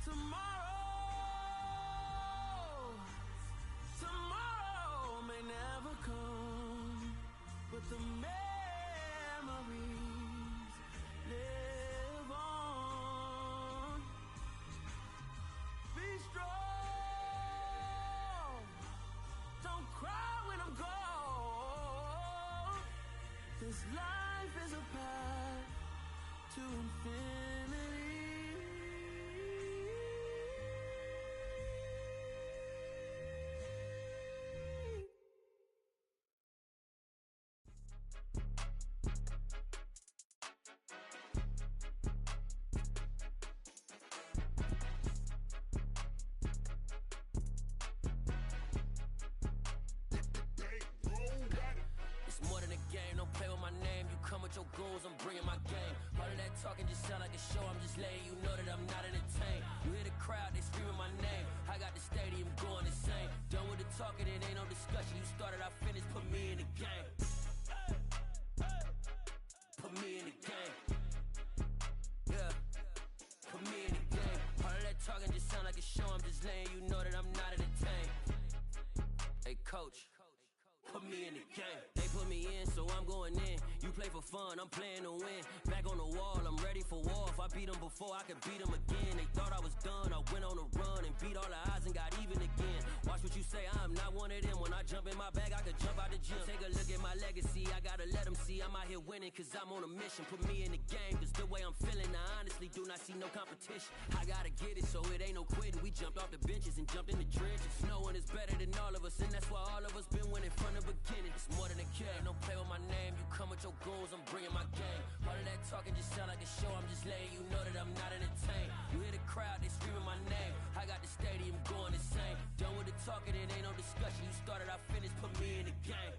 Tomorrow may never come, but the memories live on. Be strong, don't cry when I'm gone. This life is a path to infinity. It's more than a game, don't play with my name. You come with your goons, I'm bringing my game. All of that talking just sound like a show, I'm just letting you know that I'm not entertained. You hear the crowd, they screaming my name. I got the stadium going insane. Done with the talking, it ain't no discussion. You started, I finished, put me in the game. Put me in the game. Yeah, put me in the game. All of that talking just sound like a show, I'm just letting you know that I'm not entertained. Hey coach, put me in the game. They put me in, so I'm going in. You play for fun, I'm playing to win. Back on the wall, I'm ready for war. If I beat them before, I could beat them again. They thought I was done, I went on a run and beat all the odds and got even again. Watch what you say, I'm not one of them. When I jump in my bag, I could jump out the gym. Take a look at my legacy, I gotta let them see I'm out here winning, cause I'm on a mission. Put me in the game, cause the way I'm feeling, I honestly do not see no competition. I gotta get it, so it ain't no quitting. We jumped off the benches and jumped in the trenches. No one is better than all of us, and that's why all of us been winning from the beginning. It's more than a game, don't play with my name. goons, I'm bringing my game. All of that talking just sound like a show, I'm just letting you know that I'm not entertained. You hear the crowd, they screaming my name. I got the stadium going insane. Done with the talking, it ain't no discussion. You started, I finished, put me in the game.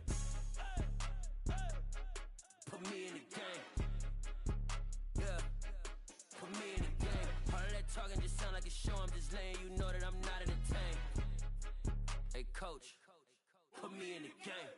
Put me in the game. Yeah, put me in the game. All of that talking just sound like a show, I'm just letting you know that I'm not entertained. Hey coach, put me in the game.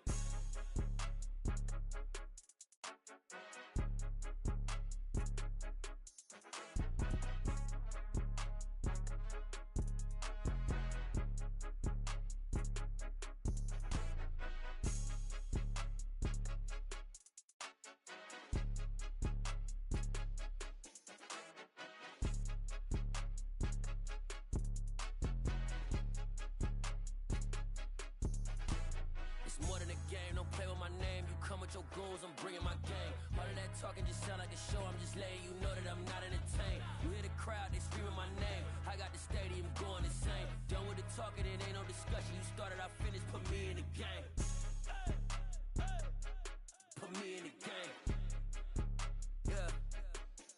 It's more than a game, don't play with my name. You come with your goons, I'm bringing my game. All of that talking just sound like a show, I'm just letting you know that I'm not entertained. You hear the crowd, they screaming my name. I got the stadium going insane. Done with the talking, it ain't no discussion. You started, I finished, put me in the game. Put me in the game. Yeah,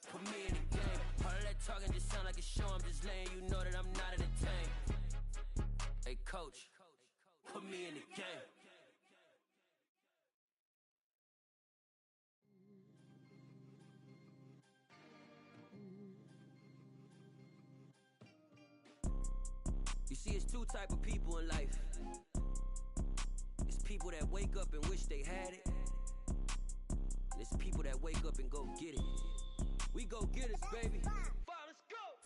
put me in the game. All of that talking just sound like a show, I'm just letting you know that I'm not entertained. Hey coach, put me in the game. You see, it's two type of people in life. It's people that wake up and wish they had it, and it's people that wake up and go get it. We go get it, baby.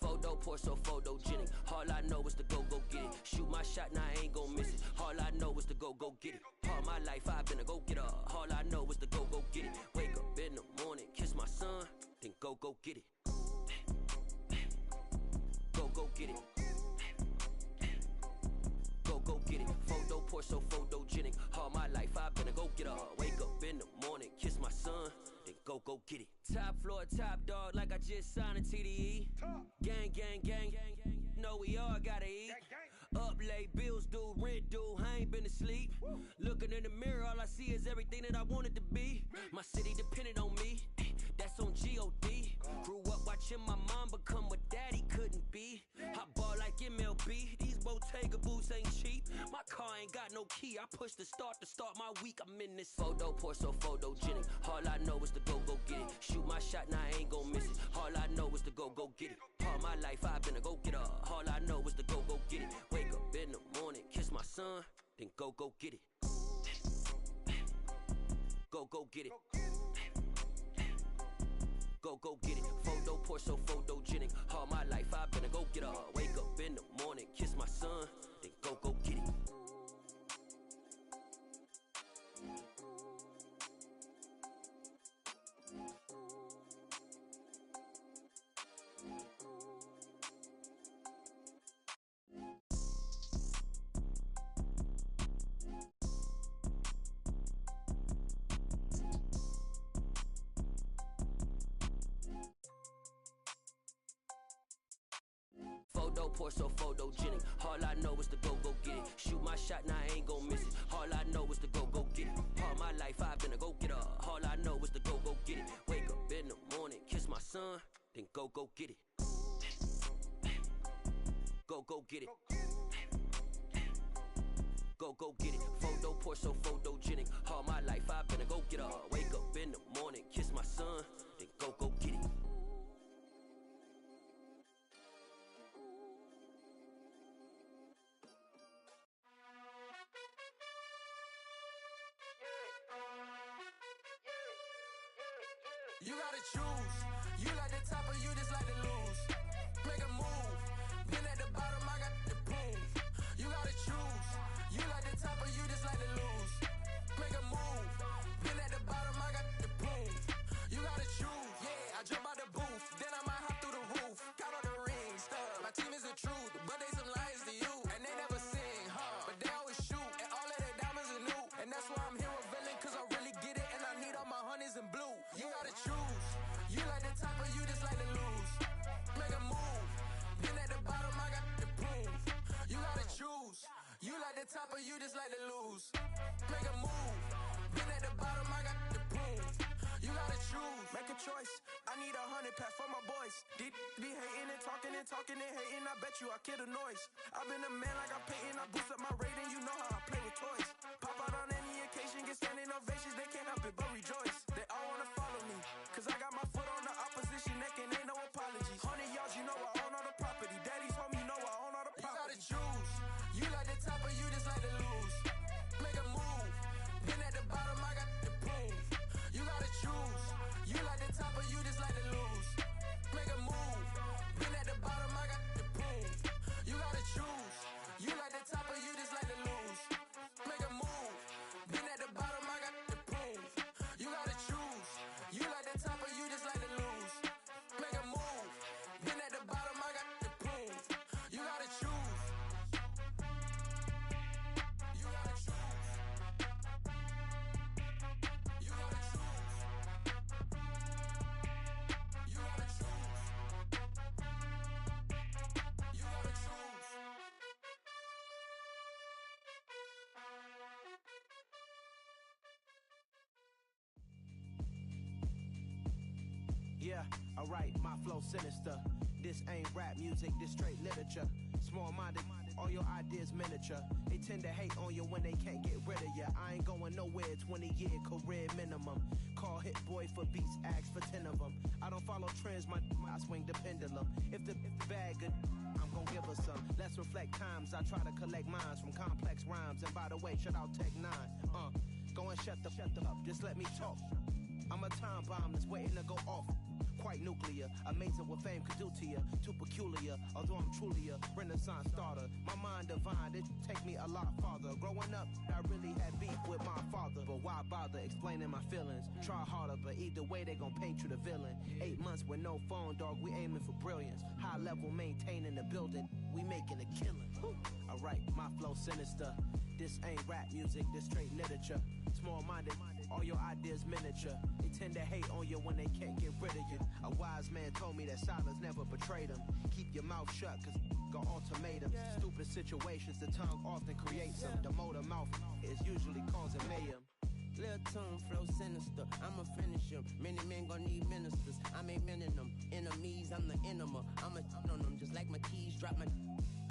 Photo pour so photogenic. All I know is to go get it. Shoot my shot, now I ain't gon' miss it. All I know is to go get it. All my life I've been a go getter. All I know is to go get it. Wake up in the morning, kiss my son, then go get it. Go get it. Go get it. Photo pour so photogenic. All my life I've been a go getter. Wake up in the morning, kiss my son, then go get it. Top floor, top dog, like I just signed a TDE. Gang, gang, gang, know we all gotta eat. Up late, bills due, rent due, I ain't been asleep. Looking in the mirror, all I see is everything that I wanted to be. My city depended on me, that's on G.O.D. Grew up watching my mom become what daddy couldn't be. I ball like MLB, these Bottega boots ain't cheap. My car ain't got no key, I push the start to start my week. I'm in this photo pour so photogenic. All I know is to go get it. Shoot my shot, now I ain't gon' miss it. All I know is to go get it. All my life I've been a go getter. All I know is to go get it. Wake up in the morning, kiss my son, then go get it. Go get it. Go get it. Photo pour so photogenic. All my life I've been a go getter. Wake up in the morning, kiss my son, then go get it. Photo pour so photogenic. All I know is to go get it. Shoot my shot, now I ain't gon' miss it. All I know is to go get it. All my life I've been a go getter. All I know is to go get it. Wake up in the morning, kiss my son, then go get it. Go get it. Go get it. Photo pour so photogenic. All my life I've been a go getter. Wake up in the morning, kiss my son, then go get it. You gotta choose. You like the top or you just like to lose. Make a move. Been at the bottom, I got the proof. You gotta choose. You like the top or you just like to lose. Make a move. Been at the bottom, I got the proof. You gotta choose. Yeah, I jump out the booth, then I might hop through the roof. Count all the rings, stuff. My team is the truth, but they some liars to you. And they never sing, but they always shoot. And all of their diamonds are new. And that's why I'm here with villain, cause I really get it. And I need all my honeys in blue. You gotta choose. You like the top or you just like to lose. Make a move. Been at the bottom, I got the proof. You gotta choose. You like the top or you just like to lose. Make a move. Been at the bottom, I got the proof. You a choice. I need 100 pack for my boys. Deep be hating and talking and hating. I bet you I kill the noise. I've been a man like I'm Peyton. I boost up my rating. You know how I play with toys. Pop out on any occasion, get standing ovations. They can't help it but rejoice. They all wanna follow me, cause I got my foot on the opposition neck and ain't no apologies. 100 yards, you know I own all the property. Daddy's home, you know I own all the property. You gotta choose. You like the top or you just like to lose. Make a move. Been at the bottom, I got the proof. You gotta choose. You like the top or you just like to lose. Make a move. Been at the bottom, I got the proof. You gotta choose. You like the top or you just like to lose. Make a move. Been at the bottom, I got the proof. You gotta choose. You like the top or you just like to lose. Make a move. Been at the bottom, I got the proof. You gotta choose. You gotta choose. You gotta choose. You gotta choose. You gotta choose. Yeah, alright, my flow sinister. This ain't rap music, this straight literature. Small-minded, all your ideas miniature. They tend to hate on you when they can't get rid of you. I ain't going nowhere, 20-year career minimum. Call Hit Boy for beats, ask for 10 of them. I don't follow trends, I swing the pendulum. If the bag good, I'm gon' give her some. Let's reflect times, I try to collect minds from complex rhymes. And by the way, shout out Tech 9. Go and shut the up, just let me talk. I'm a time bomb that's waiting to go off. Quite nuclear, amazing what fame could do to you. Too peculiar, although I'm truly a renaissance starter. My mind divine, it take me a lot farther. Growing up, I really had beef with my father. But why bother explaining my feelings? Try harder, but either way they gon' paint you the villain. 8 months with no phone, dog, we aiming for brilliance. High level maintaining the building, we making a killing. Alright, my flow sinister. This ain't rap music, this straight literature. Small-minded, all your ideas miniature. They tend to hate on you when they can't get rid of you. A wise man told me that silence never betrayed him. Keep your mouth shut, cause got ultimatums. Stupid situations, the tongue often creates them. The motor mouth is usually causing mayhem. Lil' tune, flow sinister, I'ma finish him. Many men gon' need ministers, I'm ain't mending them. Enemies, I'm the enema, I'ma on them. Just like my keys, drop my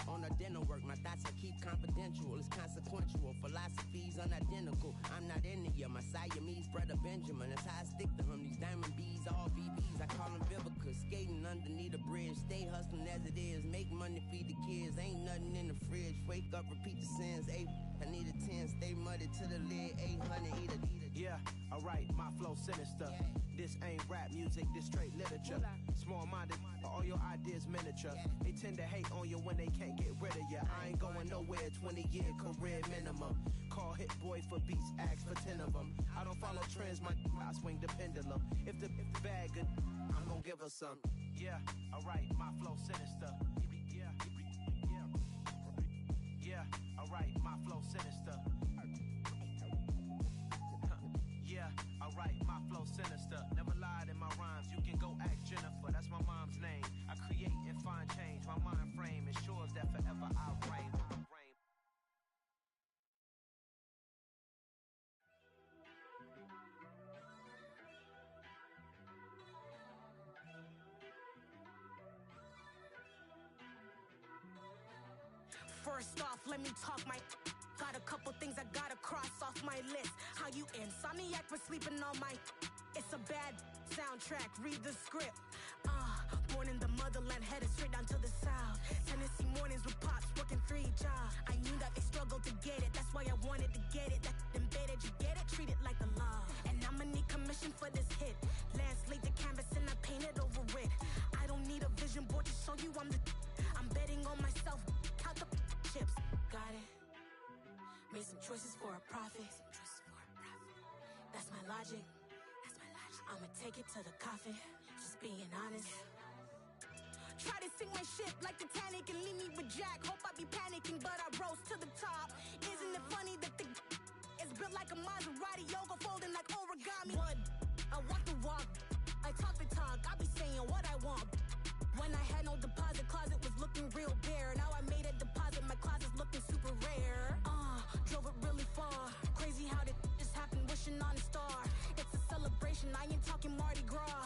on the dinner work. My thoughts I keep confidential, it's consequential. Philosophies unidentical, I'm not in you. My Siamese brother Benjamin, that's how I stick to him. These diamond bees, all BBs, I call them Vivica. Skating underneath the bridge, stay hustling as it is. Make money, feed the kids, ain't nothing in the fridge. Wake up, repeat the sins, I need a 10, stay muddy to the lid, 800, eat a. Yeah, alright, my flow sinister. This ain't rap music, this straight literature. Small-minded, all your ideas miniature. They tend to hate on you when they can't get rid of you. I ain't going nowhere, 20-year career minimum. Call Hit Boy for beats, ask for 10 of them. I don't follow trends, I swing the pendulum. If the bag good, I'm gon' give her some. Yeah, alright, my flow sinister. Yeah, alright, my flow sinister. Yeah, alright, my flow sinister. Never lied in my rhymes, you can go ask Jennifer, that's my mom's name. I create and find change, my mind frame ensures that forever I'll reign. First off, let me talk my. Got a couple things I gotta cross off my list. How you insomniac for sleeping on my. It's a bad soundtrack, read the script. Born in the motherland, headed straight down to the south. Tennessee mornings with pops, working 3 jobs. I knew that they struggled to get it, that's why I wanted to get it. That embedded, you get it, treat it like a law. And I'ma need commission for this hit. Last laid the canvas and I painted over it. I don't need a vision board to show you I'm the. I'm betting on myself, count the chips. Got it. Made some choices for a profit. That's my logic. I'ma take it to the coffin. Just being honest. Try to sink my ship like Titanic and leave me with Jack. Hope I be panicking, but I rose to the top. Isn't it funny that the is built like a Maserati, yoga folding like origami? What? I walk the walk. I talk the talk. I be saying what I want. When I had no deposit, closet was looking real bare. Now I made a deposit, my closet's looking super rare. Drove it really far. Crazy how did this happen, wishing on a star. It's a celebration, I ain't talking Mardi Gras.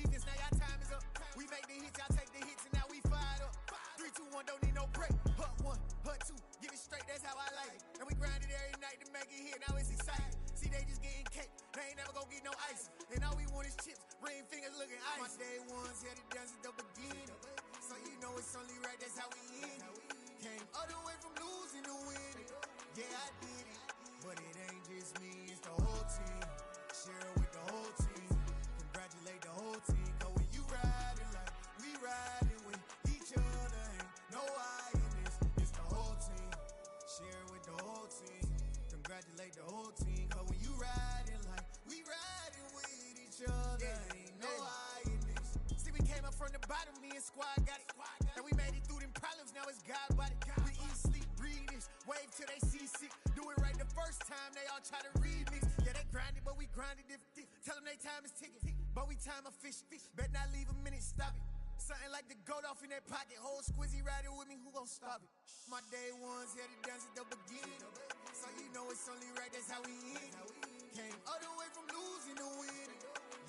no break. Hut one, hut two, get it straight, that's how I like it. And we grind it every night to make it hit, now it's exciting. See, they just getting cake, they ain't never gonna get no ice. And all we want is chips, ring fingers looking ice. My day ones had it done since the beginning. So you know it's only right, that's how we end it. Came all the way from losing to winning. Yeah, I did it, but it ain't just me, it's the whole team. Share it with the whole team. Congratulate the whole team. Cause when you riding like we riding with each other, ain't no I in this, it's the whole team. Share it with the whole team. Congratulate the whole team. Cause when you riding like we riding with each other, ain't no I in this. See, we came up from the bottom, me and squad got it. And we made it through them problems, now it's God body. We eat, sleep, breathe this, wave till they seasick. Do it right the first time, they all try to remix. Yeah, they grinded, but we grinded different. Tell them they time is ticking, but we time a fish. Bet not leave a minute, stop it. Something like the goat off in their pocket. Whole squizzy riding with me, who gon' stop it? My day ones had it done since the beginning. So you know it's only right, that's how we end it. Came all the way from losing to winning.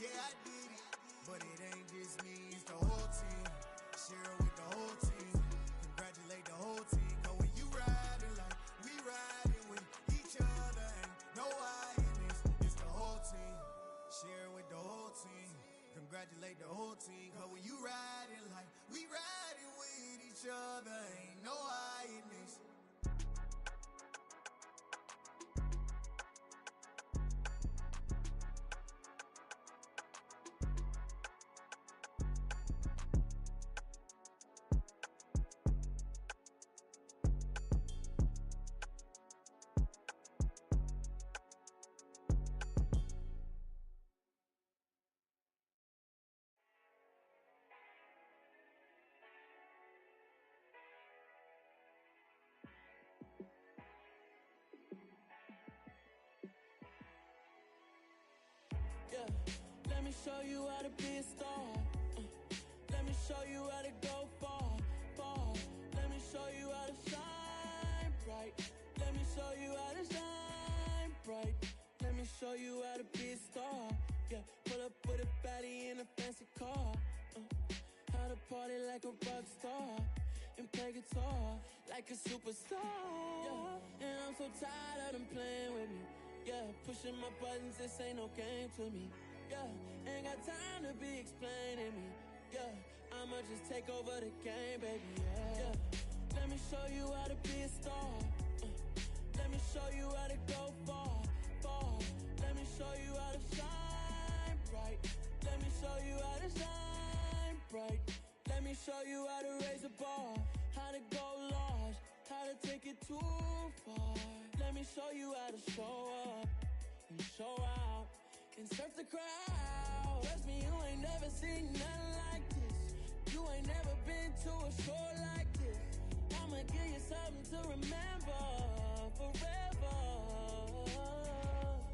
Yeah, I did it, but it ain't just me, it's the whole team. Share it with the whole team. Congratulate the whole team. Cause when you riding like we riding with each other, ain't no I in this, it's the whole team. Share it with the whole team. Congratulate the whole team. Cause when you riding like we riding with each other, ain't no I in this. Yeah, let me show you how to be a star. Let me show you how to go far, far. Let me show you how to shine bright. Let me show you how to shine bright. Let me show you how to be a star. Yeah, pull up with a baddie in a fancy car. How to party like a rock star and play guitar like a superstar. Yeah, and I'm so tired of them playing with me. Yeah, pushing my buttons, this ain't no game to me. Yeah, ain't got time to be explaining me. Yeah, I'ma just take over the game, baby. Yeah, let me show you how to be a star. Let me show you how to go far, far. Let me show you how to shine bright. Let me show you how to shine bright. Let me show you how to raise a bar, how to go large, how to take it too far. Let me show you how to show up and show out and surf the crowd. Trust me, you ain't never seen nothing like this. You ain't never been to a show like this. I'ma give you something to remember forever.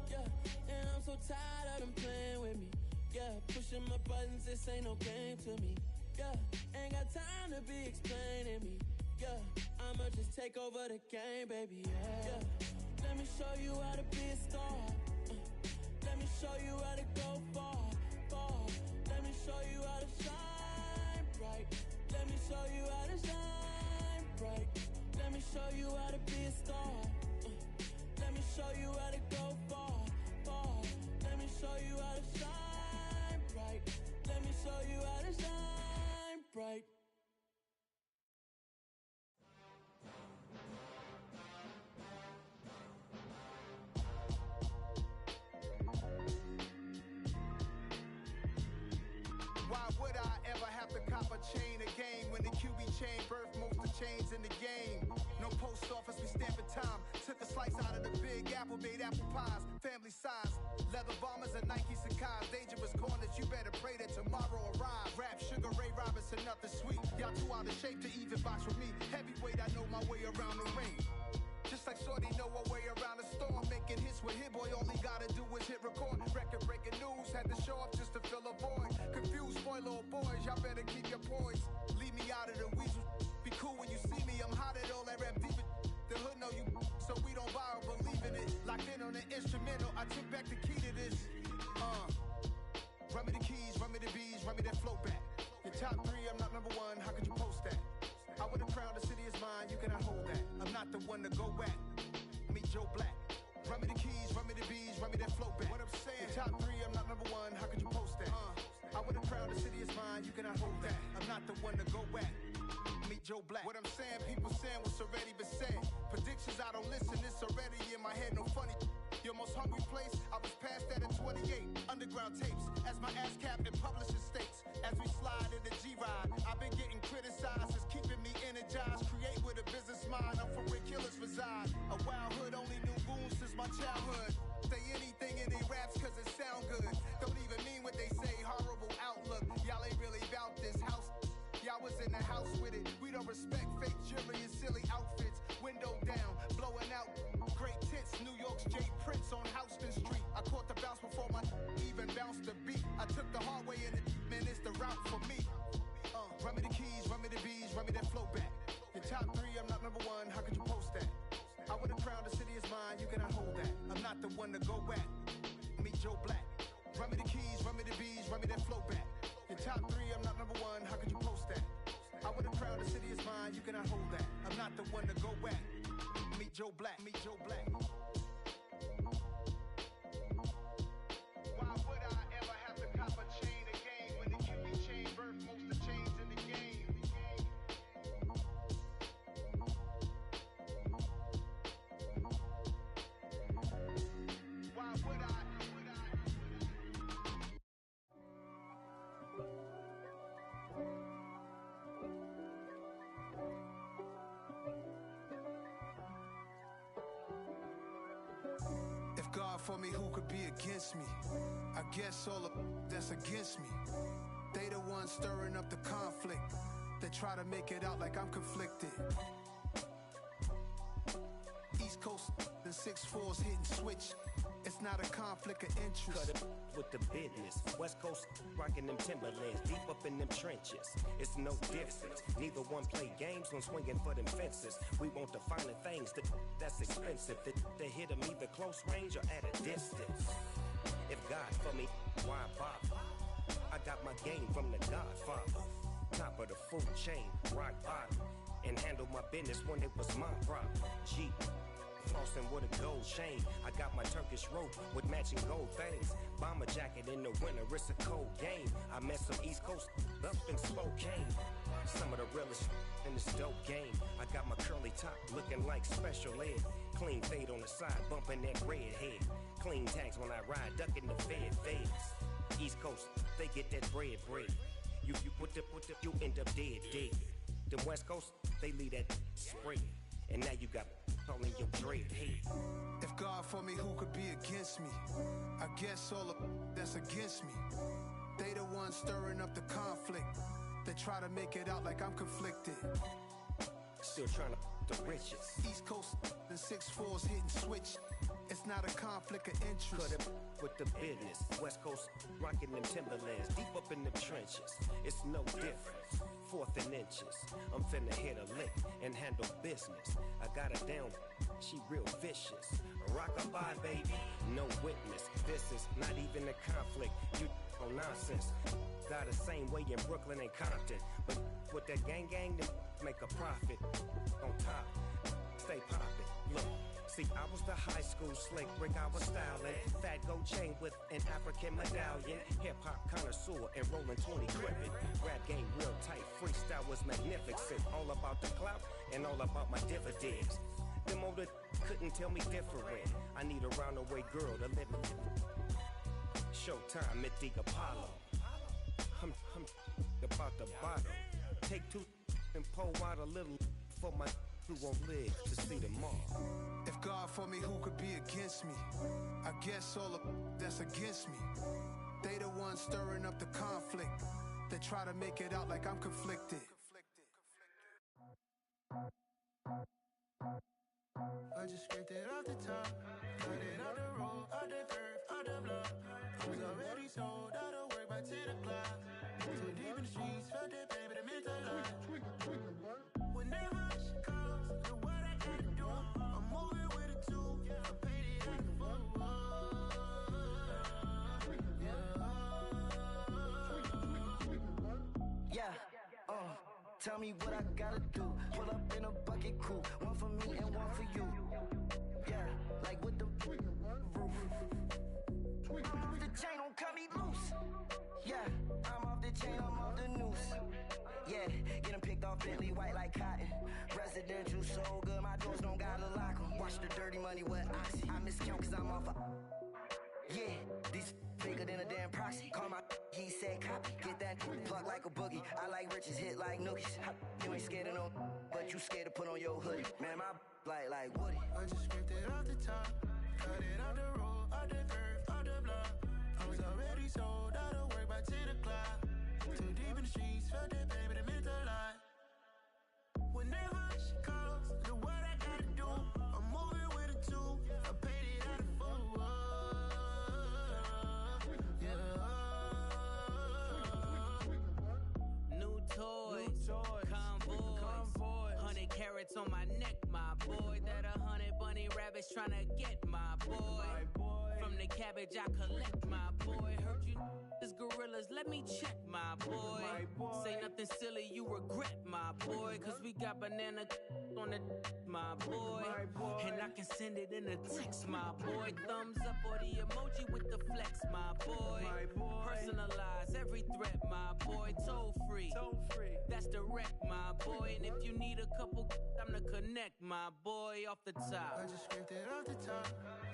Yeah, and I'm so tired of them playing with me. Yeah, pushing my buttons, this ain't no game to me. Yeah, ain't got time to be explaining me. Yeah, I'ma just take over the game, baby. Yeah, let me show you how to be a star. Let me show you how to go far, far. Let me show you how to shine bright. Let me show you how to shine bright. Let me show you how to be a star. Let me show you how to go far, far. Let me show you how to shine bright. Let me show you how to shine bright. Why would I ever have to cop a chain again when the QB chain birthed most of the chains in the game? No post office, we stamping time. Took a slice out of the big apple, made apple pies, family size. Leather bombers and Nike Sakai's. Dangerous corners, you better pray that tomorrow arrives. Rap, Sugar Ray Robinson, nothing sweet. Y'all too out of shape to even box with me. Heavyweight, I know my way around the ring. Just like Shorty know her way around the storm. Making hits with Hit Boy, all he gotta do is hit record. Record breaking news, had to show up just to fill a void. Confused, spoiled little boys, y'all better keep your poise. Leave me out of the weasel. Be cool when you see me, I'm hot at all that rap deep. The hood know you, so we don't borrow, believe in it. Locked in on the instrumental, I took back the key to this. Run me the keys, run me the bees, run me that flow back. Your top three, I'm not number one, how could you post that? I would've crowned the city as to go back. Meet Joe Black. Run me the keys, run me the bees, run me that flow back. What I'm saying, the top 3, I'm not number 1, how could you post that? I would've crowned the city is mine, you cannot hold that. I'm not the one to go back. Meet Joe Black. What I'm saying, people saying what's already been said. Predictions, I don't listen, it's already in my head, no funny. Your most hungry place, I was past that at 28. Underground tapes, as my ass cap in publishing states. As we slide in the G-Ride, I've been getting criticized, it's keeping me energized. Create with a business mind, I'm for where killers reside. A wild hood, only knew goons since my childhood. Say anything in they raps cause it sound good. Don't even mean what they say, horrible outlook. Y'all ain't really about this house. Y'all was in the house with it. We don't respect fake jewelry and silly outfits. Window down, blowing out great tits. New York's J. Prince on Houston Street. I caught the bounce before my even bounced the beat. I took the hard way in it, man, it's the route for me. Run me the keys, run me the bees, run me that flow back. Your top 3, I'm not number 1, how could you post that? I would've crowned the city is mine, you cannot hold that. I'm not the one to go back. Meet Joe Black. Run me the keys, run me the bees, run me that flow back. Your top 3, I'm not number 1, how could you post that? I would've crowned the city is mine, you cannot hold that. I'm not the one to go back. Meet Joe Black, meet Joe Black. Why would I ever have to cop a chain again when it can be chain birth most of chains in the game? Why would I? If God for me, who could be against me? I guess all of that's against me. They the ones stirring up the conflict. They try to make it out like I'm conflicted. East Coast, the 6'4's hitting switch. It's not a conflict of interest. Cut it with the business. West Coast rocking them Timberlands, deep up in them trenches. It's no difference. Neither one play games when swinging for them fences. We want the finer things that's expensive. They hit them either close range or at a distance. If God for me, why bother? I got my game from the Godfather. Top of the food chain, rock bottom. And handle my business when it was my problem. G. Flossing with a gold chain. I got my Turkish rope with matching gold things. Bomber jacket in the winter, it's a cold game. I met some East Coast up in Spokane. Some of the realest in this dope game. I got my curly top looking like special ed. Clean fade on the side, bumping that red head. Clean tags when I ride, ducking the feds. East Coast, they get that bread. You put the, you end up dead. Them West Coast, they leave that spray. And now you got all in your dread head. If God for me, who could be against me? I guess all of that's against me. They the ones stirring up the conflict. They try to make it out like I'm conflicted. Still trying to the riches. East Coast, the 6'4's hitting switch. It's not a conflict of interest. Cut it with the business. West Coast rocking them Timberlands, deep up in them trenches. It's no difference. 4th and inches. I'm finna hit a lick and handle business. I got her down, she real vicious. Rock-a-bye, baby, no witness. This is not even a conflict. You on nonsense. Got the same way in Brooklyn and Compton. But with that gang, they make a profit. On top, stay poppin'. Look. See, I was the high school slick Rick, I was styling. Fat gold chain with an African medallion. Hip-hop connoisseur and rolling 20 gripping. Rap game real tight, freestyle was magnificent. All about the clout and all about my dividends. Them older couldn't tell me different. I need a roundaway girl to live in. Showtime at the Apollo. I'm about the bottle. Take 2 and pour out a little for my who won't live to see tomorrow. If God for me, who could be against me? I guess all of that's against me. They the ones stirring up the conflict. They try to make it out like I'm conflicted. I just scraped it off the top, cut it out the road, out the curve, out the block. Was already sold, out of work by 10 o'clock. Too deep in the streets, felt that pain, but it meant a lot. Whenever she calls, do what I gotta do. I'm moving with a two, I'm painted like a fool. Yeah, tell me what I gotta do. Pull up in a bucket crew, one for me and one for you. Yeah, get them picked off Bentley white like cotton. Residential so good, my doors don't gotta lock 'em. Watch the dirty money with oxy. I miscount cause I'm off a. Yeah, these bigger than a damn proxy. Call my he said copy. Get that plug like a boogie. I like riches, hit like nookies. You ain't scared of no, but you scared to put on your hoodie. Man, my like Woody. I just scraped it off the top, cut it off the road, off the curve, off the block. I was already sold out of work by 10 o'clock. Too deep in the streets, felt that baby, that meant a lot. Whenever she calls, do what I gotta do. I'm moving with a two, I paid it out of full. New toys, convoys, 100 carats on my neck, my boy. That 100 bunny rabbits tryna get my boy. From the cabbage I collect, my boy. Heard you is gorillas, let me check, my boy. Say nothing silly, you regret, my boy. Cause we got banana on the my boy. And I can send it in a text, my boy. Thumbs up or the emoji with the flex, my boy. Personalize every threat, my boy. Toll free, that's direct, my boy. And if you need a couple, I'm to connect, my boy, off the top. I just scraped it off the top,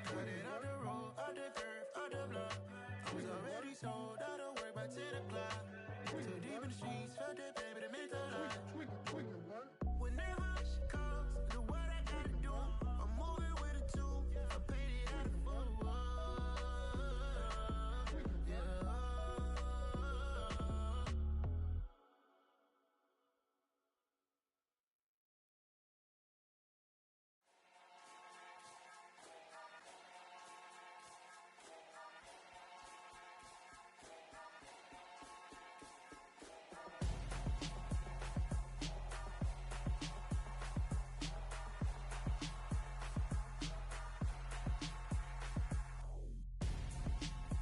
cut it off the road, off the curve, off the block. I was already sold out of work by 10 o'clock. Too deep in the streets, felt that baby, that meant a lot. Whenever she calls, do what I gotta do. I'm moving with a two, I paid it out of full.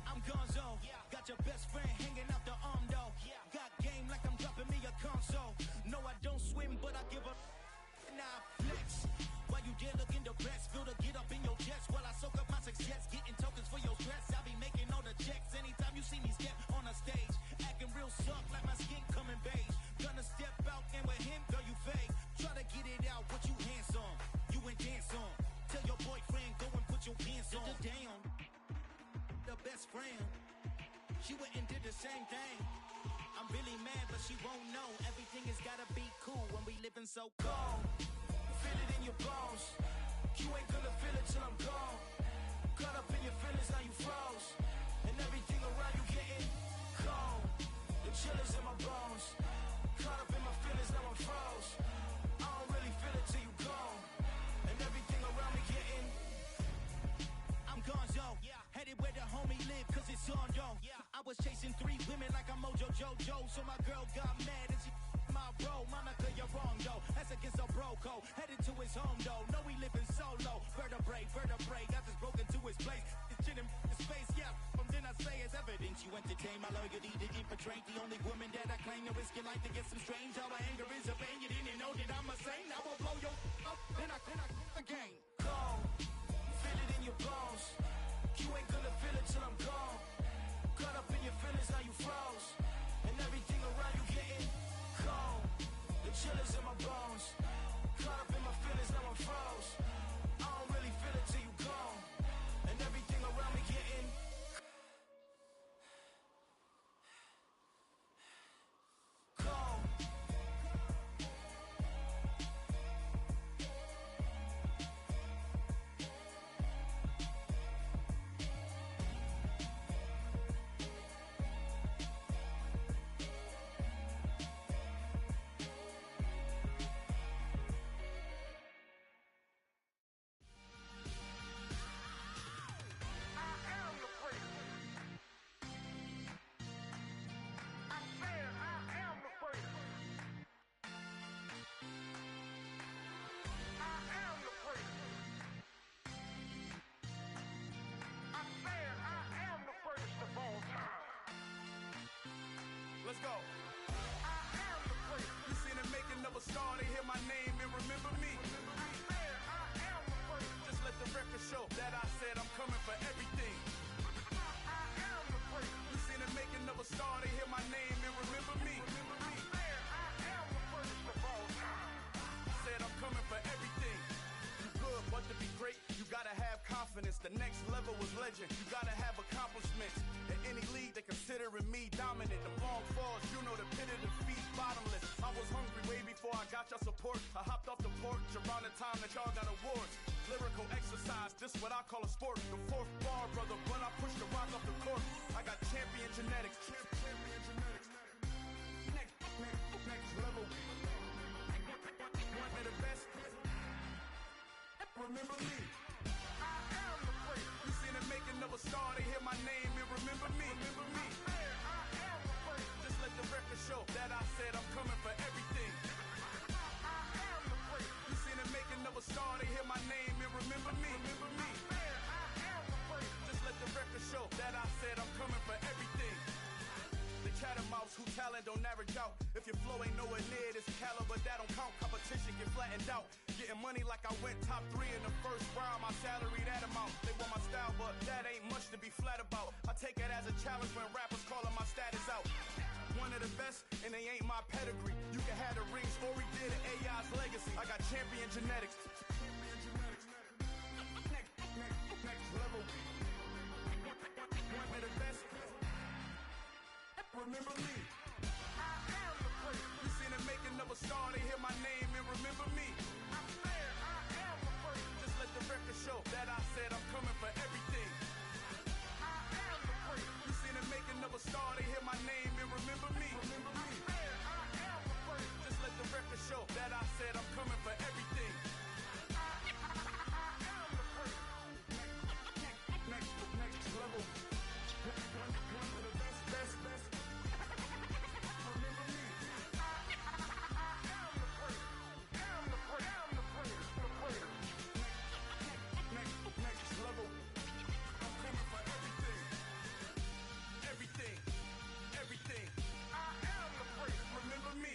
I'm Gonzo, got your best friend hanging out the arm though. Got game like I'm dropping me a console. No, I don't swim, but I give a nah flex. While you there looking the best, feel to get up in your chest while I soak up my success, getting tokens for your stress. I be making all the checks anytime you see me step on a stage, acting real suck like my skin coming beige. Gonna step out and with him, girl you fake. Try to get it out, what you handsome, you ain't dance on. Tell your boyfriend go and put your pants on. Down. The best friend, she went and did the same thing. I'm really mad, but she won't know. Everything has gotta be cool when we living so cold. Feel it in your bones. You ain't gonna feel it till I'm gone. Caught up in your feelings, now you froze. And everything around you getting cold. The chill is in my bones. Caught up in my feelings, now I'm froze. I don't really feel it till you gone. And everything around me getting. I'm Gonzo, headed where the homie live, cause it's on yo. I was chasing 3 women like I'm Mojo Jojo, so my girl got mad and she my bro. Monica, you're wrong though, that's against a bro code. Headed to his home though, no we living solo. Vertebrae, got this broken to his place. It's chin in his face, yeah. From then I say it's evidence you entertain my loyalty to infiltrate. The only woman that I claim to risk your life to get some strange. All my anger is a pain, you didn't know that I'm a saint. I will blow your up, then I again. Cold, feel it in your bones. You ain't gonna feel it till I'm gone. Caught up in your feelings, now you froze. And everything around you getting cold. The chill is in my bones. Caught up in my feelings, now I'm froze. I don't really feel it till you gone. And everything around me getting cold. next level was legend. You gotta have accomplishments. In any league, they considering me dominant. The long falls, you know the pit of defeat, bottomless. I was hungry way before I got your support. I hopped off the porch around the time that y'all got awards. Lyrical exercise, this what I call a sport. The fourth bar, brother, when I push the rock off the court. I got champion genetics. Champion genetics. Next level. One of the best. Remember me. I am the great. You seen the making of a star, they hear my name and remember me. Remember me. I am the great. Just let the record show that I said I'm coming for everything. I am the great. You seen the making of a star, they hear my name and remember me. Remember me. I am the great. Just let the record show that I said I'm coming for everything. The catamounts who talent don't average out. If your flow ain't nowhere near this caliber, that don't count. Competition get flattened out. Getting money like I went top 3 in the first round. My salary that amount. They want my style, but that ain't much to be flat about. I take it as a challenge when rappers calling my status out. One of the best, and they ain't my pedigree. You can have the rings, or we did it, AI's legacy. I got champion genetics. Next level. One of the best. Remember me. I am the great. You seen the making of a star, they hear my name and remember me. I am the great. Just let the record show that I said I'm coming for everything. I am the great. You seen the making of a star, they hear my name and remember me. Remember me. I am the great. Just let the record show that I said I'm coming for everything. I am the great. Next level. One of the best. Everything. I am the great. Remember me.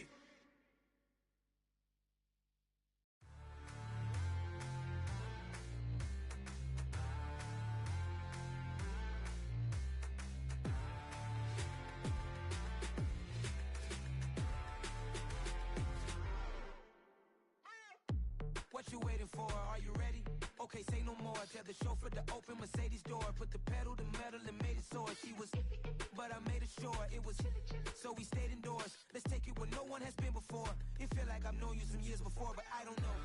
What you waiting for? Are you ready? Okay, say no more. Tell the chauffeur to open Mercedes door. Put the pedal to metal and made it soar. She was, but I made it sure it was. So we stayed indoors. Let's take it where no one has been before. It feel like I've known you some years before, but I don't know.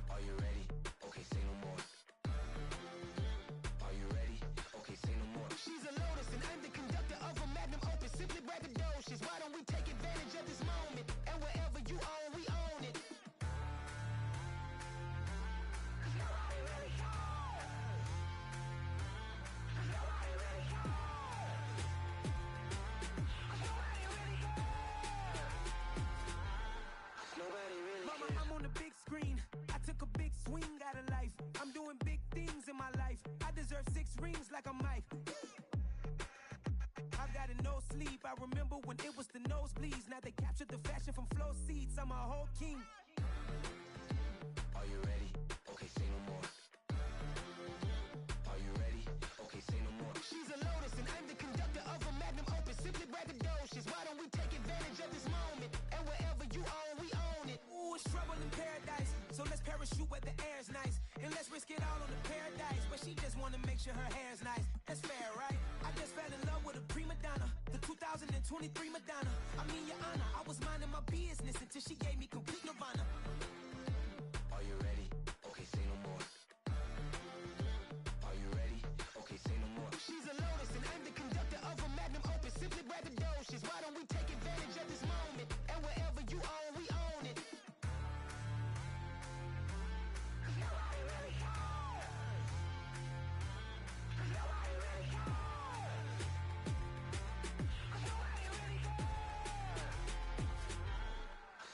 Are you ready? Okay, say no more. Are you ready? Okay, say no more. She's a Lotus and I'm the conductor of a Magnum Opus. Simply braggadocious. Why don't we take advantage of this moment? And wherever you own, we own it. Mama, I'm on the big screen. I took a big swing out of life. I'm doing big things in my life. I deserve 6 rings like I'm Mike. I've got a no sleep. I remember when it was the nosebleeds. Now they captured the fashion from flow seats. I'm a whole king. Are you ready? Okay, say no more. Are you ready? Okay, say no more. She's a Lotus and I'm the conductor of a Magnum Opus. Simply braggadocious. Why don't we take advantage of this moment? And wherever you own, we own it. Ooh, it's trouble in paradise. So let's parachute where the air's nice. And let's risk it all on the paradise. But she just wanna make sure her hair's nice. That's fair, right? I just fell in love with a prima donna. The 2023 Madonna. I mean, your honor, I was minding my business until she gave me complete nirvana. Are you ready? Okay, say no more. Are you ready? Okay, say no more. She's a Lotus and I'm the conductor of a Magnum Opus. Simply braggadocious. Why don't we take advantage of this moment? And wherever you own, we own it. Nobody really cares.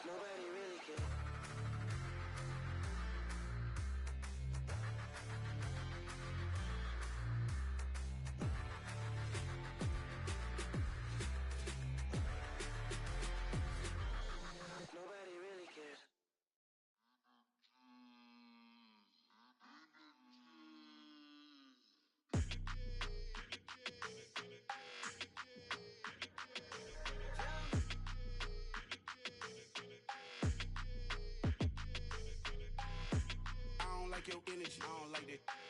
Nobody really cares. Nobody really cares. Nobody really cares. Nobody really cares. I don't like your energy. I don't like that.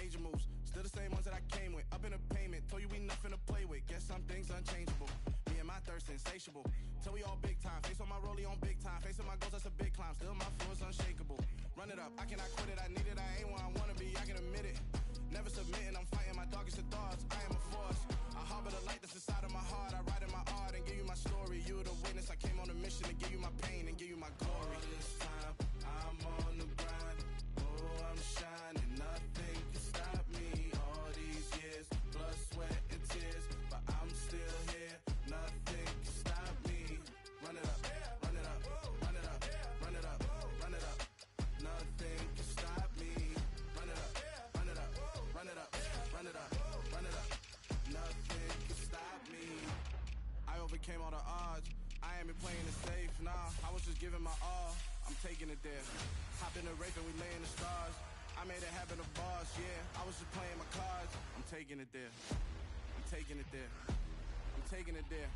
major moves. Still the same ones that I came with. Up in a payment, told you we nothing to play with. Guess some things unchangeable. Me and my thirst insatiable. Till we all big time. Face on my rollie on big time. Facing my goals, that's a big climb. Still my flow is unshakable. Run it up, I cannot quit it. I need it, I ain't where I wanna be. I can admit it. Never submitting, I'm fighting my darkest of thoughts. I am a force. I harbor the light that's inside of my heart. I write in my art and give you my story. You are the witness. I came on a mission to give you my pain and give you my glory. All this time, I'm on the grind. Oh, I'm shining. Nothing can stop me. All these years, blood, sweat, and tears, but I'm still here. Nothing can stop me. Run it up, run it up, run it up, run it up, run it up. Nothing can stop me. Run it up, run it up, run it up, run it up, run it up. Nothing can stop me. I overcame all the odds. I ain't been playing it safe, nah. I was just giving my all. I'm taking it there. Hop in the race and we laying the stars. I made it happen to boss, yeah. I was just playing my cards. I'm taking it there. I'm taking it there. I'm taking it there.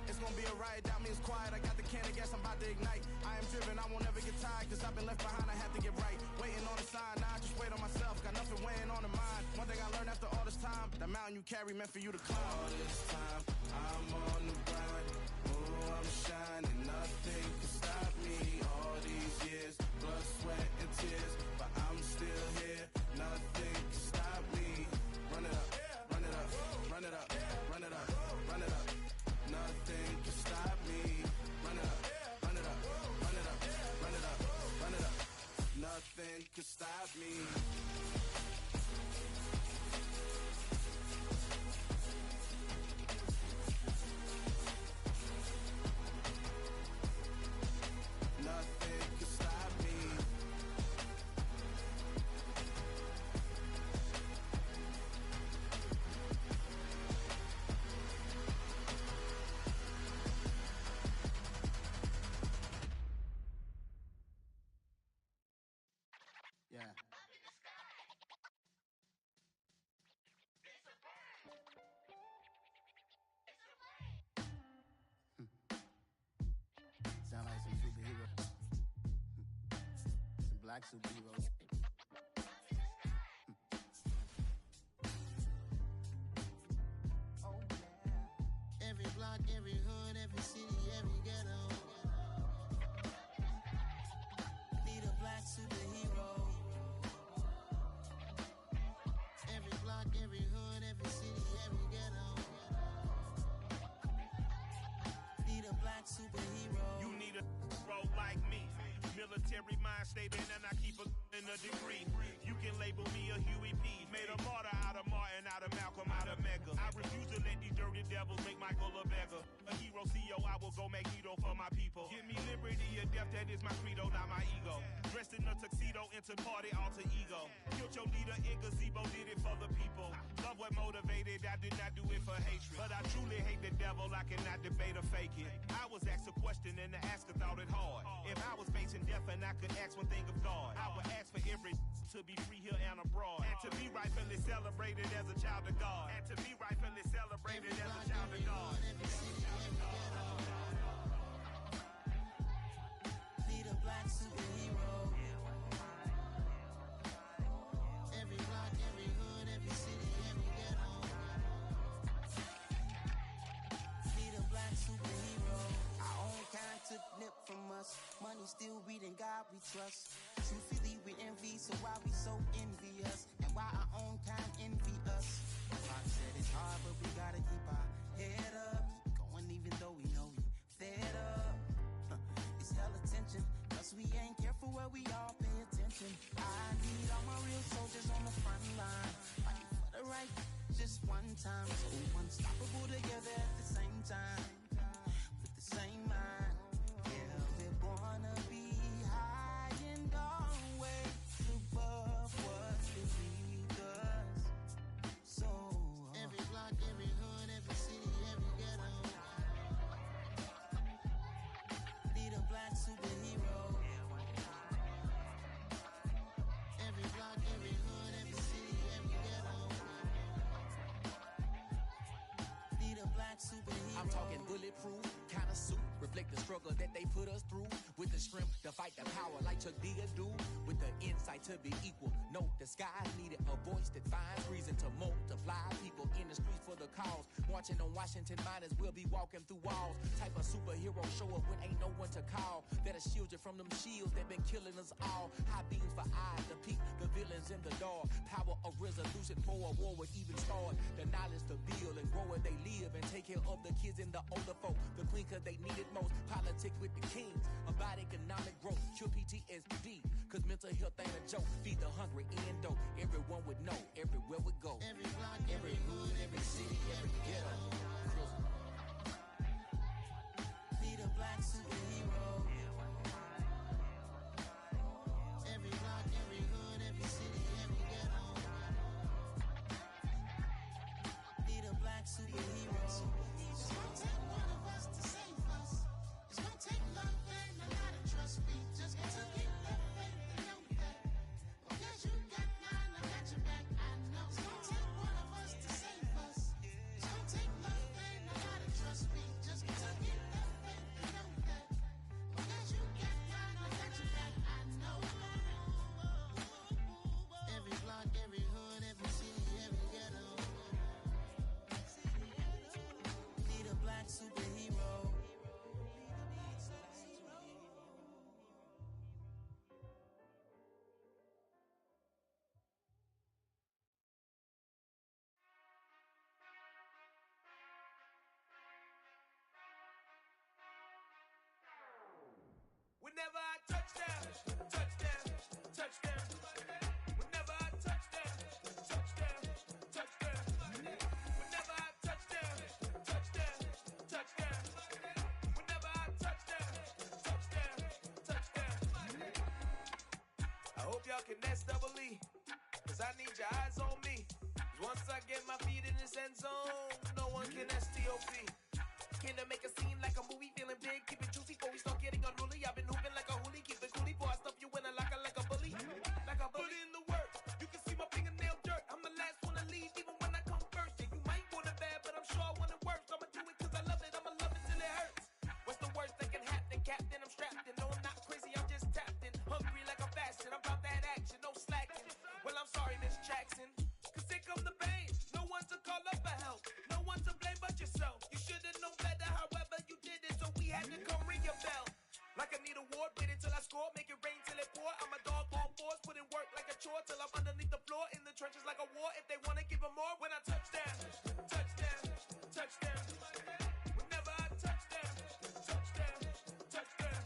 It's gonna be a riot, that means quiet. I got the can of gas, I'm about to ignite. I am driven, I won't ever get tired, cause I've been left behind, I have to get right. Waiting on the sign, now I just wait on myself. Got nothing weighing on the mind. One thing I learned after all this time, the mountain you carry meant for you to climb. All this time, I'm on the grind. Oh, I'm shining. Nothing can stop me. All these years, blood, sweat, and tears, but I'm still here. Nothing can stop me. Run it up, run it up, run it up, run it up, run it up. Nothing can stop me. Run it up, run it up, run it up, run it up, run it up. Nothing can stop me. Nothing can stop me. Yeah. Sound like some superheroes. Some black superheroes. Oh yeah. Every block, every hood, every city, every ghetto. Need a black superhero. Every block, every hood, every city, every ghetto. Need a black superhero. You need a hero like me. Military mind statement, and I keep a in a degree. You can label me a Huey P. Made a martyr out of Martin, out of Malcolm, out of Mega. I refuse to let these dirty devils make Michael a beggar. A hero CEO, I will go Magneto for my people. Give me liberty or death, that is my credo, not my ego. Dressed in a tuxedo, into party, alter ego. Killed your leader in gazebo, did it for the people. Love what motivated, I did not do it for hatred. But I truly hate the devil, I cannot debate or fake it. I was asked a question and the asker thought it hard. If I was facing death and I could ask one thing of God, I would ask for every to be free here and abroad. And to be rightfully celebrated as a child of God. And to be rightfully celebrated as a child of God. Need a black superhero. Every block, every hood, every city, every ghetto. Need a black superhero. Our own kind took nip from us. Money still reading God we trust. Truthfully we envy, so why we so envious? And why our own kind envy us? Rock said it's hard, but we gotta keep our head up. Going even though we know we fed up. It's hell attention, cause we ain't careful where we all pay attention. I need all my real soldiers on the front line, fighting for the right just one time. So unstoppable together at the same time, with the same mind. Yeah, we're born to be high and always above what's beneath us. So every block, every hood, every city, every ghetto. Need a black superhero. Every block, every hood, every city, every ghetto. Need a black superhero. I'm talking bulletproof kind of suit, reflect the struggle that they put us through. With the the strength to fight the power like Chuck D do, with the insight to be equal. Note the skies needed a voice that finds reason to multiply. People in the streets for the cause, marching on Washington, might as well be walking through walls. Type of superhero show up when ain't no one to call. That'll shield you from them shields that been killing us all. High beams for eyes to peek the villains in the dark. Power of resolution for a war would even start. The knowledge to build and grow where they live and take care of the kids and the older folk. The queen cause they need it most. Politics with the kings about economic growth. Cure PTSD cause mental health ain't a joke. Feed the hungry and dope. Everyone would know everywhere we go. Every block, every hood, every city, every ghetto. Need a black superhero. Every block, every hood, every city, every ghetto. Need a black superhero. It's gonna take one of us to save us. It's gonna take love and a lot of trust. We just got to get that faith and know that. Because you got mine, I got your back. I know. It's gonna take one of us to save us. It's gonna take love and a lot of trust. We just got to get that faith and know that. Because you got mine, I got your back. I know. Every block, every hood, every city, every ghetto. Need a black superhero. Whenever I touch down, touchdown, touchdown. Whenever I touch down, touchdown, touchdown. Whenever I touch down, touchdown, touchdown. Whenever I touch down, touchdown, touchdown. I hope y'all can nest double E, cause I need your eyes on me. 'Cause once I get my feet in this end zone, no one can STOP. Can I make a scene like a movie, feeling big, keep it juicy before we start getting unruly. I've been hooping like a hoolie, keep it coolie before I stuff you in a locker like a bully. Like a bully. Put in the work, you can see my fingernail dirt. I'm the last one to leave, even when I come first. Yeah, you might want it bad, but I'm sure I want it worse. I'ma do it cause I love it, I'ma love it till it hurts. What's the worst that can happen, Captain? I'm strapped in, no I'm not crazy, I'm just tapped in. Hungry like I'm fasting, I'm about that action, no slacking. Well, I'm sorry, Miss Jackson, cause here come the pain. No one to call up for help, no one to blame but yourself. You should've known better, however you did it, so we had to come ring your bell. Like I need a ward, wait until I score, make it rain till it pour. I'm a dog on force, put in work like a chore till I'm underneath the floor, in the trenches like a war. If they wanna give 'em more, when I touch down, touchdown, touchdown. Whenever I touch down, touchdown, touchdown.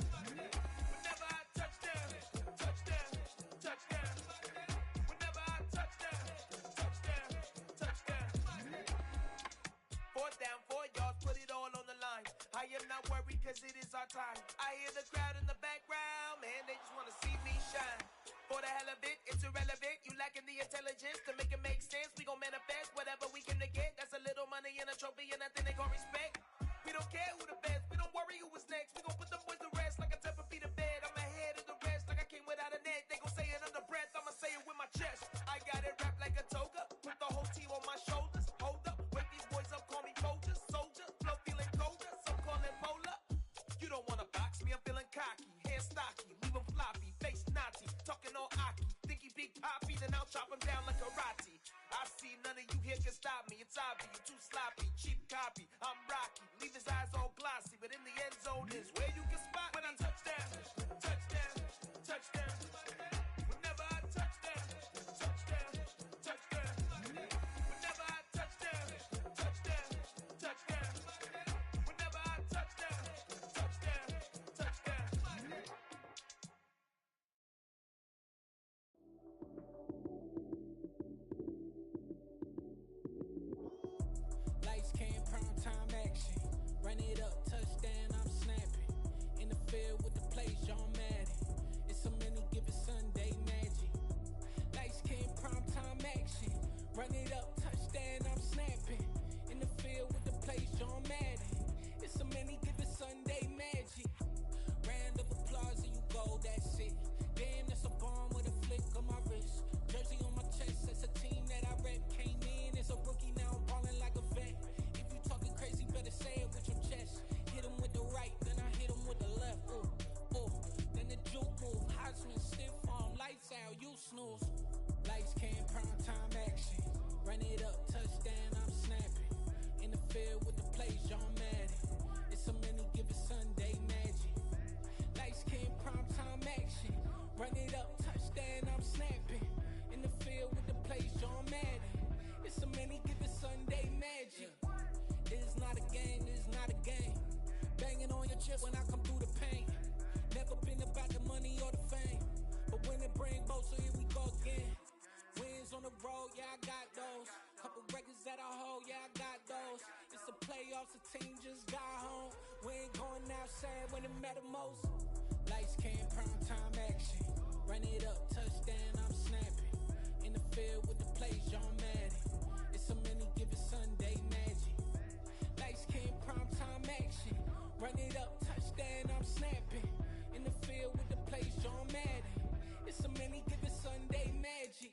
Whenever I touch down, touchdown, touchdown. Whenever I touch down, touchdown, touchdown. 4th down, 4 yards, put it all on the line. I am not worried cause it is our time. I hear the crowd in the background, man, they just wanna see me shine. For the hell of it, it's irrelevant. You lacking the intelligence to make it make sense. We gon' manifest whatever we can to get. That's a little money and a trophy and nothing they gon' respect. We don't care who the best, we don't worry who was next. We gon' put them boys to rest like a 10 feet of bed. I'm ahead of the rest like I came without a net. They gon' say it under breath, I'ma say it with my chest. I got it wrapped like a toga, put the whole team on my shoulders. Hold up, wake these boys up, call me soldier, soldier. Flow feeling colder, some call it polar. You don't wanna box me, I'm feeling cocky. Hair stocky, leave 'em floppy, face naughty. Talking all aki, think he big poppy, then I'll chop him down like karate. I see none of you here can stop me. It's obvious, you too sloppy, cheap copy. I'm Rocky, leave his eyes all glossy, but in the end zone is where you can spot when I touch down, touchdown, touchdown. Whenever I touch down, touchdown, touchdown. Whenever I touch down, touchdown, touchdown. Whenever I touch down, touchdown, touchdown. Lights came, prime time action. Run it up, touchdown, I'm snapping. In the field with the plays, John Madden. It's so many, give it Sunday magic. Lights came, prime time action. Run it up, touchdown, I'm snapping. In the field with the plays, John Madden. It's so many, give it Sunday magic. Round of applause and you go, that's it. Damn, that's a bomb with a flick on my wrist. Jersey on my chest, that's a team that I rep. Came in as a rookie, now I'm ballin' like a vet. If you talking crazy, better say it with your chest. Run it up, touchdown, I'm snapping. In the field with the plays, John Madden. It's so many, give it Sunday magic. Light skin, primetime action. Run it up, touchdown, I'm snapping. In the field with the plays, John Madden. It's so many, give it Sunday magic. It is not a game, it is not a game. Banging on your chip when I come through the paint. Never been about the money or the fame. But when it bring both, so here we go again. Wins on the road, yeah, I got those. Couple records that I hold, yeah, I got those. It's the playoffs, the team just got home. We ain't going outside when it matter most. Lights came, prime time action. Run it up, touchdown, I'm snapping. In the field with the plays, John Madden. It's so many, give it Sunday magic. Lights came, prime time action. Run it up, touchdown, I'm snapping. In the field with the plays, John Madden. It's so many, give it Sunday magic.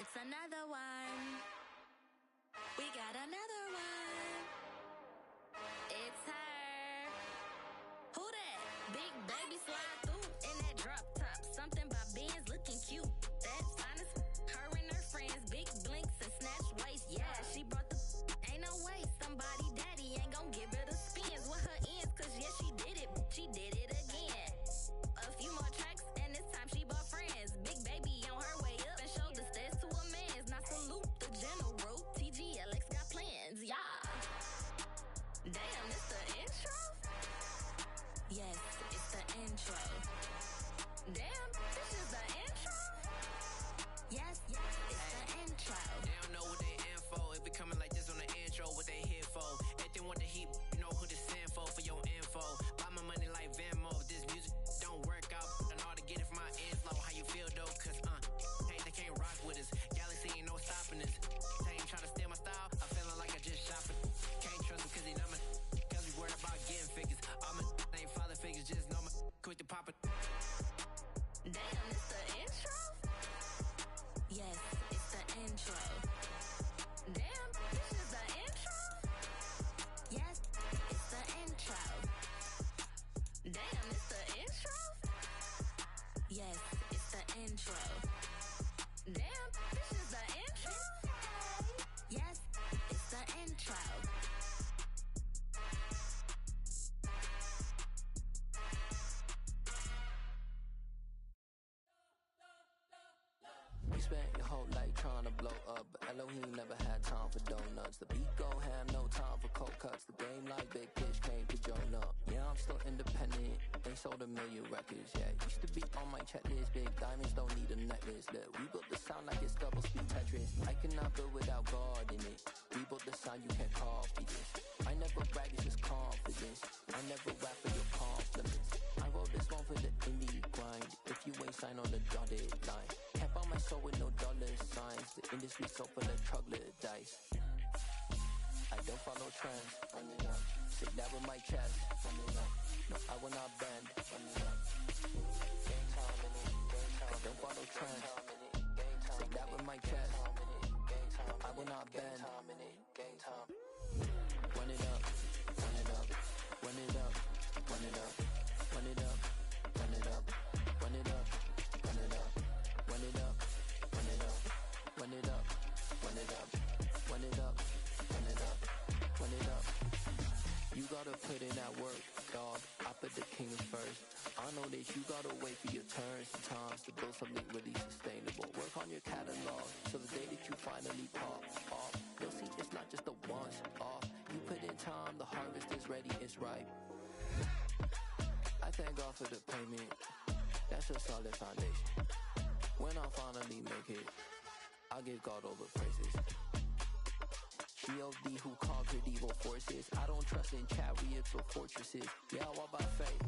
It's another one. We got another one. It's her. Who that? Big baby slide through in that drop top. Something by Benz looking cute. That finest. Her and her friends, big blinks and snatch waist. Yeah, she brought the. Ain't no way somebody daddy ain't gon' give her the spins with her ends. Cause yeah, she did it. She did it again. A few more tracks and this time she bought friends. Big baby on her way up and showed the stairs to a man's. Now salute the general. TGLX got plans, yeah. Damn, it's the intro? Yes, it's the intro. Damn, this is the intro? Yes, it's the intro. They don't know what they in for. If we coming like this on the intro, what they here for? If they want the heat, you know who to send for your info. Buy my money like Venmo. If this music don't work out, I know how to get it from my inflow. How you feel though? Cause hey, they can't rock with us. Galaxy ain't no stopping us. They ain't trying to steal my style. I'm feeling like I just shopping. Can't trust him cause he not my. Cause we worried about getting figures. All my ain't father figures, just know my quick to pop it. Damn, it's the intro? Yes, it's the intro. Damn, this is the intro? Yes, it's the intro. Damn, it's the intro? Yes, it's the intro. Damn, this is the intro? Yes, it's the intro. You spent your whole life trying to blow up, but Elohim never had time for donuts. The beat go ham, no time for cold cuts. The game like Big Fish came to join up. Yeah, I'm still independent. They sold 1 million records. Yeah, used to be on my checklist. Big diamonds don't need a necklace. Look, we built the sound like it's double speed Tetris. I cannot build without God in it. We built the sound, you can't copy this. I never brag, it's just confidence. I never rap for your compliments. I wrote this one for the indie grind. If you ain't signed on the dotted line, can't buy my soul with no dollar signs. The industry so full of troglodytes. I don't follow trends. Sit that with my chest. No, I will not bend. I don't follow trends. Sit that with my chest. I will not bend. Run it up, run it up, run it up, run it up, run it up, run it up, run it up, run it up, run it up, run it up, run it up, run it up, run it up, run it up, run it up. You gotta put in that work, dog. I put the kings first. I know that you gotta wait for your turn sometimes to build something really sustainable. Work on your catalog, so the day that you finally pop off, you'll see it's not just a once off. You put in time, the harvest is ready, it's ripe. I thank God for the payment. That's a solid foundation. When I finally make it, I'll give God all the praises. G.O.D. who conquered evil forces. I don't trust in chariots or fortresses. Yeah, I walk by faith.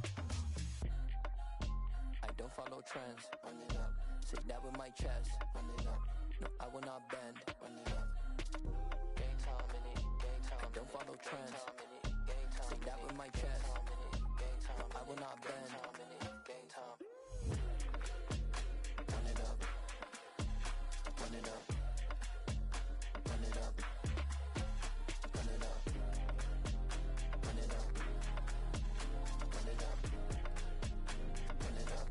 I don't follow trends. Run it up. Say that with my chest. Run it up. No, I will not bend. Run it up. Game time in it. Game time. I don't follow trends. Say that with my chest. I will not bend. Game time. Run it up. Run it up. Run it up. Run it up. Run it up. Run it up. Run it up.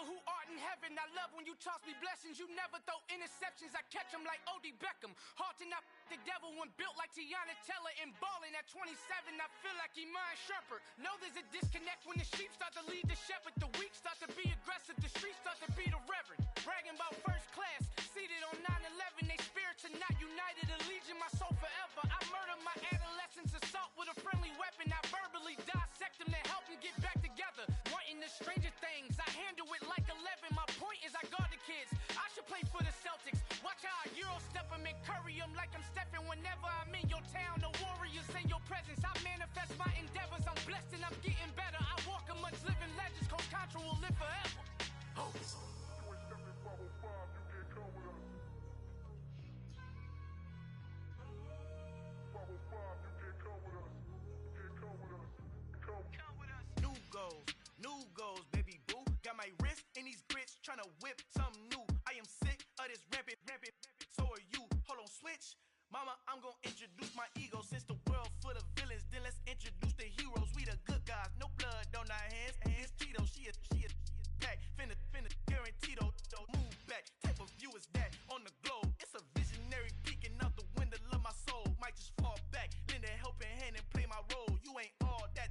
Father who art in heaven, I love when you toss me blessings. You never throw interceptions, I catch them like O.D. Beckham. Hard to not the devil when built like Tiana Teller and balling at 27. I feel like Iman Shumpert. Know there's a disconnect when the sheep start to lead the shepherd. The weak start to be aggressive, the streets start to be the reverend. Bragging about first class, seated on 9/11. They spirits are not united, a legion, my soul forever. I murder my adolescence, assault with a friendly weapon. I verbally dissect them to help them get back together. Wanting the stranger things, I handle it like 11. My point is I guard the kids. I should play for the Celtics. Watch how I Euro step them and curry them like I'm stepping. Whenever I'm in your town, the warriors in your presence. I manifest my endeavors. I'm blessed and I'm getting better. I walk amongst living legends. Coach Contra will live forever. Oh. New goals, baby boo. Got my wrist in these grits, tryna whip something new. I am sick of this rampant. So are you. Hold on, switch. Mama, I'm gonna introduce my ego. Since the world full of villains, then let's introduce the heroes. We the good guys, no blood on our hands. Hands Tito, she a back. Finna, guaranteed. Move back. Type of view is that on the globe? It's a visionary peeking out the window of my soul. Might just fall back, lend a helping hand and play my role. You ain't all that.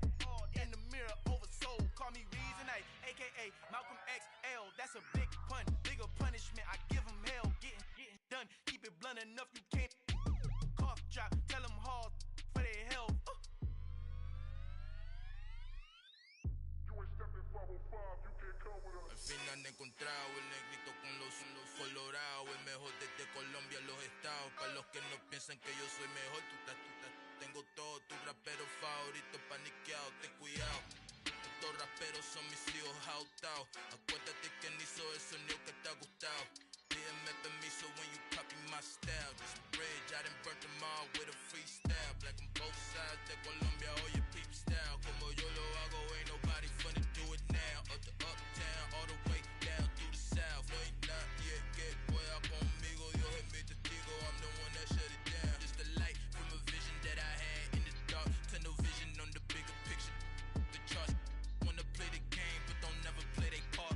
In the mirror, oversold. Call me Reason A, aka Malcolm XL. That's a big pun, bigger punishment. I give him hell, getting done. Keep it blunt enough, you can't. Cough drop, tell them hard for their health. Al fin han encontrado el negrito con los colorados, el mejor desde Colombia, los estados. Para los que no piensan que yo soy mejor, tengo todos tus raperos favoritos paniqueados, ten cuidado. Estos raperos son mis hijos jautados. Acuérdate que ni hizo el sonido que te ha gustado. Pídeme permiso when you copy my style. This bridge, I done burnt them all with a freestyle. Black on both sides de Colombia, oye peep style. Como yo lo hago, ain't nobody finna do it now. Up to uptown, all the way down through the south. No hay nadie que pueda conmigo, Dios es mi testigo. I'm the one that shut it down. Just the light from a vision that I had in the dark. Tunnel vision on the bigger picture. The charts wanna play the game, but don't never play their part.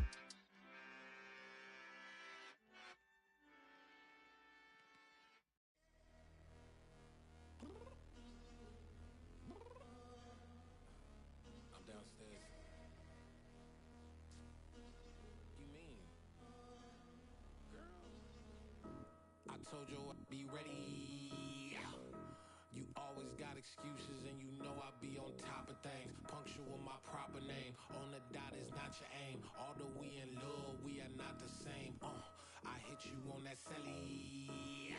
I'm downstairs. You mean? Girl. I told you I'd be ready. You always got excuses and you know I be on top of things. Punctual my proper name. On the dot is not your aim. Although we in love, we are not the same. I hit you on that celly.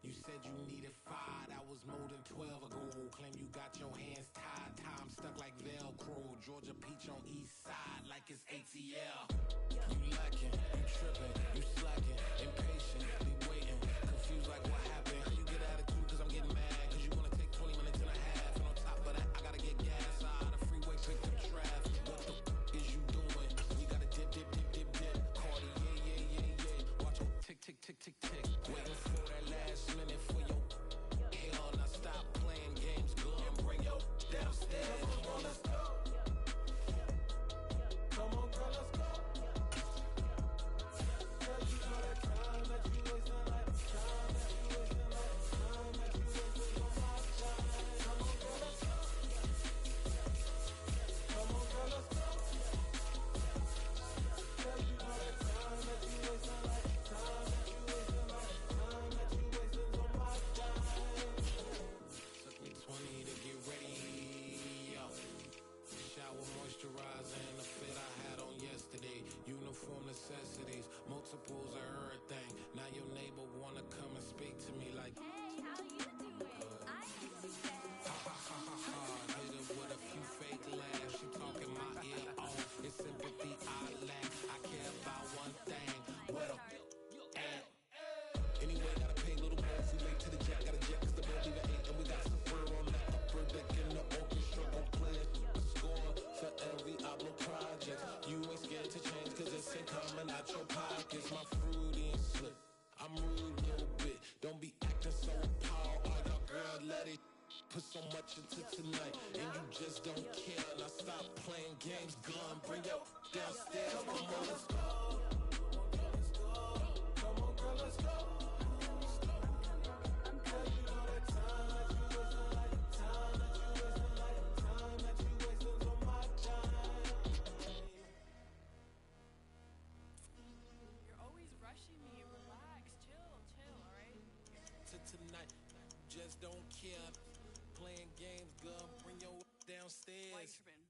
You said you needed 5, that was more than 12 ago. Claim you got your hands tied, time stuck like Velcro. Georgia Peach on east side like it's ATL. You lacking, you tripping, you slacking, impatient, be waiting, confused like what happened. You get attitude cause I'm getting mad, cause you wanna take 20 minutes and a half. And on top of that, I gotta get gas out of the freeway, pick up traffic. What the is you doing? We gotta dip. Cardi, yeah. Watch your tick. Waiting for that last minute for your hell. Now stop playing games, girl, and bring your downstairs. Come on, let's go. Come on, girl, let's go. Girl, you know that kind put so much into tonight, and you just don't care. Now stop playing games, gun, bring your downstairs. Come on, let's go. Come on, girl, let's go. Girl, you know that time that you wasting, like time that you wasting, like time that you wasting on my time. You're always rushing me. Relax, chill, alright? To tonight, just don't care. Playing games, girl, bring your downstairs. Why you tripping?